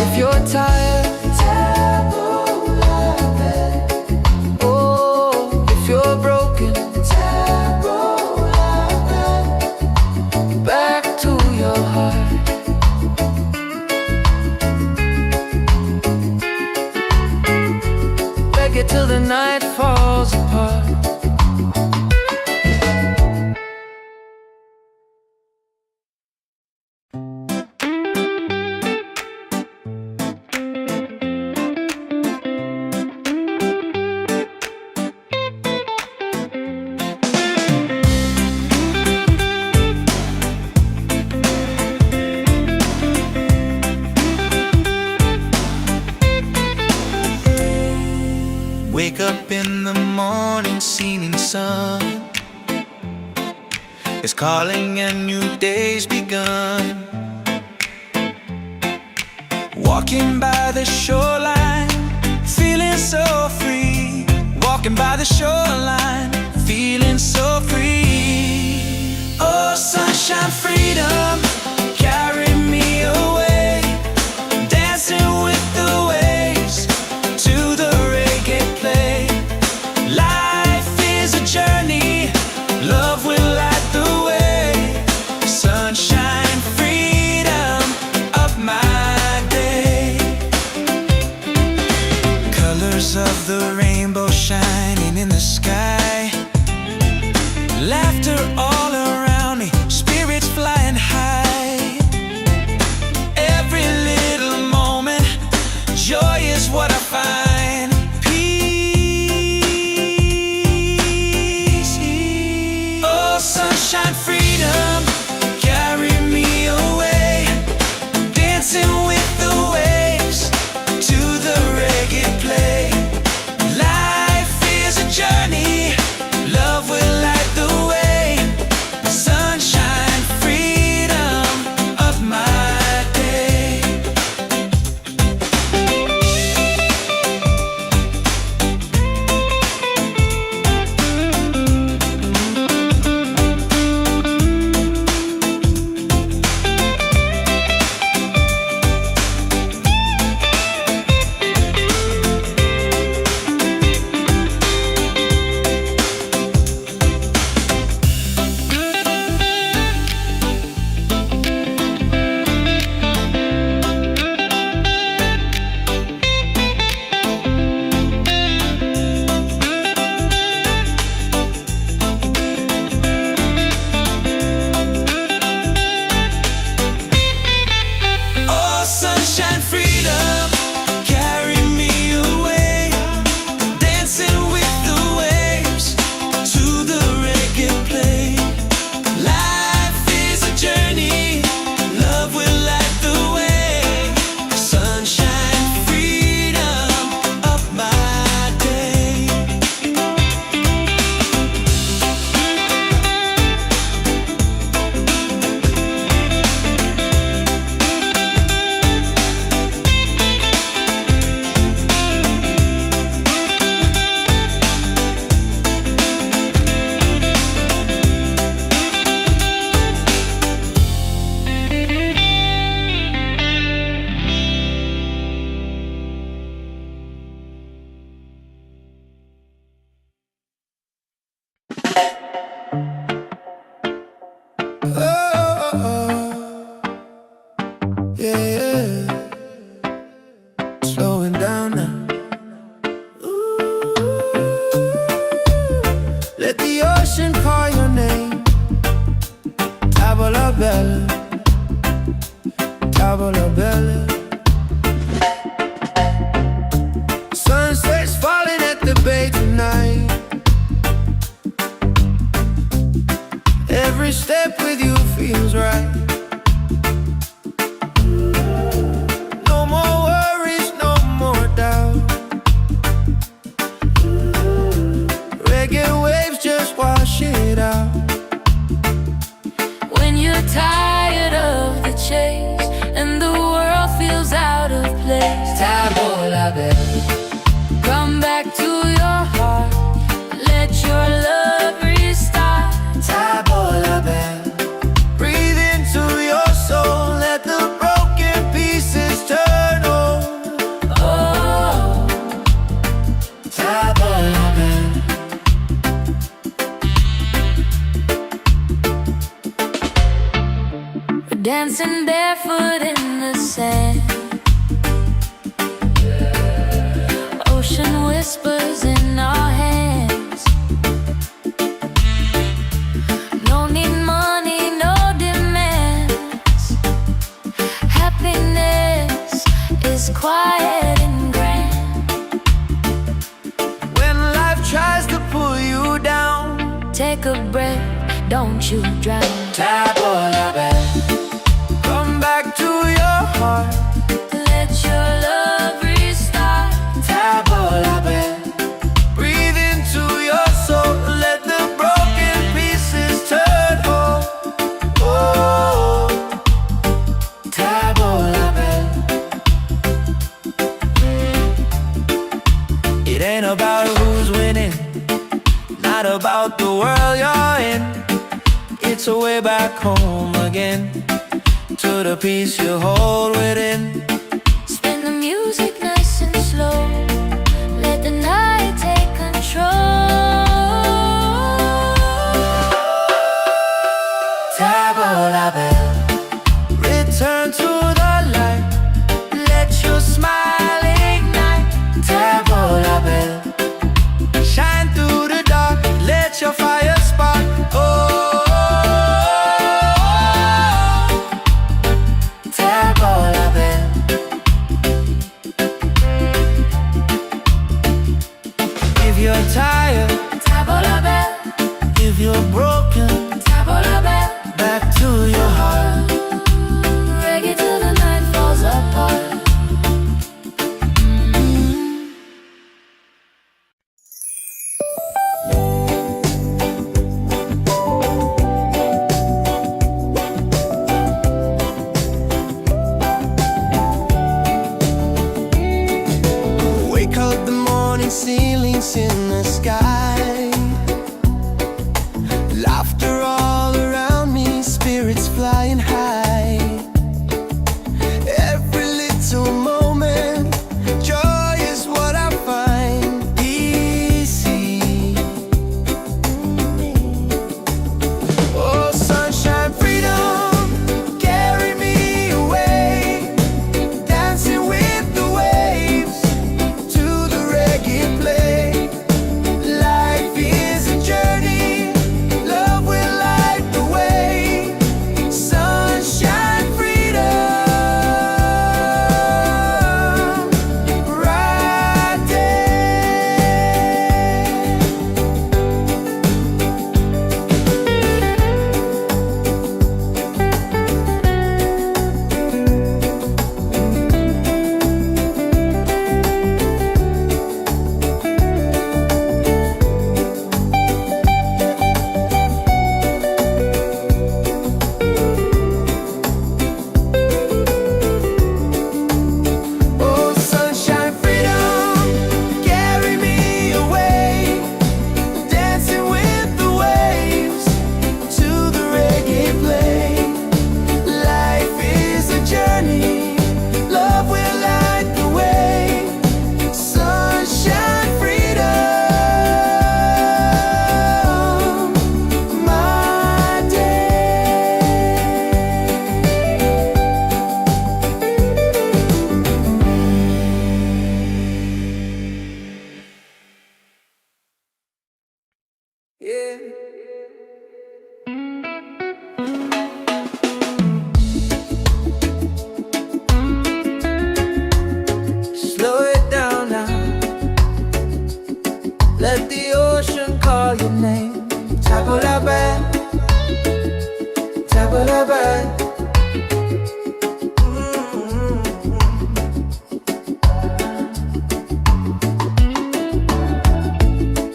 If you're tired, oh, if you're broken, back to your heart. Reggae till the night falls apart. Wake up in the morning, seeing sun is calling and new day's begun. Walking by the shoreline, feeling so free. Walking by the shoreline, feeling so free. Oh, sunshine, freedom, carry me away. Dancing with the waves to the reggae play. Life is a journey, love will light the way. Sunshine, freedom of my day. Colors of the rainbow shining in the sky. Laughter all around me, spirits flying high. Let the ocean call your name. Tavola bella, tavola bella. Sunset's falling at the bay tonight. Every step with you feels right. No more worries, no more doubt. Reggae waves just wash it out. When you're tired of the chase and the world feels out of place, Tavola bella, come back to your heart. Let your love restart. tavola bella. Breathe into your soul. Let the broken pieces turn whole. Oh, Tavola bella. we're dancing barefoot in the sand. Ocean whispers in our hands. No need money, no demands. Happiness is quiet and grand. When life tries to pull you down, Take a breath, don't you drown. tavola bella. Come back to your heart. Let your love restart. Tavola bella. Breathe into your soul. Let the broken pieces turn whole. Oh, tavola bella. It ain't about who's winning, not about the world you're in. It's a way back home again, to the peace you hold within. Spin the music nice and slow. Let the night take control. Tavola bella. Return to the light. Let your smile ignite. Tavola bella. Shine through the dark. Let your fire spark. Oh, tavola bella. Yeah. Slow it down now. Let the ocean call your name. Tabula-bad, tabula-bad.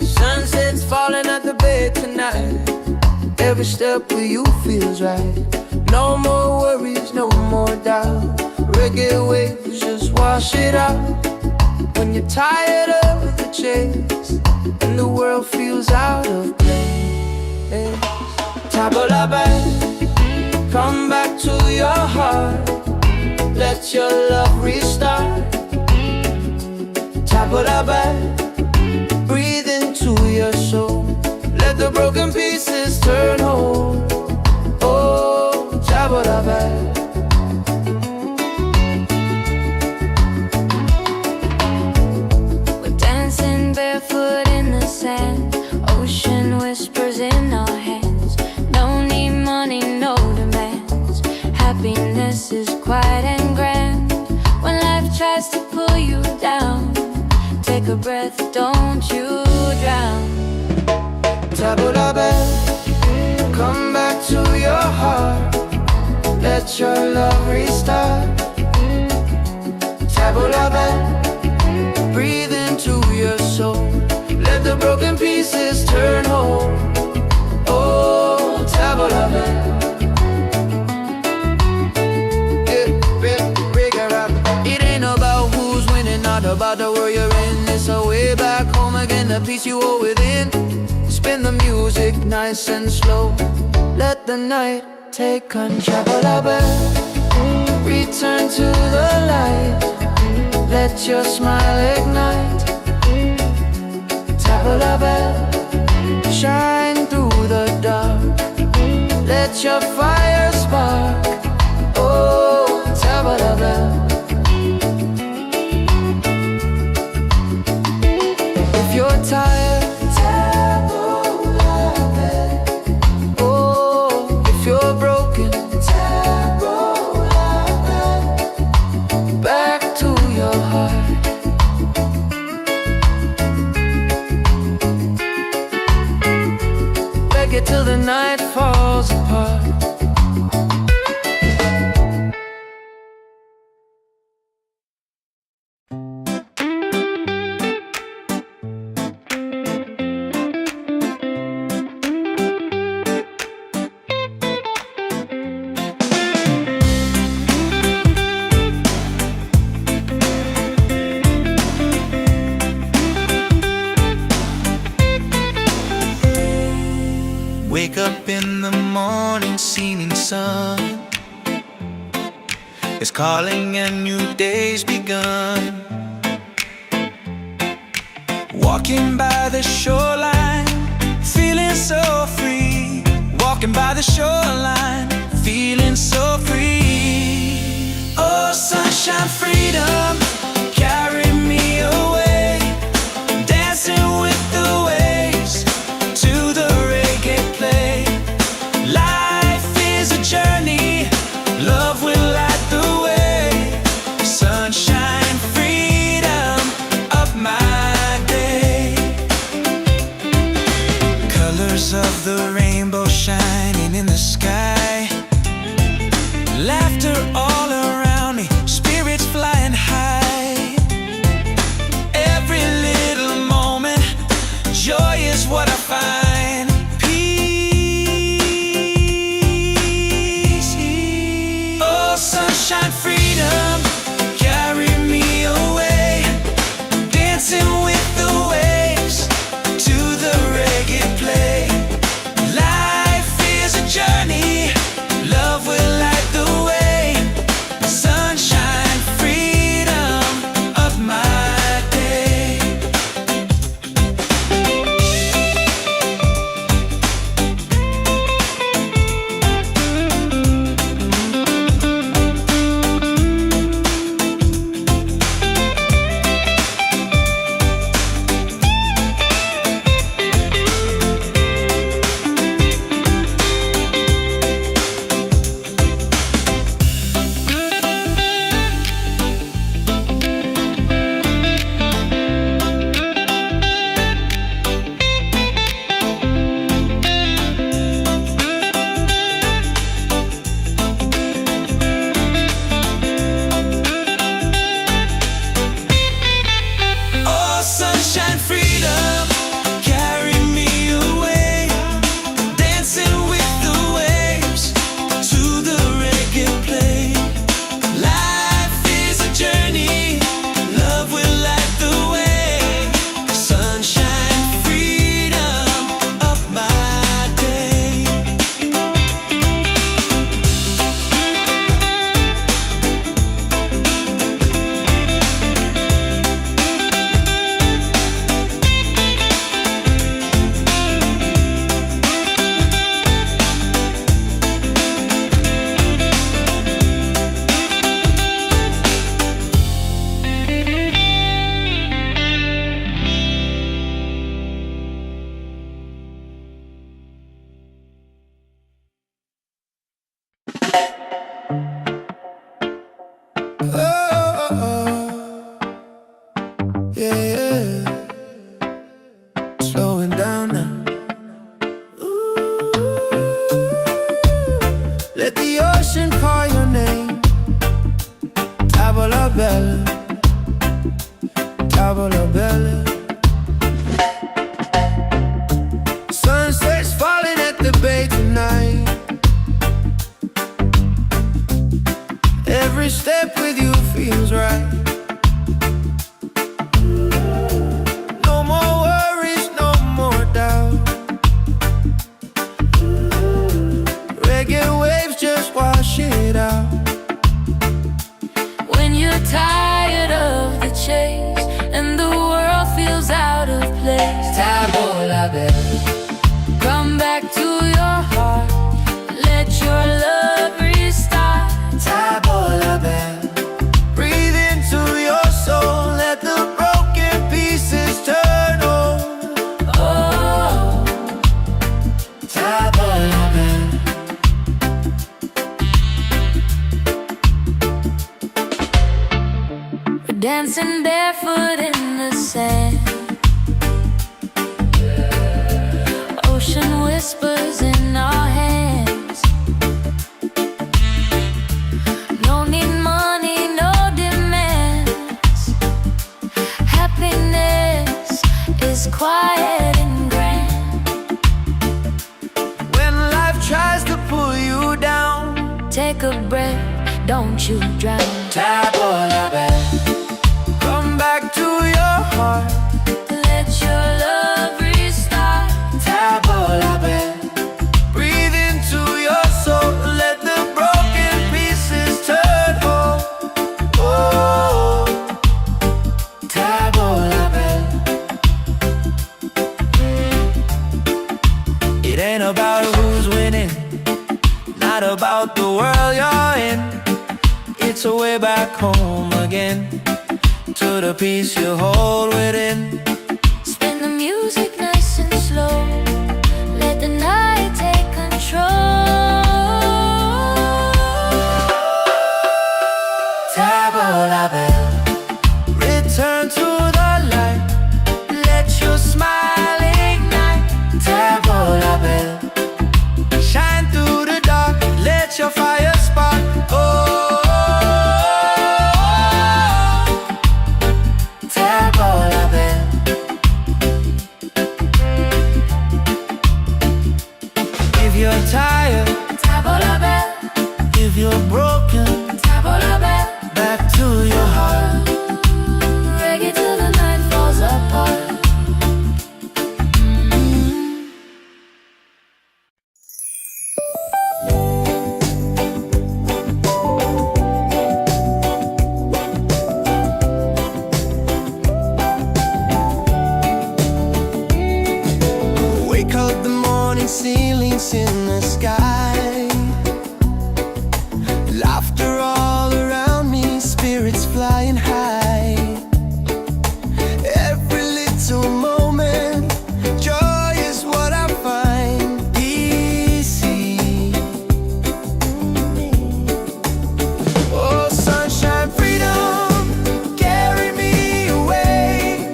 Sunset's falling at the bay tonight. Every step with you feels right. No more worries, no more doubt. Reggae waves just wash it out. When you're tired of the chase and the world feels out of place, tabula-bad, come back to your heart. Let your love restart. Tabula-bad, breathe into your soul. Let the broken pieces turn whole. Oh, tabula-bad. We're dancing barefoot in the sand. Ocean whispers in our hands. No need money, no demands. Happiness is quiet and grand. When life tries to pull you down, take a breath, don't you drown. Tabula-bad, come back to your heart. Let your love restart. Tabula-bad, breathe into your soul. Let the broken pieces turn whole. Oh, tabula-bad. It ain't about who's winning, not about the world you're in. It's a way back home again, the peace you hold within. Spin the music nice and slow. Let the night take control. Return to the light. Let your smile ignite. Tabula-bad, shine through the dark. Let your fire spark. Oh, tabula-bad. If you're tired, tabula-bad. Oh, if you're broken, tabula-bad. Back to your heart. Reggae till the night falls apart. Wake up in the morning, seeing sun is calling and new day's begun. Walking by the shoreline, feeling so free. Walking by the shoreline, feeling so free. Oh, sunshine, freedom, carry me away. Dancing with the waves to the reggae play. Life is a journey, love will light the way. Sunshine, freedom of my day. Colors of the rainbow shining in the sky. Laughter all around me, spirits flying high. Every little moment, joy is what I find. Peace. Oh, sunshine, freedom, carry me away. Dancing with the waves to the reggae play. Life Oh, oh, oh. Yeah, yeah. Slowing down now. Ooh. Let the ocean call your name. Tavola bella, tavola bella. Sunset's falling at the bay tonight. Every step with you feels right. No more worries, no more doubt. Reggae waves just wash it out. When you're tired of the chase and the world feels out of place, Tavola bella, come back to your heart. Let your love restart. tavola bella. Breathe into your soul. Let the broken pieces turn whole. Oh, Tavola bella. we're dancing barefoot in the sand. Ocean whispers in our hands. No need money, no demands. Happiness is quiet and grand. When life tries to pull you down, Take a breath, don't you drown. tavola bella. Come back to your heart. Let your love restart. Tavola bella. Breathe into your soul. Let the broken pieces turn whole. Oh, tavola bella. It ain't about who's winning, not about the world you're in. It's a way back home again, to the peace you hold within. Spin the music nice and slow. Let the night take control. Tavola bella. Return to the light. Let your smile ignite. Tavola bella. Shine through the dark. Let your fire spark. Oh, tavola bella. If you're tired, Tavola bell, if you're broken, tavola bell. back to your heart. Reggae till the night falls apart. Wake up the morning ceilings in the sky. Laughter all around me, spirits flying high. Every little moment, joy is what I find easy. Oh, sunshine, freedom, carry me away.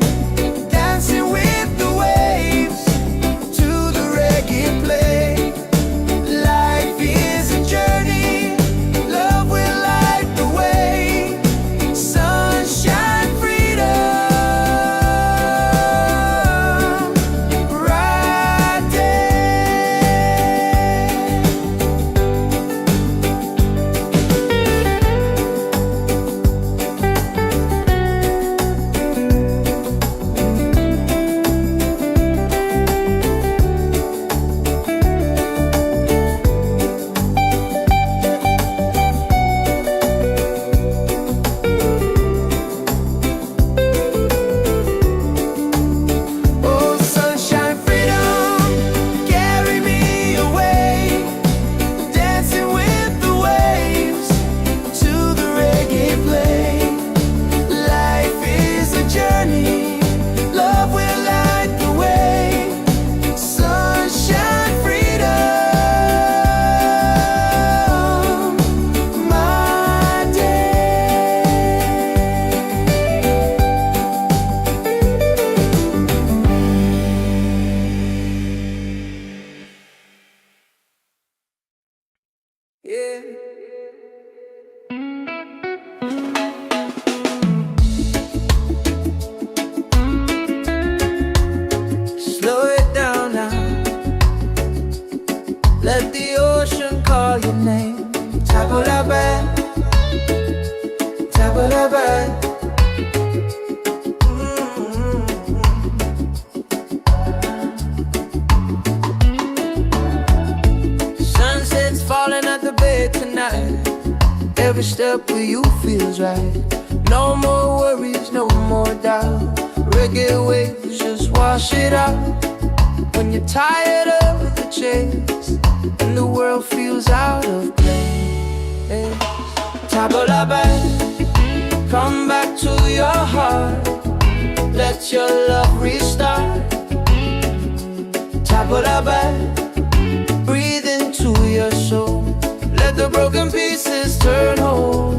Dancing with the waves to the reggae play. Life is Yeah. Slow it down now. Let the ocean call your name. Tabulabai, tabulabai. Sunset's falling at the bay tonight. Every step with you feels right. No more worries, no more doubt. Reggae waves just wash it out. When you're tired of the chase and the world feels out of place, Tabulabai, come back to your heart. Let your love restart. Tabulabai, breathe into your soul. Let the broken pieces turn whole.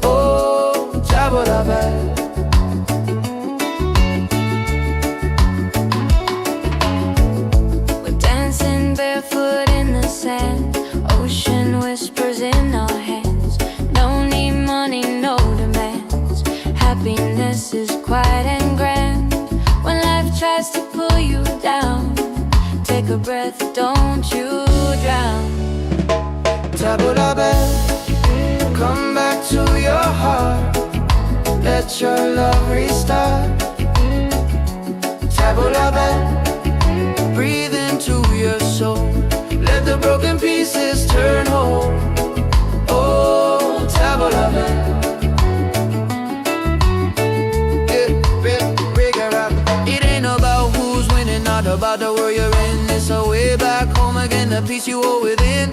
Oh, Tabulabai. Barefoot in the sand, ocean whispers in our hands. No need money, no demands. Happiness is quiet and grand. When life tries to pull you down, take a breath, don't you drown. Tabulabai, come back to your heart. Let your love restart. Tabulabai, breathe into your soul. Let the broken pieces turn whole. Oh, Tabulabai. It ain't about who's winning, not about the world you're in. It's a way back home again, the peace you hold within.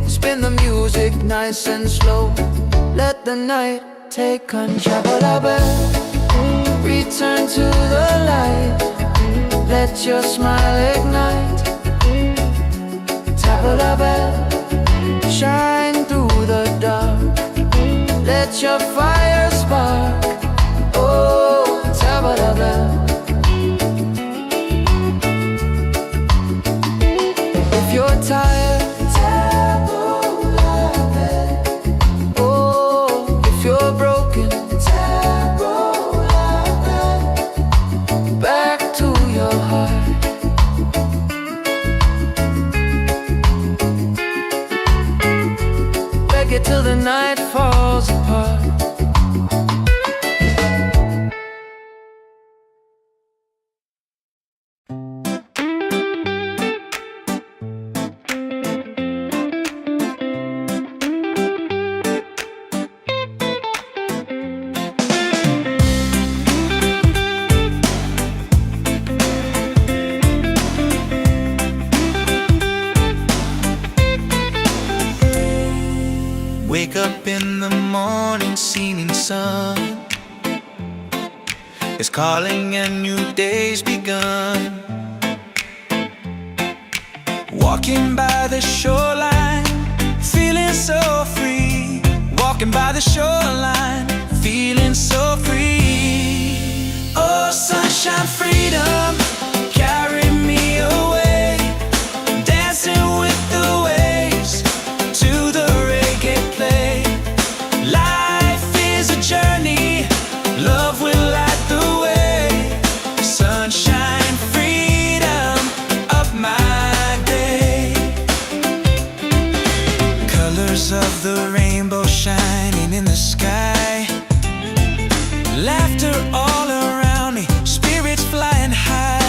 Spin the music nice and slow. Let the night take control. Tabulabai, return to the light. Let your smile ignite. Tabulabai, shine through the dark. Let your fire spark. Oh, Tabulabai. If you're tired, Tabulabai. Oh, if you're broken, Tabulabai. Back to your heart. Reggae till the night falls apart. Wake up in the morning, seeing sun is calling and new day's begun. Walking by the shoreline, feeling so free. Walking by the shoreline, feeling so free. Oh, sunshine, freedom, carry me away. Dancing with the waves to the reggae play. Life is a journey, love will light the way. Sunshine, freedom of my day. Colors of the rainbow shining in the sky. Laughter all around me, spirits flying high.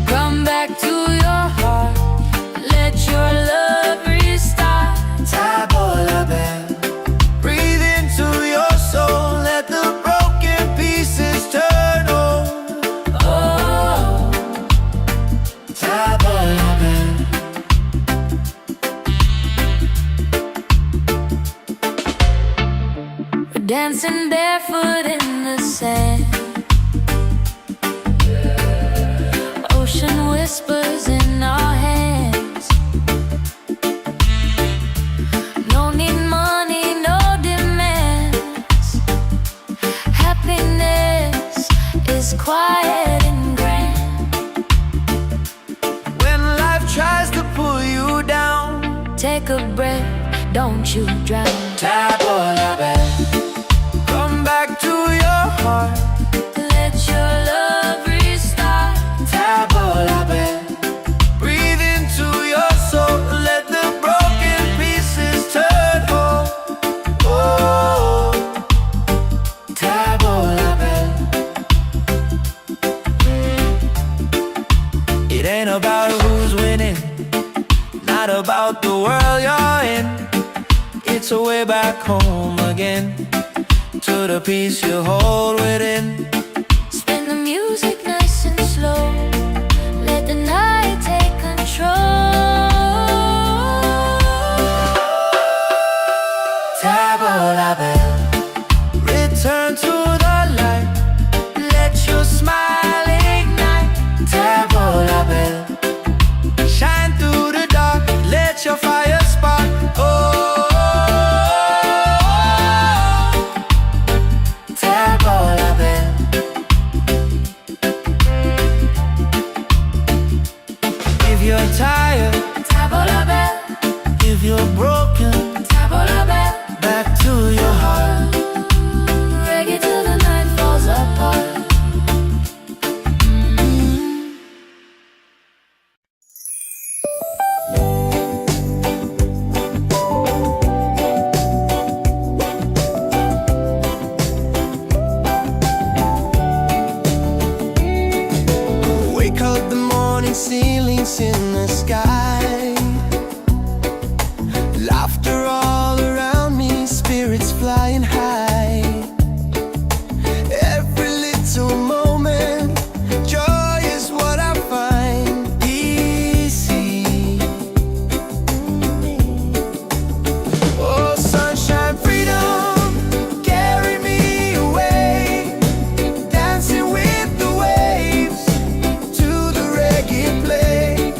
Come back to your heart, let your love restart. Breathe into your soul, let the broken pieces turn whole. Oh, we're dancing barefoot in the sand. Ocean whispers in our hands. No need money, no demands. Happiness is quiet and grand. When life tries to pull you down, Take a breath, don't you drown. come back to your heart. Let your love restart. Breathe into your soul, let the broken pieces turn whole. Oh, it ain't about who's winning, not about the world you're in. It's a way back home again, to the peace you hold within. Spin the music nice and slow. Let the night take control. Return to the light, let your smile ignite. Shine through the dark, let your fire spark. Oh, if you're tired, Tabo la belle, if you're broken, tabo la belle. back to your heart. Reggae till the night falls apart. Wake up the morning, ceilings in the sky. Laughter all around me, spirits flying high. Every little moment, joy is what I find easy. Oh, sunshine, freedom, carry me away. Dancing with the waves to the reggae play.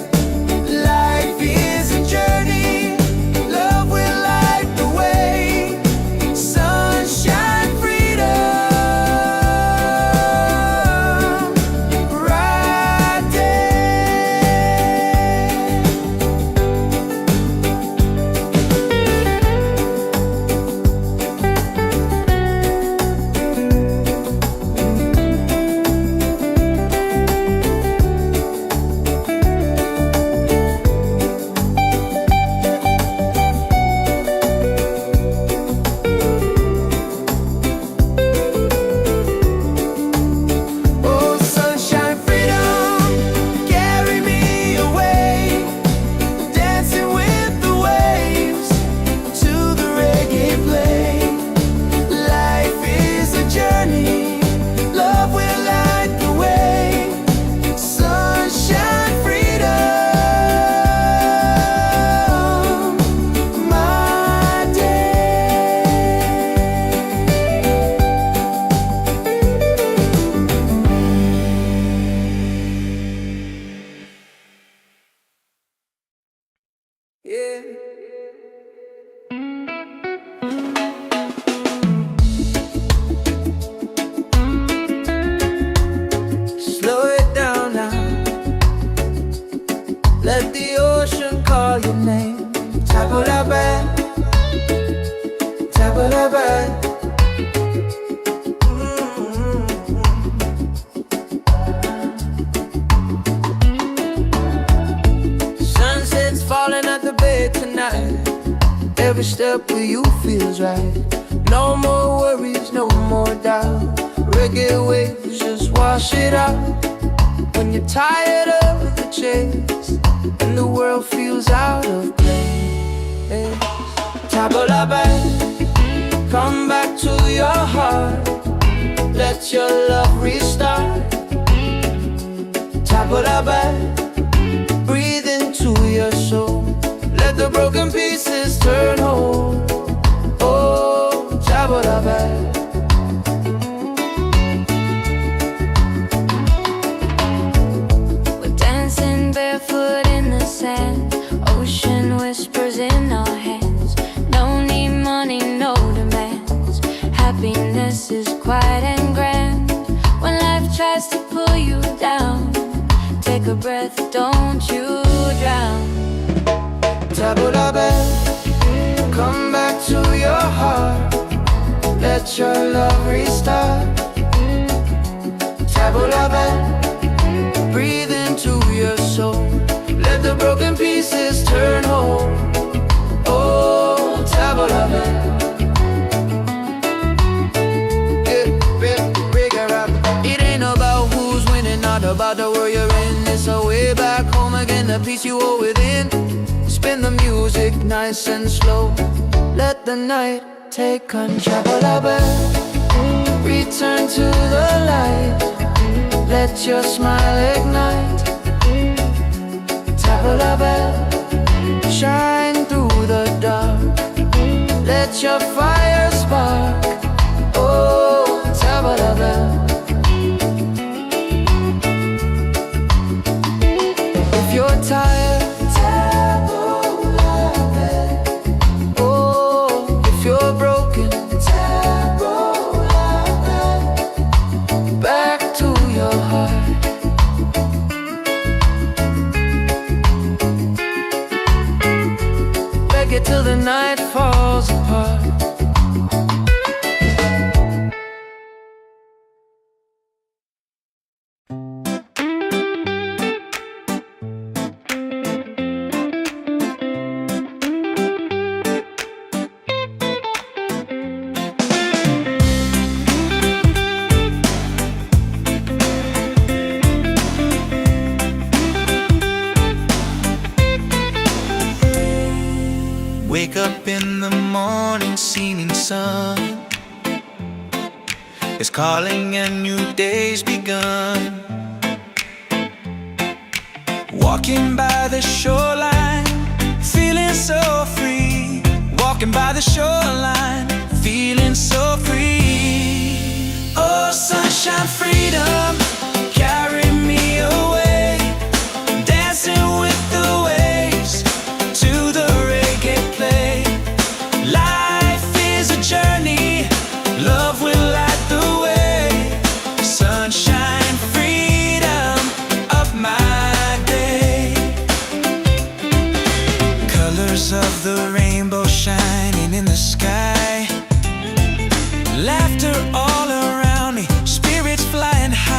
Life is a journey, love will light the way. Sunshine, freedom, right Oh, sunshine, freedom, carry me away. Dancing with the waves to the reggae play. Life is a journey, love will light the way. Sunshine, freedom, my day. Yeah. Slow it down now. Let the ocean call your name. Tabo la belle, tabo la belle. Sunset's falling at the bay tonight. Every step with you feels right. No more worries, no more doubt. Reggae waves just wash it out. when you're tired of the chase and the world feels out of place. Tabula back, come back to your heart. Let your love restart. Tabula back, breathe into your soul. Let the broken pieces turn whole. Oh, tabula back. Barefoot in the sand, ocean whispers in our hands. No need money, no demands. Happiness is quiet and grand. When life tries to pull you down, take a breath, don't you drown. Tabula back, come back to your heart. Let your love restart. Tabula back, breathe into your soul. Let the broken pieces turn whole. Oh, tabula back. It ain't about who's winning, not about the world you're in. It's a way back home again, the peace you hold within. Spin the music nice and slow. Let the night take control. Tabula back, return to the light. Let your smile ignite. Tabula back, shine through the dark. Let your fire spark. Oh, tabula back. If you're tired, tabula back. Oh, if you're broken, tabula back. Back to your heart. Reggae till the night falls apart. Wake up in the morning, seeing sun is calling and new day's begun. Walking by the shoreline, feeling so free. Walking by the shoreline, feeling so free. Oh, sunshine, freedom, carry me away. Dancing with the waves to the reggae play. Life is a journey, love will light the way. Sunshine, freedom of my day. Colors of the rainbow shining in the sky. Laughter all around me, spirits flying high.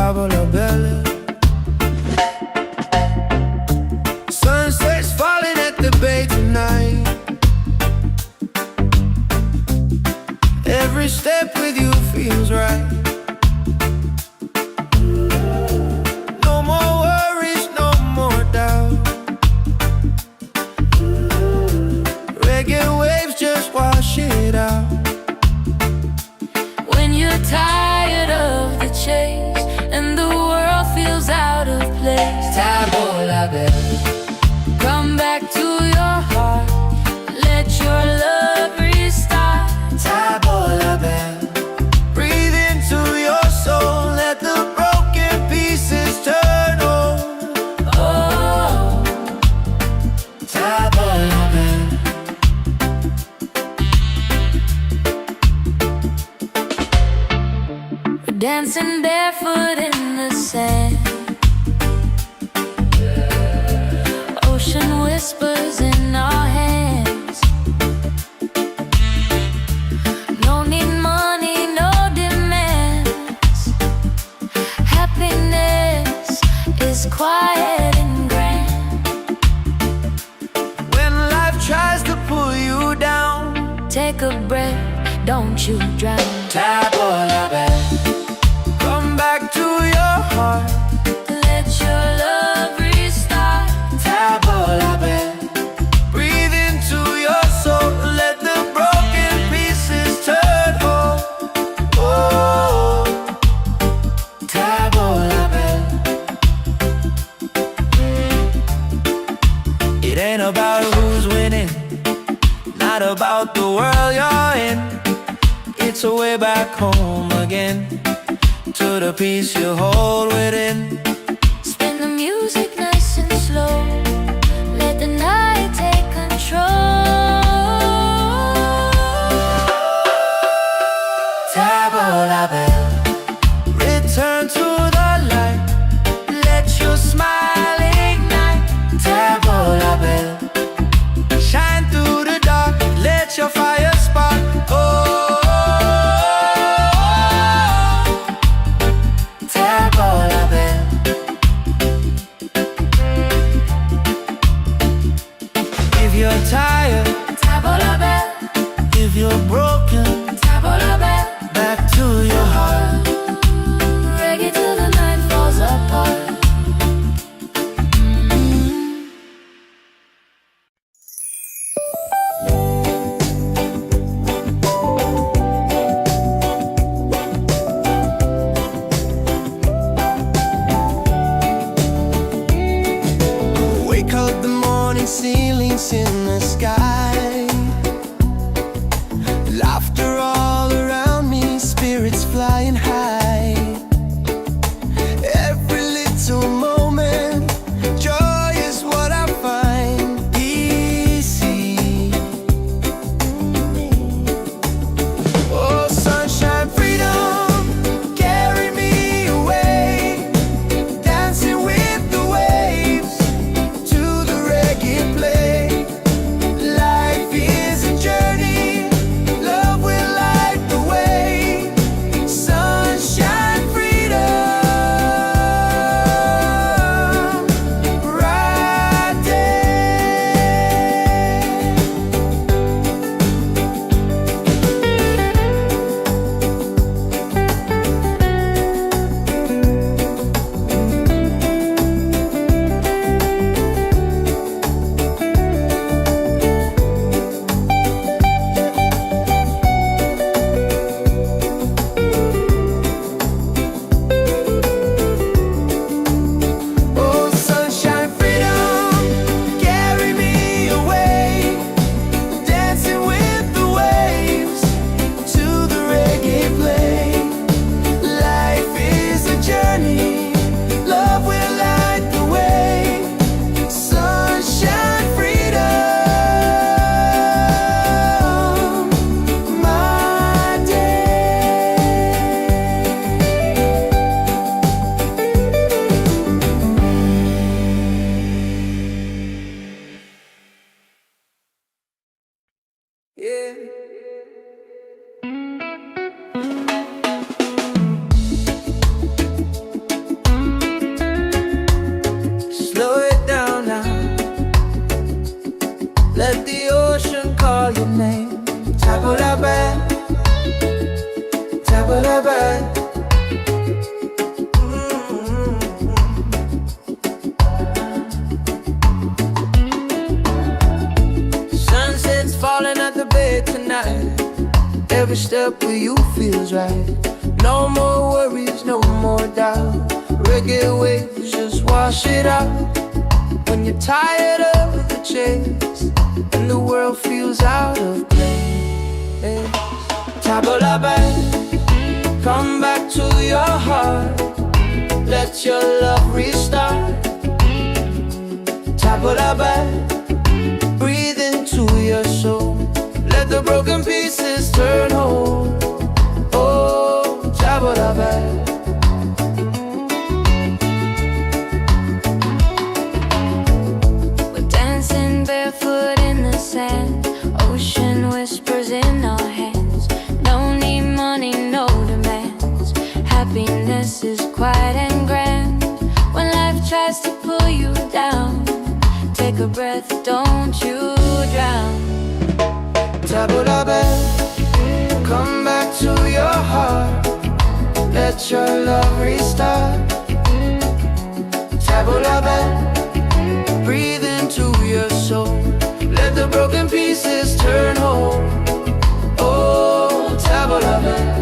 tavola bella. Sunset's falling at the bay tonight. Every step with you feels right. No more worries, no more doubt. Reggae waves just wash it out. When you're tired of the chase and the world feels out of place, Tavola bella. come back to your heart. Let your love restart. Tavola bella. Breathe into your soul. Let the broken pieces turn whole. Oh, Tavola bella. we're dancing barefoot in the sand. Ocean whispers in our hands. No need money, no demands. Happiness is quiet and grand. When life tries to pull you down, Take a breath, don't you drown. Tavola bella. Come back to your heart. Let your love restart. Tavola bella. Breathe into your soul. Let the broken pieces turn whole. Oh, Tavola bella. It ain't about who's winning, not about the world you're in. It's a way back home again, to the peace you hold within. Spin the music nice and slow. Let the night take control. Tavola bella. Return to the light. Let your smile ignite. Tavola bella. Shine through the dark. Let your fire spark. Oh, Tavola bella. If you're tired, Tavola bell, if you're broken, Tavola bell. back to your heart. Reggae till the night falls apart. Wake up the morning, ceilings in the sky. Laughter all around me, spirits flying high. Every little moment, joy is what I find easy. Oh, sunshine, freedom, carry me away. Dancing with the waves to the reggae play. Life is a journey, love will light the way. Sunshine. Every step with you feels right. No more worries, no more doubt. Reggae waves just wash it out. When you're tired of the chase and the world feels out of place, tabla back, come back to your heart. Let your love restart. Tabla back, breathe into your soul. Let the broken pieces turn whole. Oh, tabla back. We're dancing barefoot in the sand. Ocean whispers in our hands. No need money, no demands. Happiness is quiet and grand. When life tries to pull you down, take a breath, don't you drown. Tabla back, come back to your heart. Let your love restart. Tabla back, breathe into your soul. Let the broken pieces turn whole. Oh, tabla back.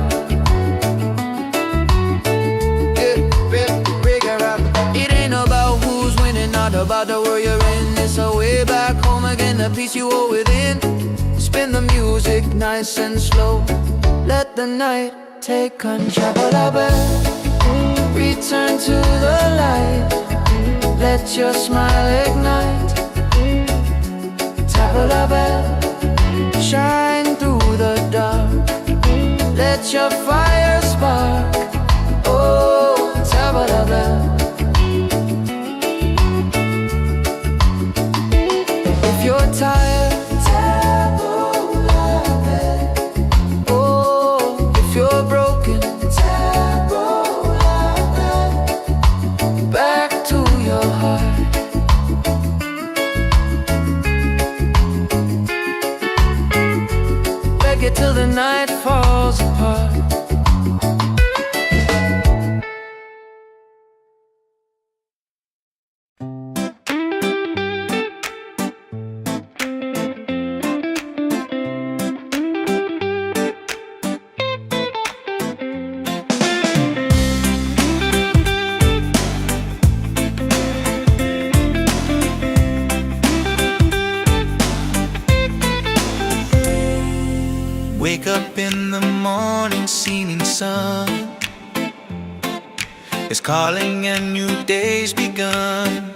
It ain't about who's winning, not about the world you're in. It's a way back home again, the peace you hold within. Spin the music nice and slow. Let the night take control. Return to the light. Let your smile ignite. Tabla back, shine through the dark. Let your fire spark. Oh, tabla back. If you're tired, oh, if you're broken, back to your heart. Reggae till the night falls apart. Wake up in the morning, seeing sun is calling and new day's begun.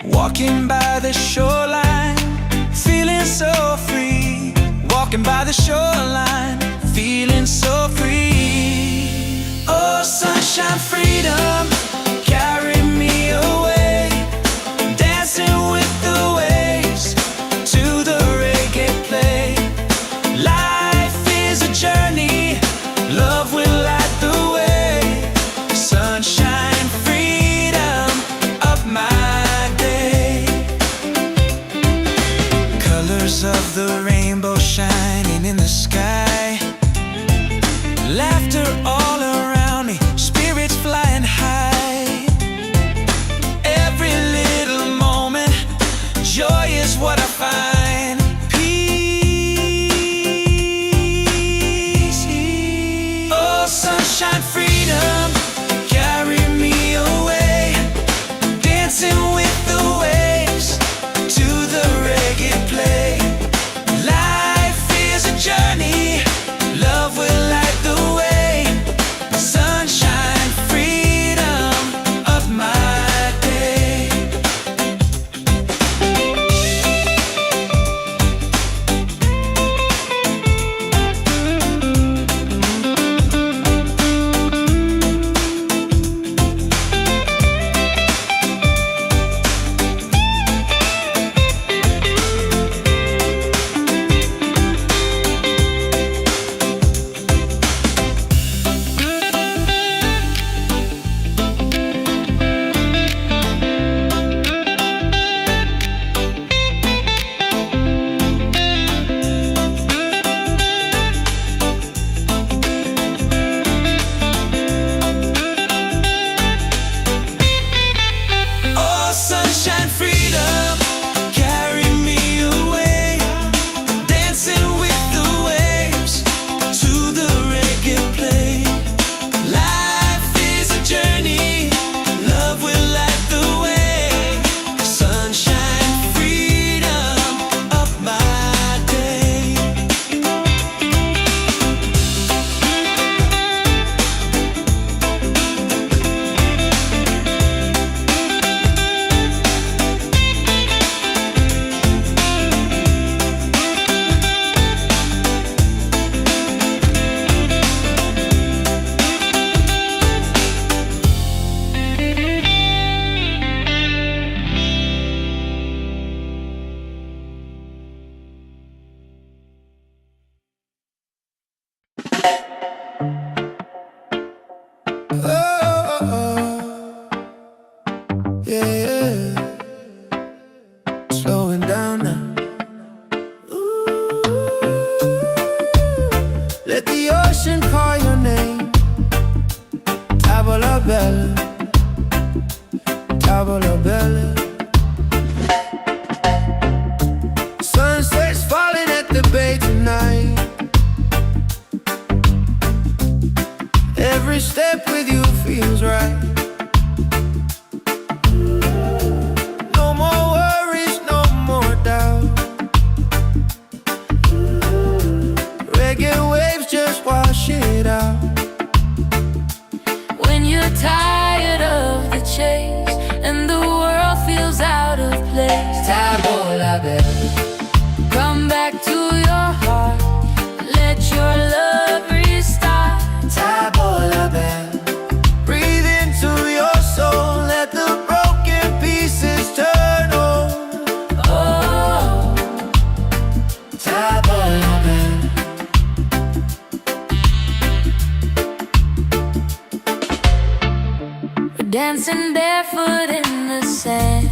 Walking by the shoreline, feeling so free. Walking by the shoreline, feeling so free. Oh, sunshine, freedom, carry me away. Dancing with the waves to the reggae play. Life is a journey, love will light the way. Sunshine, freedom of my day. Colors of the rainbow shining in the sky. Laughter all around me, spirits flying high. Every little moment, joy is what I find. Sunshine, freedom, carry me away. Dancing with the waves to the reggae play. Life is a journey, love will light the way. Yeah, slowing down now. Let the ocean call your name. Tavola bella, tavola bella. Sunset's falling at the bay tonight. Every step with you feels right. No more worries, no more doubt. Reggae waves just wash it out. When you're tired of the chase and the world feels out of place, Tavola bella, come back to your heart. Let your love restart. tavola bella. Breathe into your soul. Let the broken pieces turn whole. Oh, Tavola bella. we're dancing barefoot in the sand.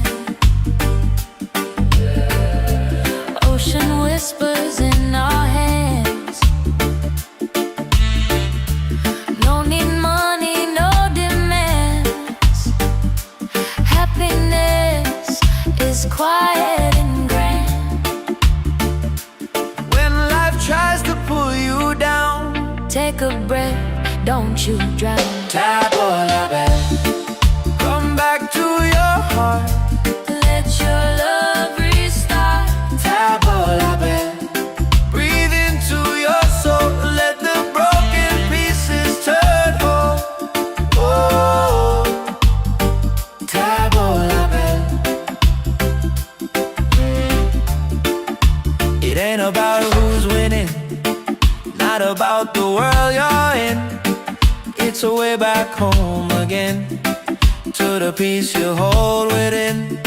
Ocean whispers in our hands. No need money, no demands. Happiness is quiet and grand. When life tries to pull you down, Take a breath, don't you drown. tavola bella. Come back to your heart. Let your love restart. Tavola bella. Breathe into your soul. Let the broken pieces turn whole. Oh, tavola bella. It ain't about who's winning, not about the world you're in. It's a way back home again, to the peace you hold within.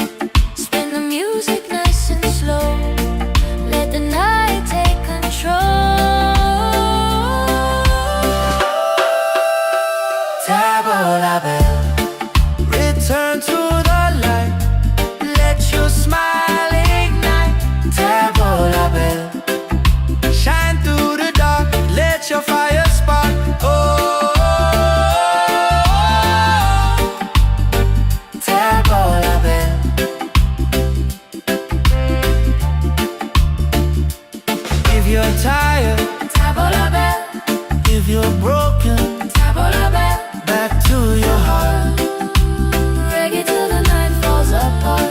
Spin the music nice and slow. Let the night take control. Tavola bella. Return to the light. Let your smile ignite. Tavola bella. Shine through the dark. Let your fire spark. Oh, tavola bella. If you're tired, Tavola bell, if you're broken, tavola bell. back to your heart. Reggae till the night falls apart.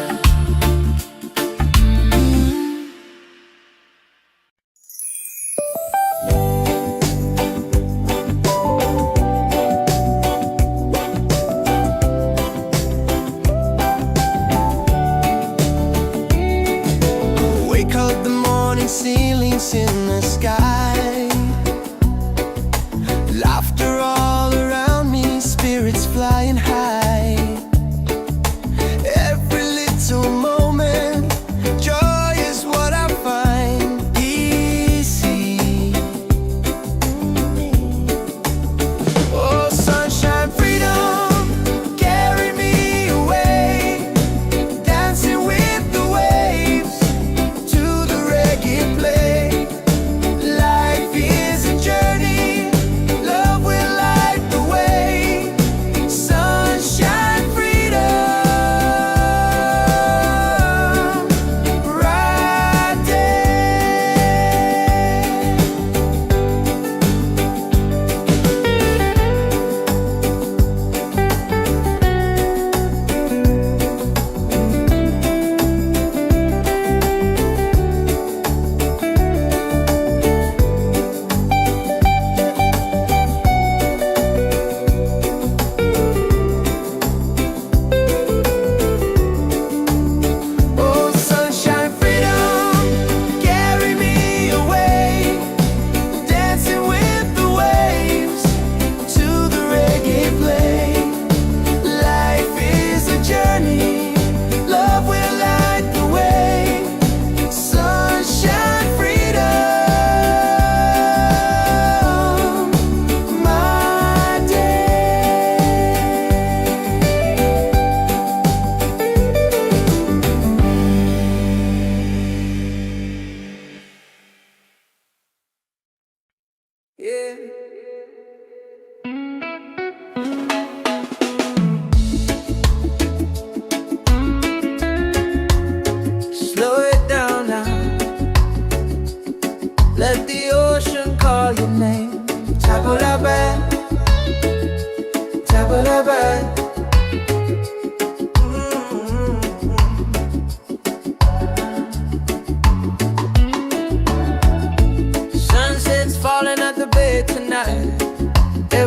Wake up the morning, ceilings in the sky. Laughter all around me, spirits flying high. Every little moment, joy is what I find easy. Oh, sunshine, freedom, carry me away. Dancing with the waves to the reggae play. Life is a journey, love will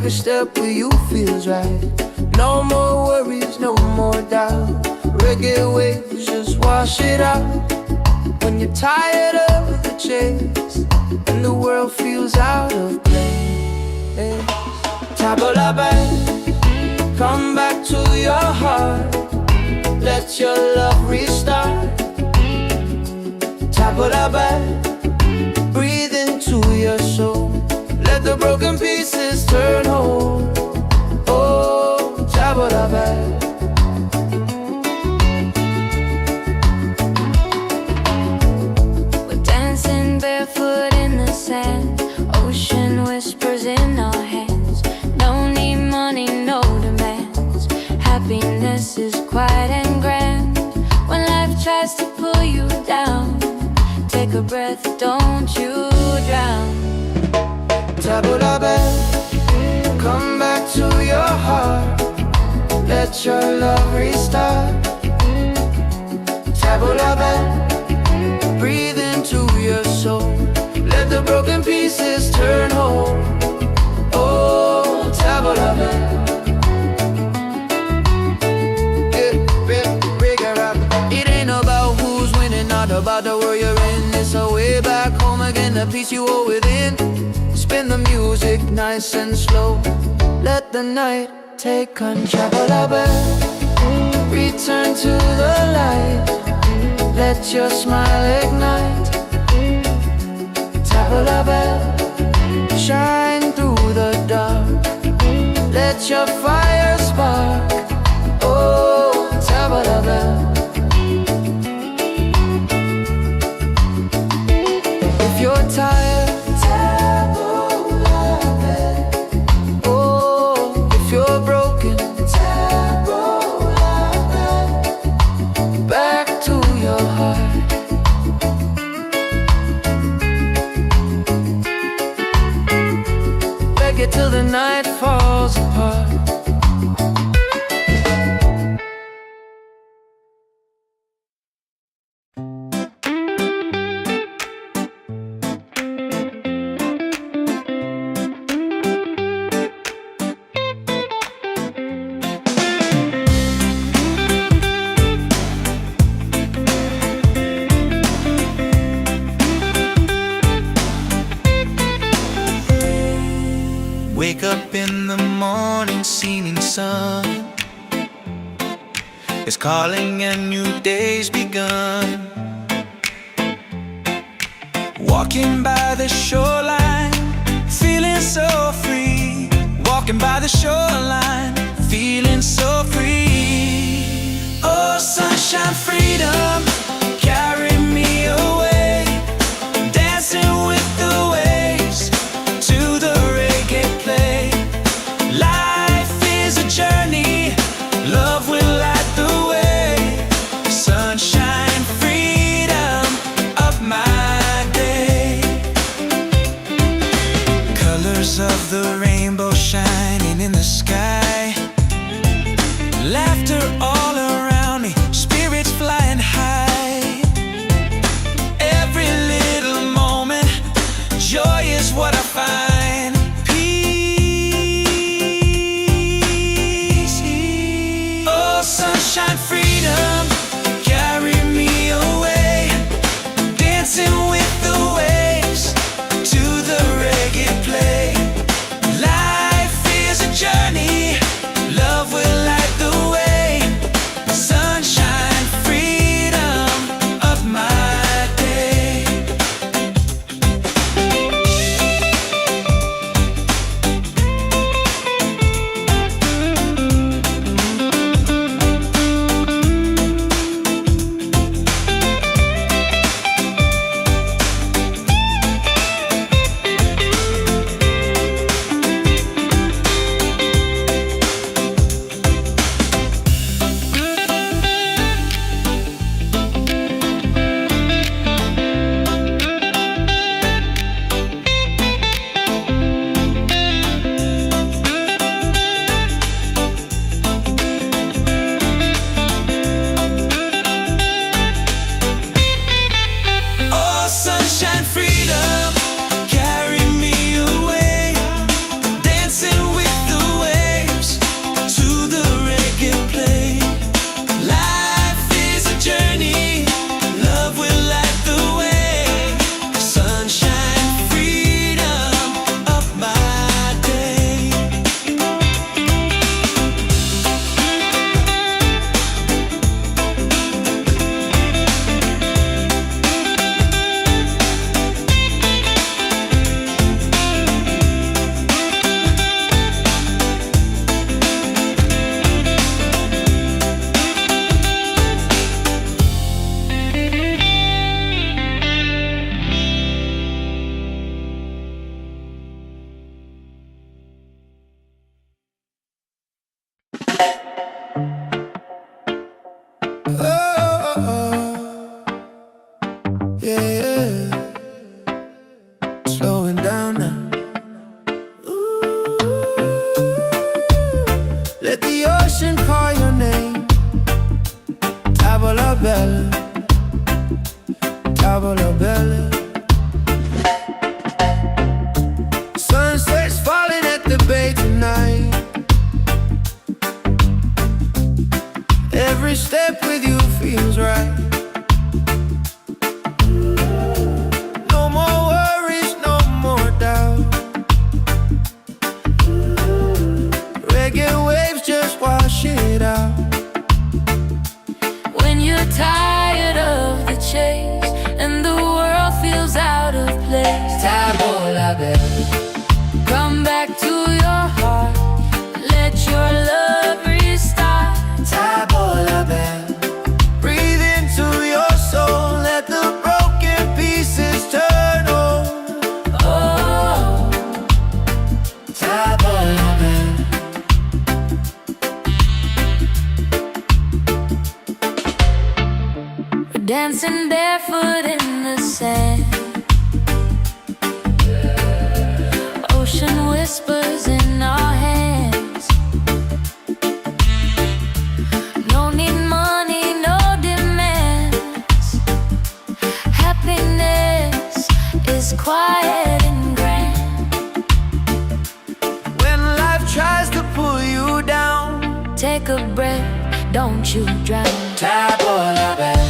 Every step with you feels right. No more worries, no more doubt. Reggae waves just wash it out. When you're tired of the chase and the world feels out of place, tabla back, come back to your heart. Let your love restart. Tabla back, breathe into your soul. Let the broken pieces turn whole. Oh, tabla back. Barefoot in the sand, ocean whispers in our hands. No need money, no demands. Happiness is quiet and grand. When life tries to pull you down, take a breath, don't you drown. Tabula back, come back to your heart. Let your love restart. Tabula back, breathe into your soul. Let the broken pieces turn whole. Oh, tabula back. It ain't about who's winning, not about the world you're in. It's a way back home again, the peace you hold within. Spin the music nice and slow. Let the night take control. Return to the light. Let your smile ignite. Tabla bell, shine through the dark. Let your fire spark. Oh, tabla bell. If you're tired, tabla bell. Oh, if you're broken, tabla bell. Back to your heart. Reggae till the night falls apart. Wake up in the morning, seeing sun is calling and new day's begun. Walking by the shoreline, feeling so free. Walking by the shoreline, feeling so free. Oh, sunshine, freedom, carry me away. Dancing with the waves to the reggae play. Life is a journey, love will light the way. Sunshine, freedom of my day. Colors of the rainbow shining in the sky. Laughter all around me, spirits flying high. Every little moment, joy is what I find. Sunshine, freedom, carry me away. Dancing with the waves to the reggae play. Life is a journey, love will light the way. Let the ocean call your name. Tavola bella, tavola bella. Sunset's falling at the bay tonight. Every step with you feels right. No more worries, no more doubt. Reggae waves just wash it out. When you're tired of the chase and the world feels out of place, Tavola bella, come back to your heart. Let your love restart. tavola bella. Breathe into your soul. Let the broken pieces turn whole. Oh, Tavola bella. we're dancing barefoot in the sand. Ocean whispers in our hands. No need money, no demands. Happiness is quiet and grand. When life tries to pull you down, Take a breath, don't you drown. tavola bella.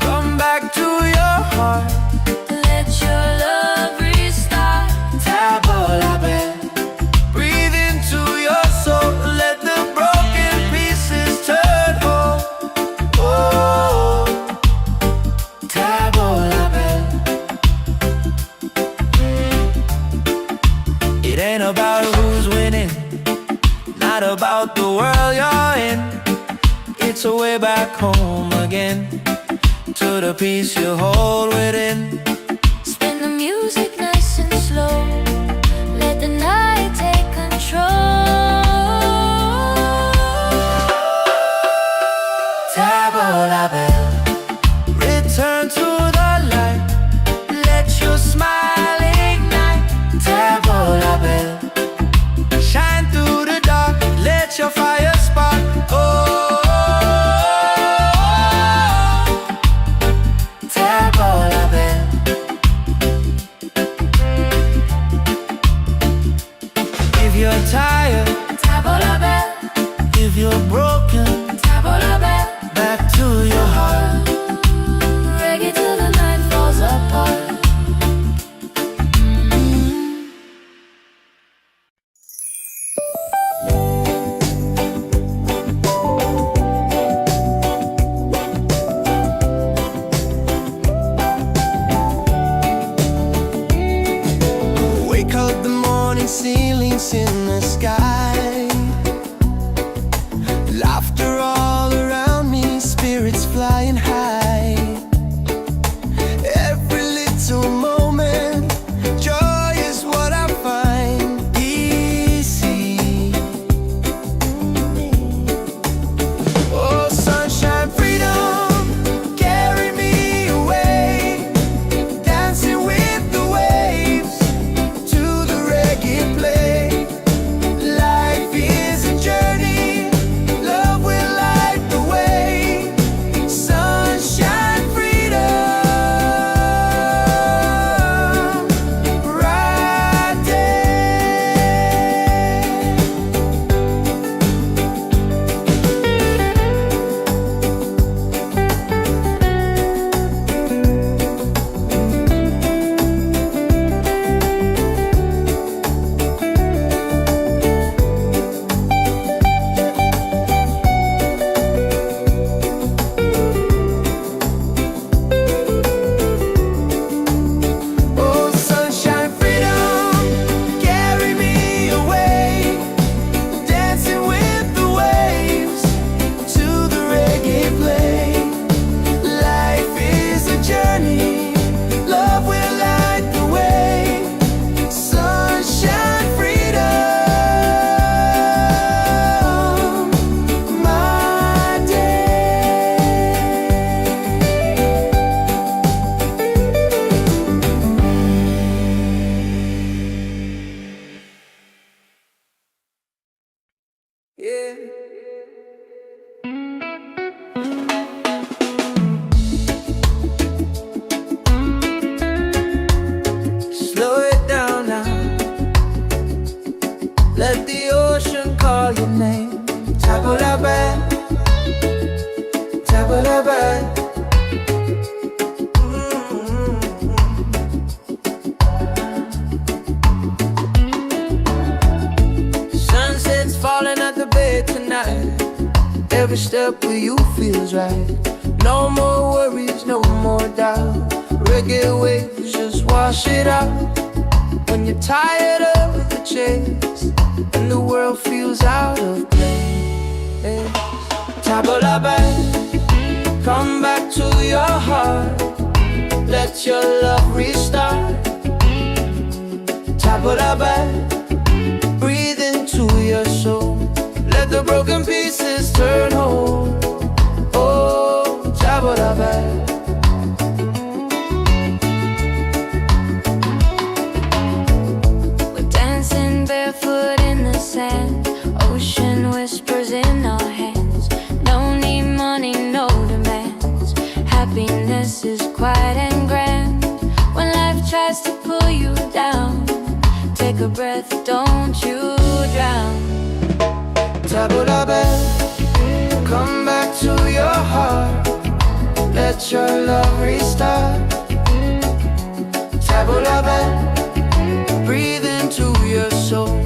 Come back to your heart. Let your love restart. Tavola bella. Breathe into your soul. Let the broken pieces turn whole. Oh, tavola bella. It ain't about who's winning, not about the world you're in. It's a way back home again, to the peace you hold within. Spin the music nice and slow. Let the night take control. Tavola bella. Return to the light. Let your smile ignite. Tavola bella. Shine through the dark. Let your fire spark. Oh, tavola bella. If you're tired, Tavola bell, if you're broken, tavola bell. back to your heart. Reggae till the night falls apart. Wake up the morning ceilings in the sky. Laughter all around me, spirits flying high. Every little moment, joy is what I find easy. Oh, sunshine, freedom, carry me away. Dancing with the waves to the reggae play. Light Yeah. Slow it down now. Let the ocean call your name. Tabula-ba, tabula-ba. Sunset's falling at the bay tonight. Every step with you feels right. No more worries, no more doubt. Reggae waves just wash it out. When you're tired of the chase and the world feels out of place, tabula-ba, come back to your heart. Let your love restart. Tabula-ba, breathe into your soul. Let the broken pieces turn whole. Oh, tabula-ba. Barefoot in the sand, ocean whispers in our hands. No need money, no demands. Happiness is quiet and grand. When life tries to pull you down, take a breath, don't you drown. Tabula-ba, come back to your heart. Let your love restart. Tabula-ba, breathe into your soul.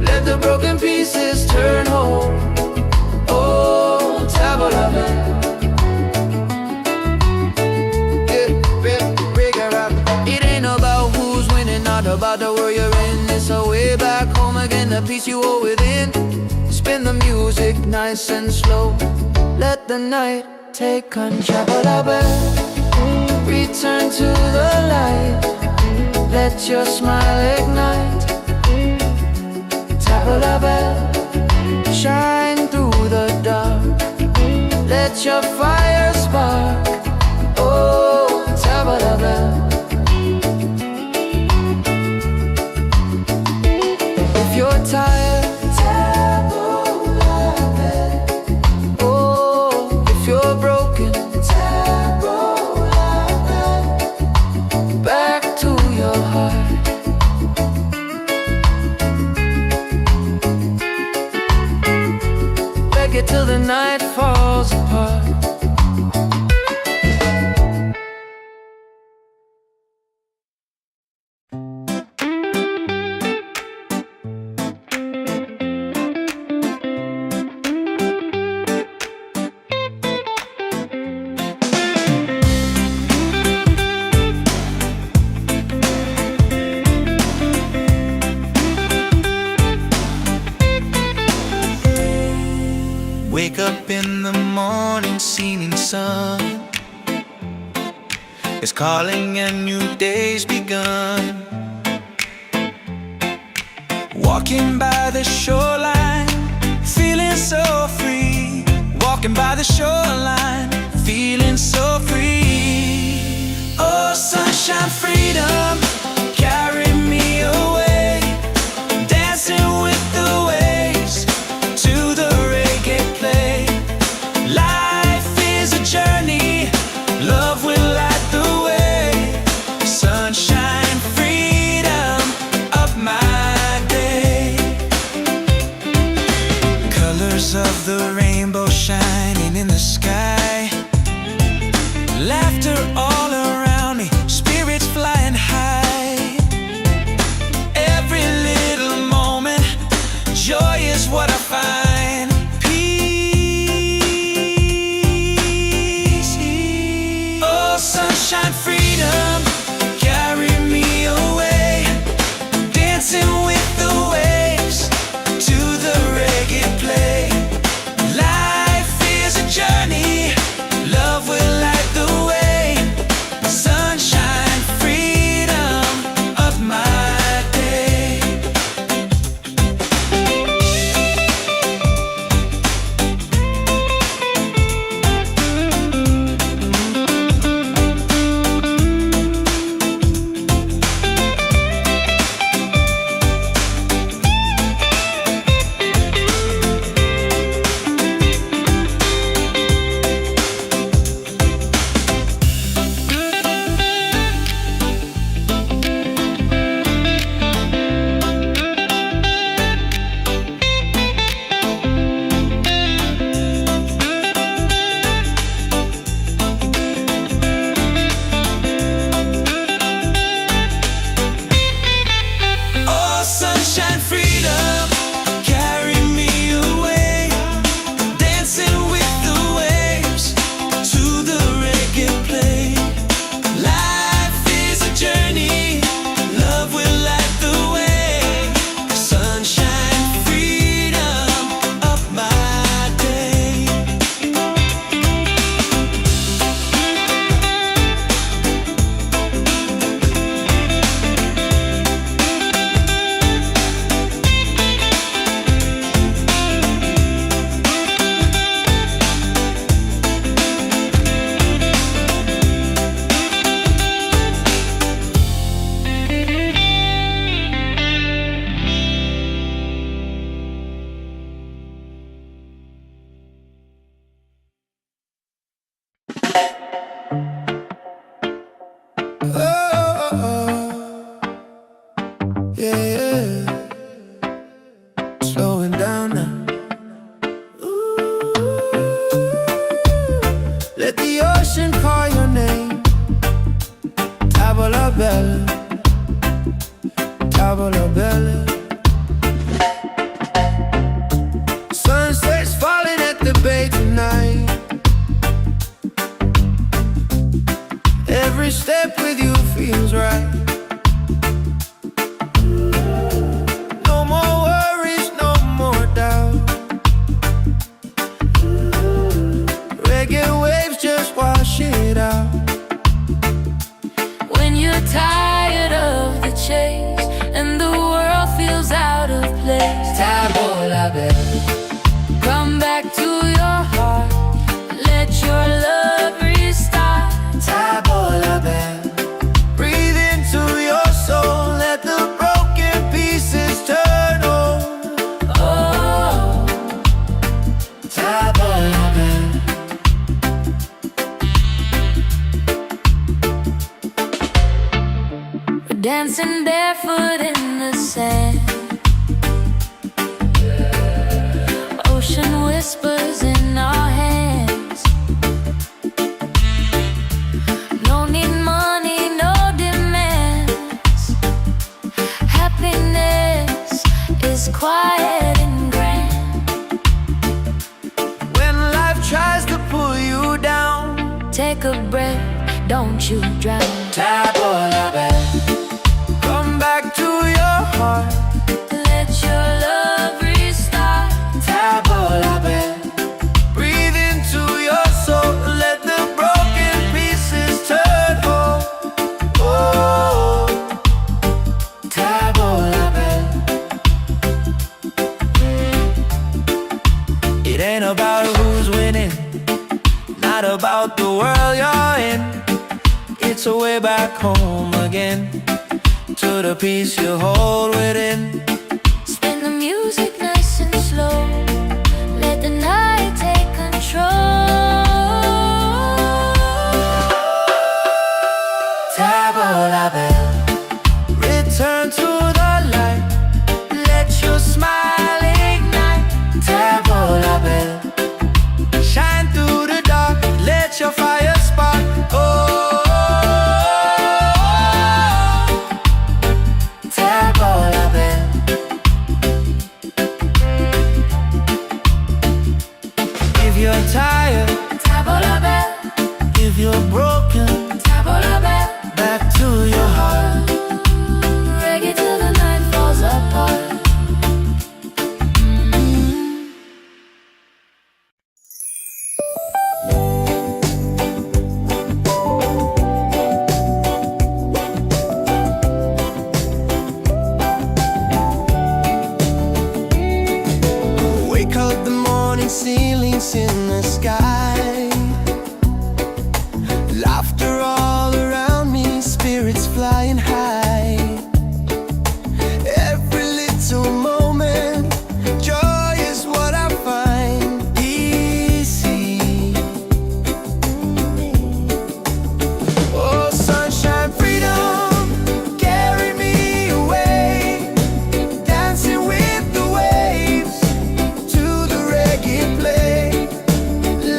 Let the broken pieces turn whole. Oh, tabula-ba. It ain't about who's winning, not about the world you're in. It's a way back home again, the peace you hold within. Spin the music nice and slow. Let the night take control. Tabula-ba, return to the light. Let your smile ignite. Tabula-ba, shine through the dark. Let your fire spark. Oh, tabula-ba. If you're tired, tabula-ba. Oh, if you're broken, tabula-ba. Back to your heart. Reggae till the night falls apart. Wake up in the morning, seeing sun is calling and new day's begun. Walking by the shoreline, feeling so free. Walking by the shoreline, feeling so free. Oh, sunshine, freedom, carry me away. Dancing with the waves to the reggae play. Life is a journey, love will light the way. Sunshine, freedom of my day. Colors of the rainbow shining in the sky. Laughter all around me, spirits flying high. Every little moment, joy is what I find. Peace. Oh, sunshine, freedom, carry me away. Dancing with the waves to the reggae play. Table la belle. Come back to your heart, let your love restart. Table la belle. Breathe into your soul, let the broken pieces turn whole. Oh, Table la belle. we're dancing barefoot in the sand. Ocean whispers in our hands. No need money, no demands. Happiness is quiet and grand. When life tries to pull you down, Take a breath, don't you drown. table la belle. Come back to your heart, Let your love restart. table la belle. Breathe into your soul, let the broken pieces turn whole. Oh, table la belle. It ain't about who's winning, not about the world you're in. It's a way back home again, to the peace you hold within. Spin the music nice and slow. Let the night take control. Table la belle. Return to the light, let your smile ignite. Table la belle. Shine through the dark, let your fire spark. Oh, table la belle. If you're tired, Table la belle, if you're broken, table la belle. back to your heart. Reggae till the night falls apart. Wake up the morning, ceilings in the sky. Laughter all around me, spirits flying high. Every little moment, joy is what I find easy. Oh, sunshine, freedom, carry me away. Dancing with the waves to the reggae play.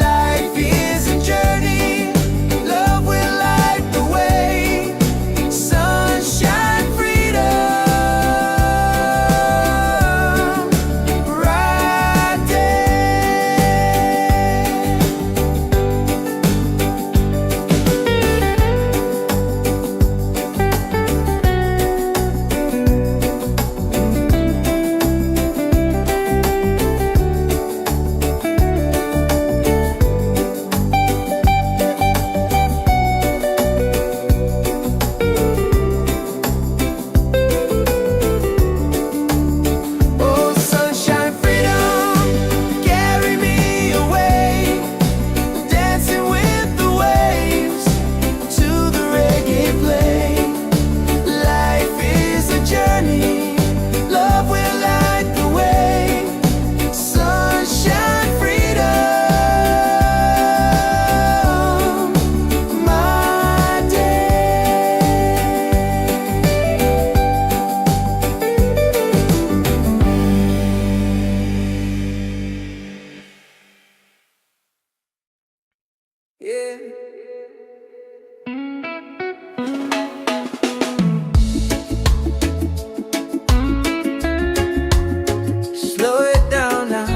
Life is a journey, love will light the way. Sunshine, freedom, right Oh, sunshine, freedom, carry me away. Dancing with the waves to the reggae play. Life is a journey, love will light the way. Sunshine, freedom, my day. Yeah. Slow it down now.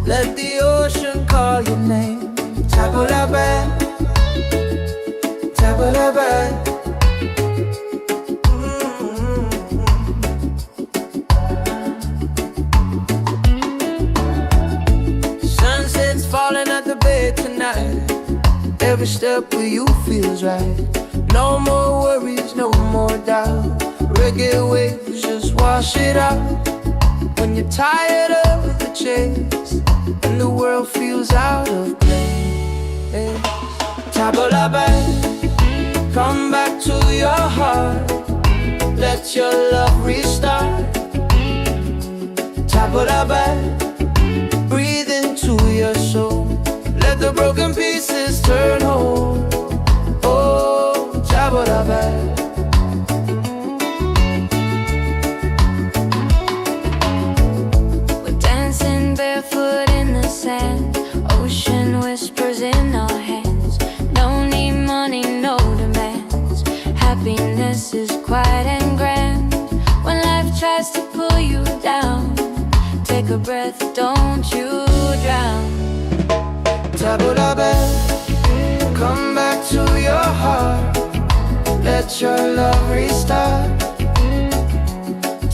Let the ocean call your name. Table la belle, table la belle. Sunset's falling at the bay tonight. Every step with you feels right. No more worries, no more doubt. Reggae waves just wash it out. When you're tired of the chase and the world feels out of place, tabula back, come back to your heart. Let your love restart. Tabula back, breathe into your soul. Let the broken pieces turn whole. Oh, tabula back. Barefoot in the sand, ocean whispers in our hands. No need money, no demands. Happiness is quiet and grand. When life tries to pull you down, take a breath, don't you drown. Tabula back, come back to your heart. Let your love restart.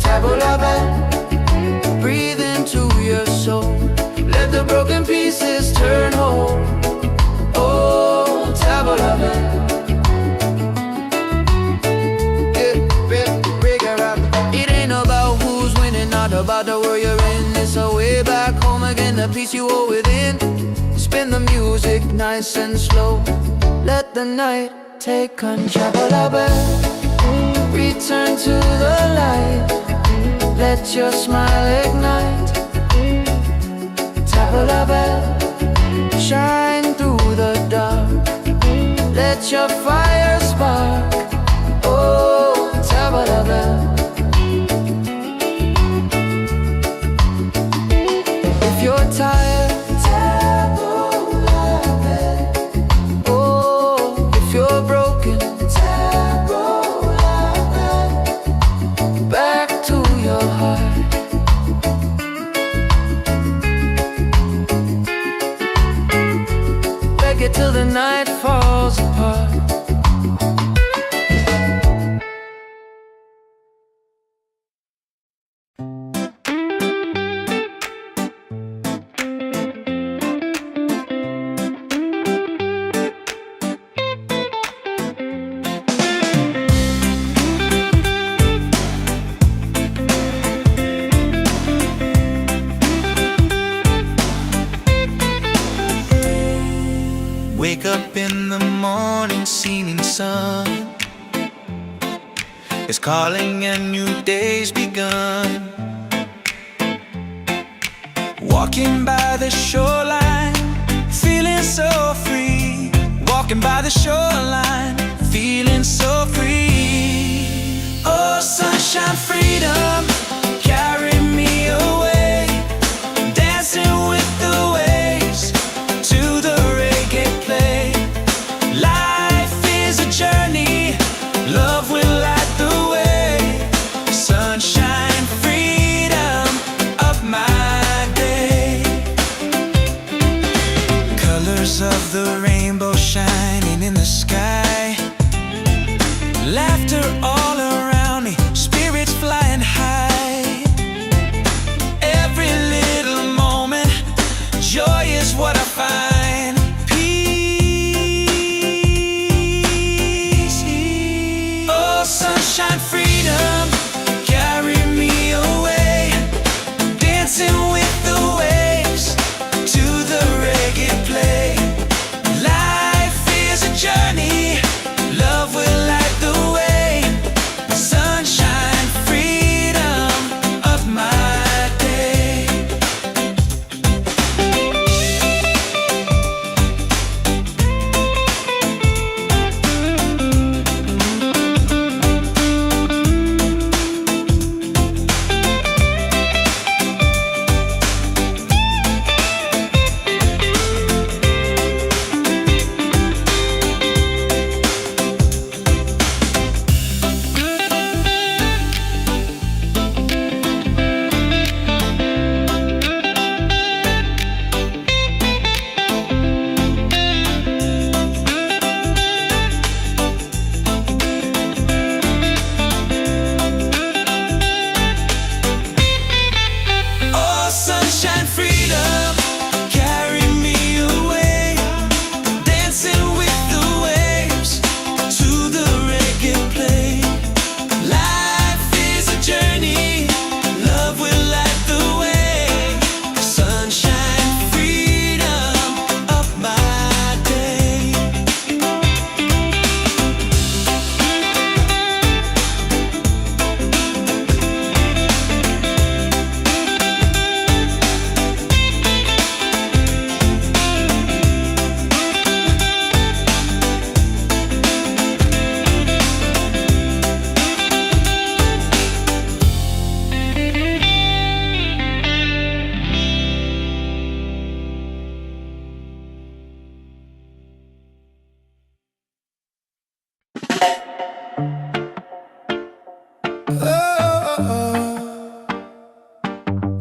Tabula back, breathe into your soul. Let the broken pieces turn whole. Oh, tabula back. It ain't about who's winning, not about the world you're in. It's a way back home again, the peace you hold within. Spin the music nice and slow. Let the night take control. Tabula back, return to the light. Let your smile ignite. Tabula back, shine through the dark. Let your fire spark. Oh, tabula back. If you're tired, tabula back. Oh, if you're broken, tabula back. Back to your heart. Reggae till the night falls apart. Wake up in the morning, seeing sun is calling and new day's begun. Walking by the shoreline, feeling so free. Walking by the shoreline, feeling so free. Oh, sunshine, freedom, carry me away. Dancing with the waves to the reggae play. Life is a journey, love will light the way. Sunshine, freedom of my day. Colors of the rainbow shining in the sky. Laughter all around me, spirits flying high.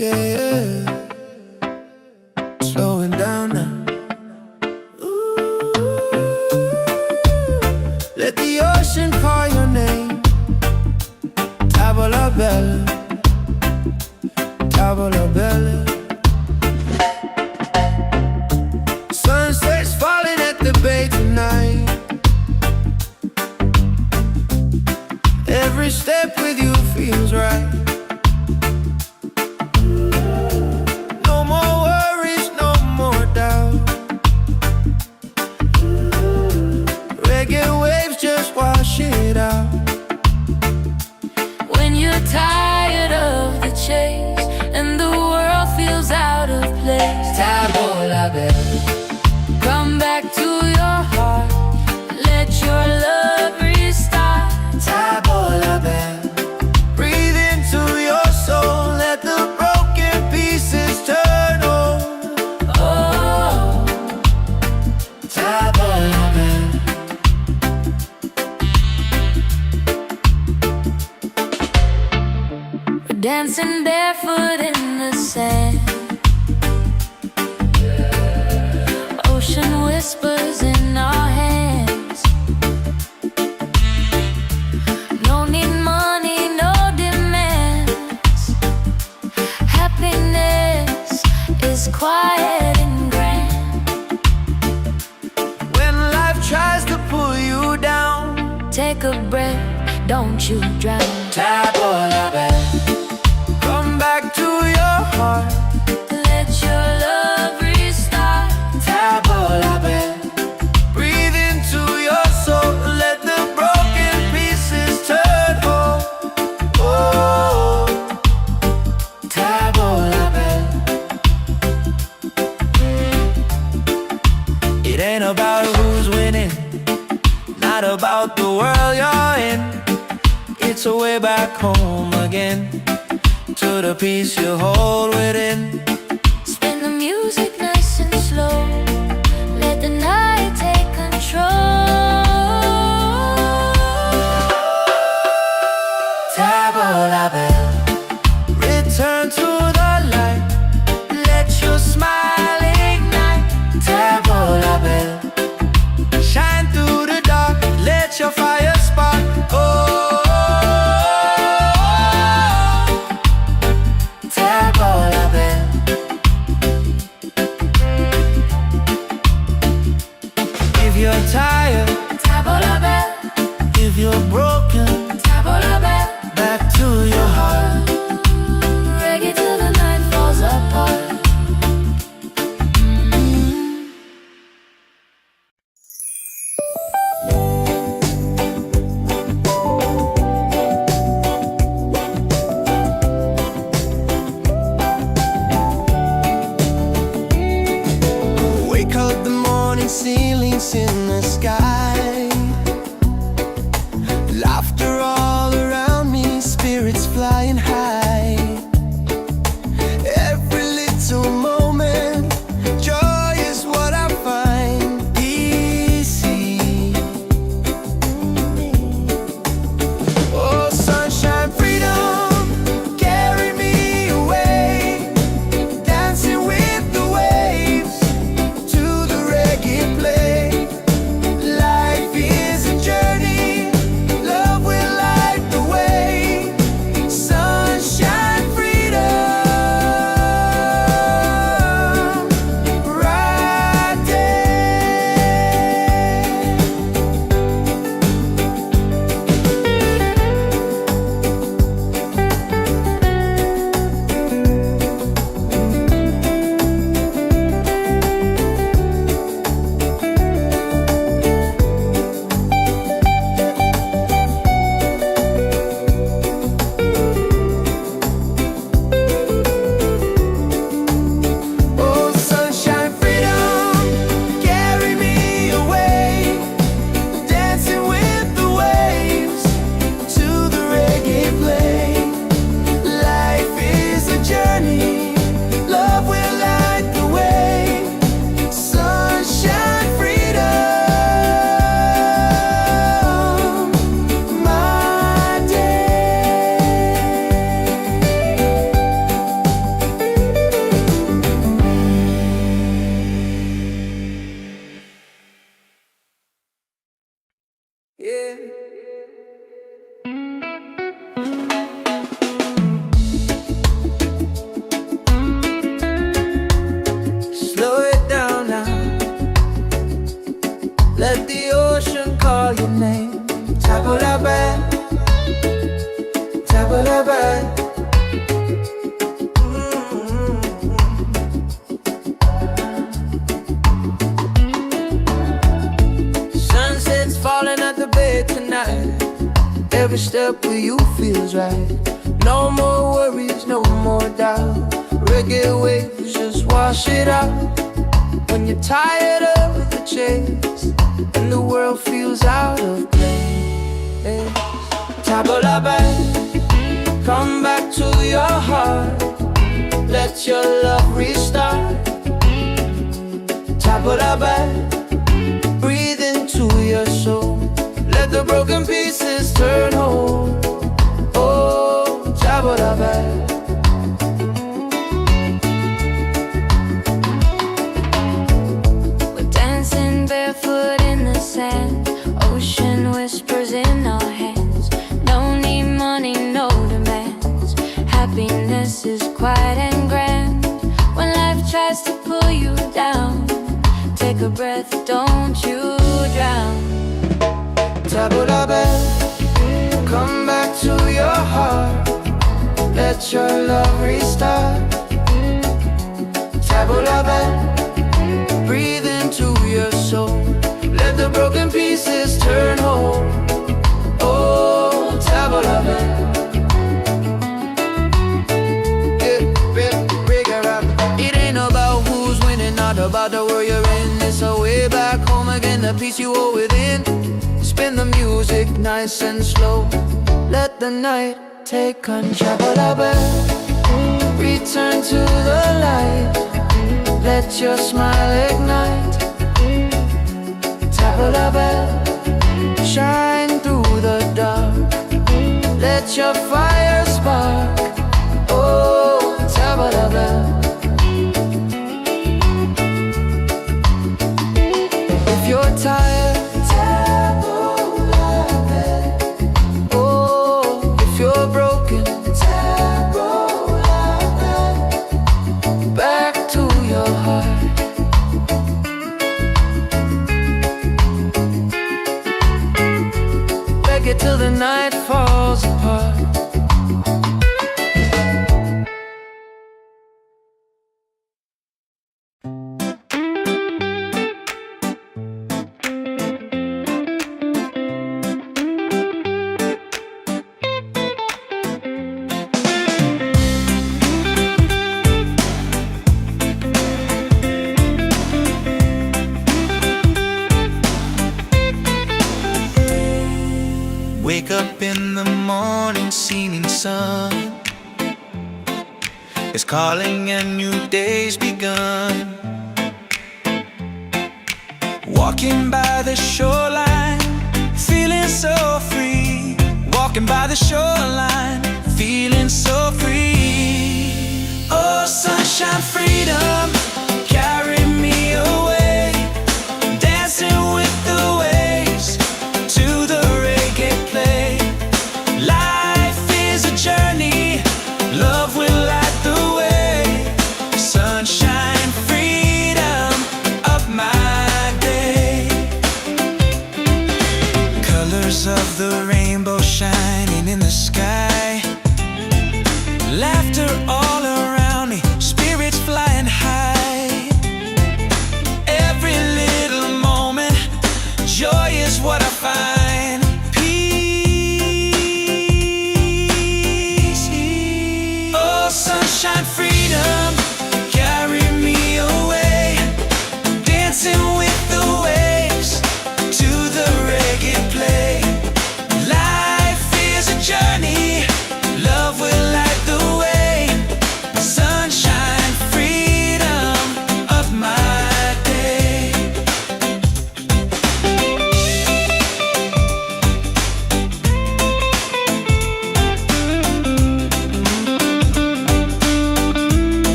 yeah. Slowing down now. Ooh. Let the ocean call your name. Tavola bella, tavola bella. Sunset's falling at the bay tonight. Every step with you feels right. No more worries, no more doubt. Reggae waves just wash it out. When you're tired of the chase and the world feels out of place, Tavola bella, come back to your heart. Let your love restart. tavola bella. Breathe into your soul, let the broken pieces turn whole. Oh, Tavola bella. we're dancing barefoot in the sand. Ocean whispers in our hands. No need money, no demands. Happiness is quiet and grand. When life tries to pull you down, Take a breath, don't you drown. tavola bella. Come back to your heart. Let your love restart. Tavola bella. Breathe into your soul, let the broken pieces turn whole. Oh, tavola bella. It ain't about who's winning, not about the world you're in. It's a way back home again, to the peace you hold within. Spin the music nice and slow. Let the night take control. Tavola bella. Return to the light, let your smile ignite. Tavola bella. Shine through the dark, let your fire spark. Oh, tavola bella. If you're tired, Tavola bella, if you're broken, tavola bella. back to your heart. Reggae till the night falls apart. Wake up the morning, ceilings in the sky. Laughter all around me, spirits flying high. Every little moment, joy is what I find. Easy. Oh, sunshine, freedom, carry me away. Dancing with the waves to the reggae play. Every step with you feels right. No more worries, no more doubt. Reggae waves just wash it out. When you're tired of the chase and the world feels out of place, Tabula, come back to your heart. Let your love restart. Tabula, breathe into your soul. Let the broken pieces turn whole. Oh, Tabula, We're dancing barefoot in the sand. Ocean whispers in our hands. No need money, no demands. Happiness is quiet and grand. When life tries to pull you down, take a breath, don't you drown. Tabula, come back to your heart. Let your love restart. Tabula, breathe into your soul. Let the broken pieces turn whole. Oh, Tabula, it ain't about who's winning, not about the world you're in. It's a way back home again, the peace you hold within. Spin the music nice and slow. Let the night take control. Return to the light. Let your smile ignite. Tabula, shine through the dark. Let your fire spark. Oh, Tabula. If you're tired, oh, if you're broken, back to your heart. Reggae till the night falls apart. Wake up in the morning, seeing sun is calling and new day's begun. Walking by the shoreline, feeling so free. Walking by the shoreline, feeling so free. Oh, sunshine, freedom, carry me away. Dancing with the waves to the reggae play. Life is a journey, love will light the way. Sunshine, freedom of my day. Colors of the rainbow shining in the sky. Laughter all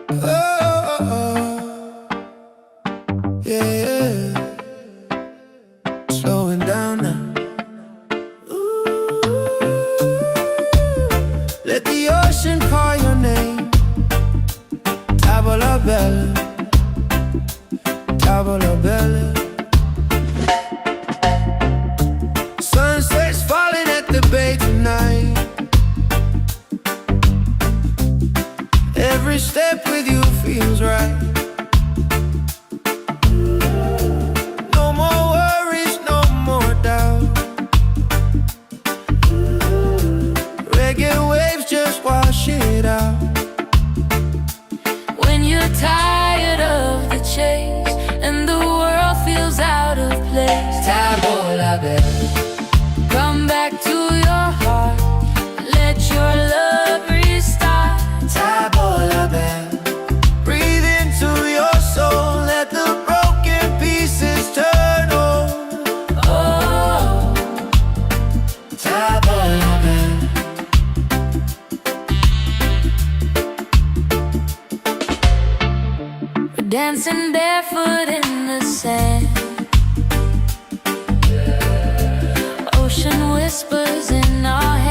Oh, yeah. Slowing down now. Let the ocean call your name. Tavola bella, tavola bella. Sunset's falling at the bay tonight. Every step with you feels right. No more worries, no more doubt. Reggae waves just wash it out. When you're tired of the chase and the world feels out of place, Tavola bella, come back to your heart. Let your love restart. tavola bella. Breathe into your soul, let the broken pieces turn over. Oh, Tavola bella. we're dancing barefoot in the sand. Ocean whispers in our hands.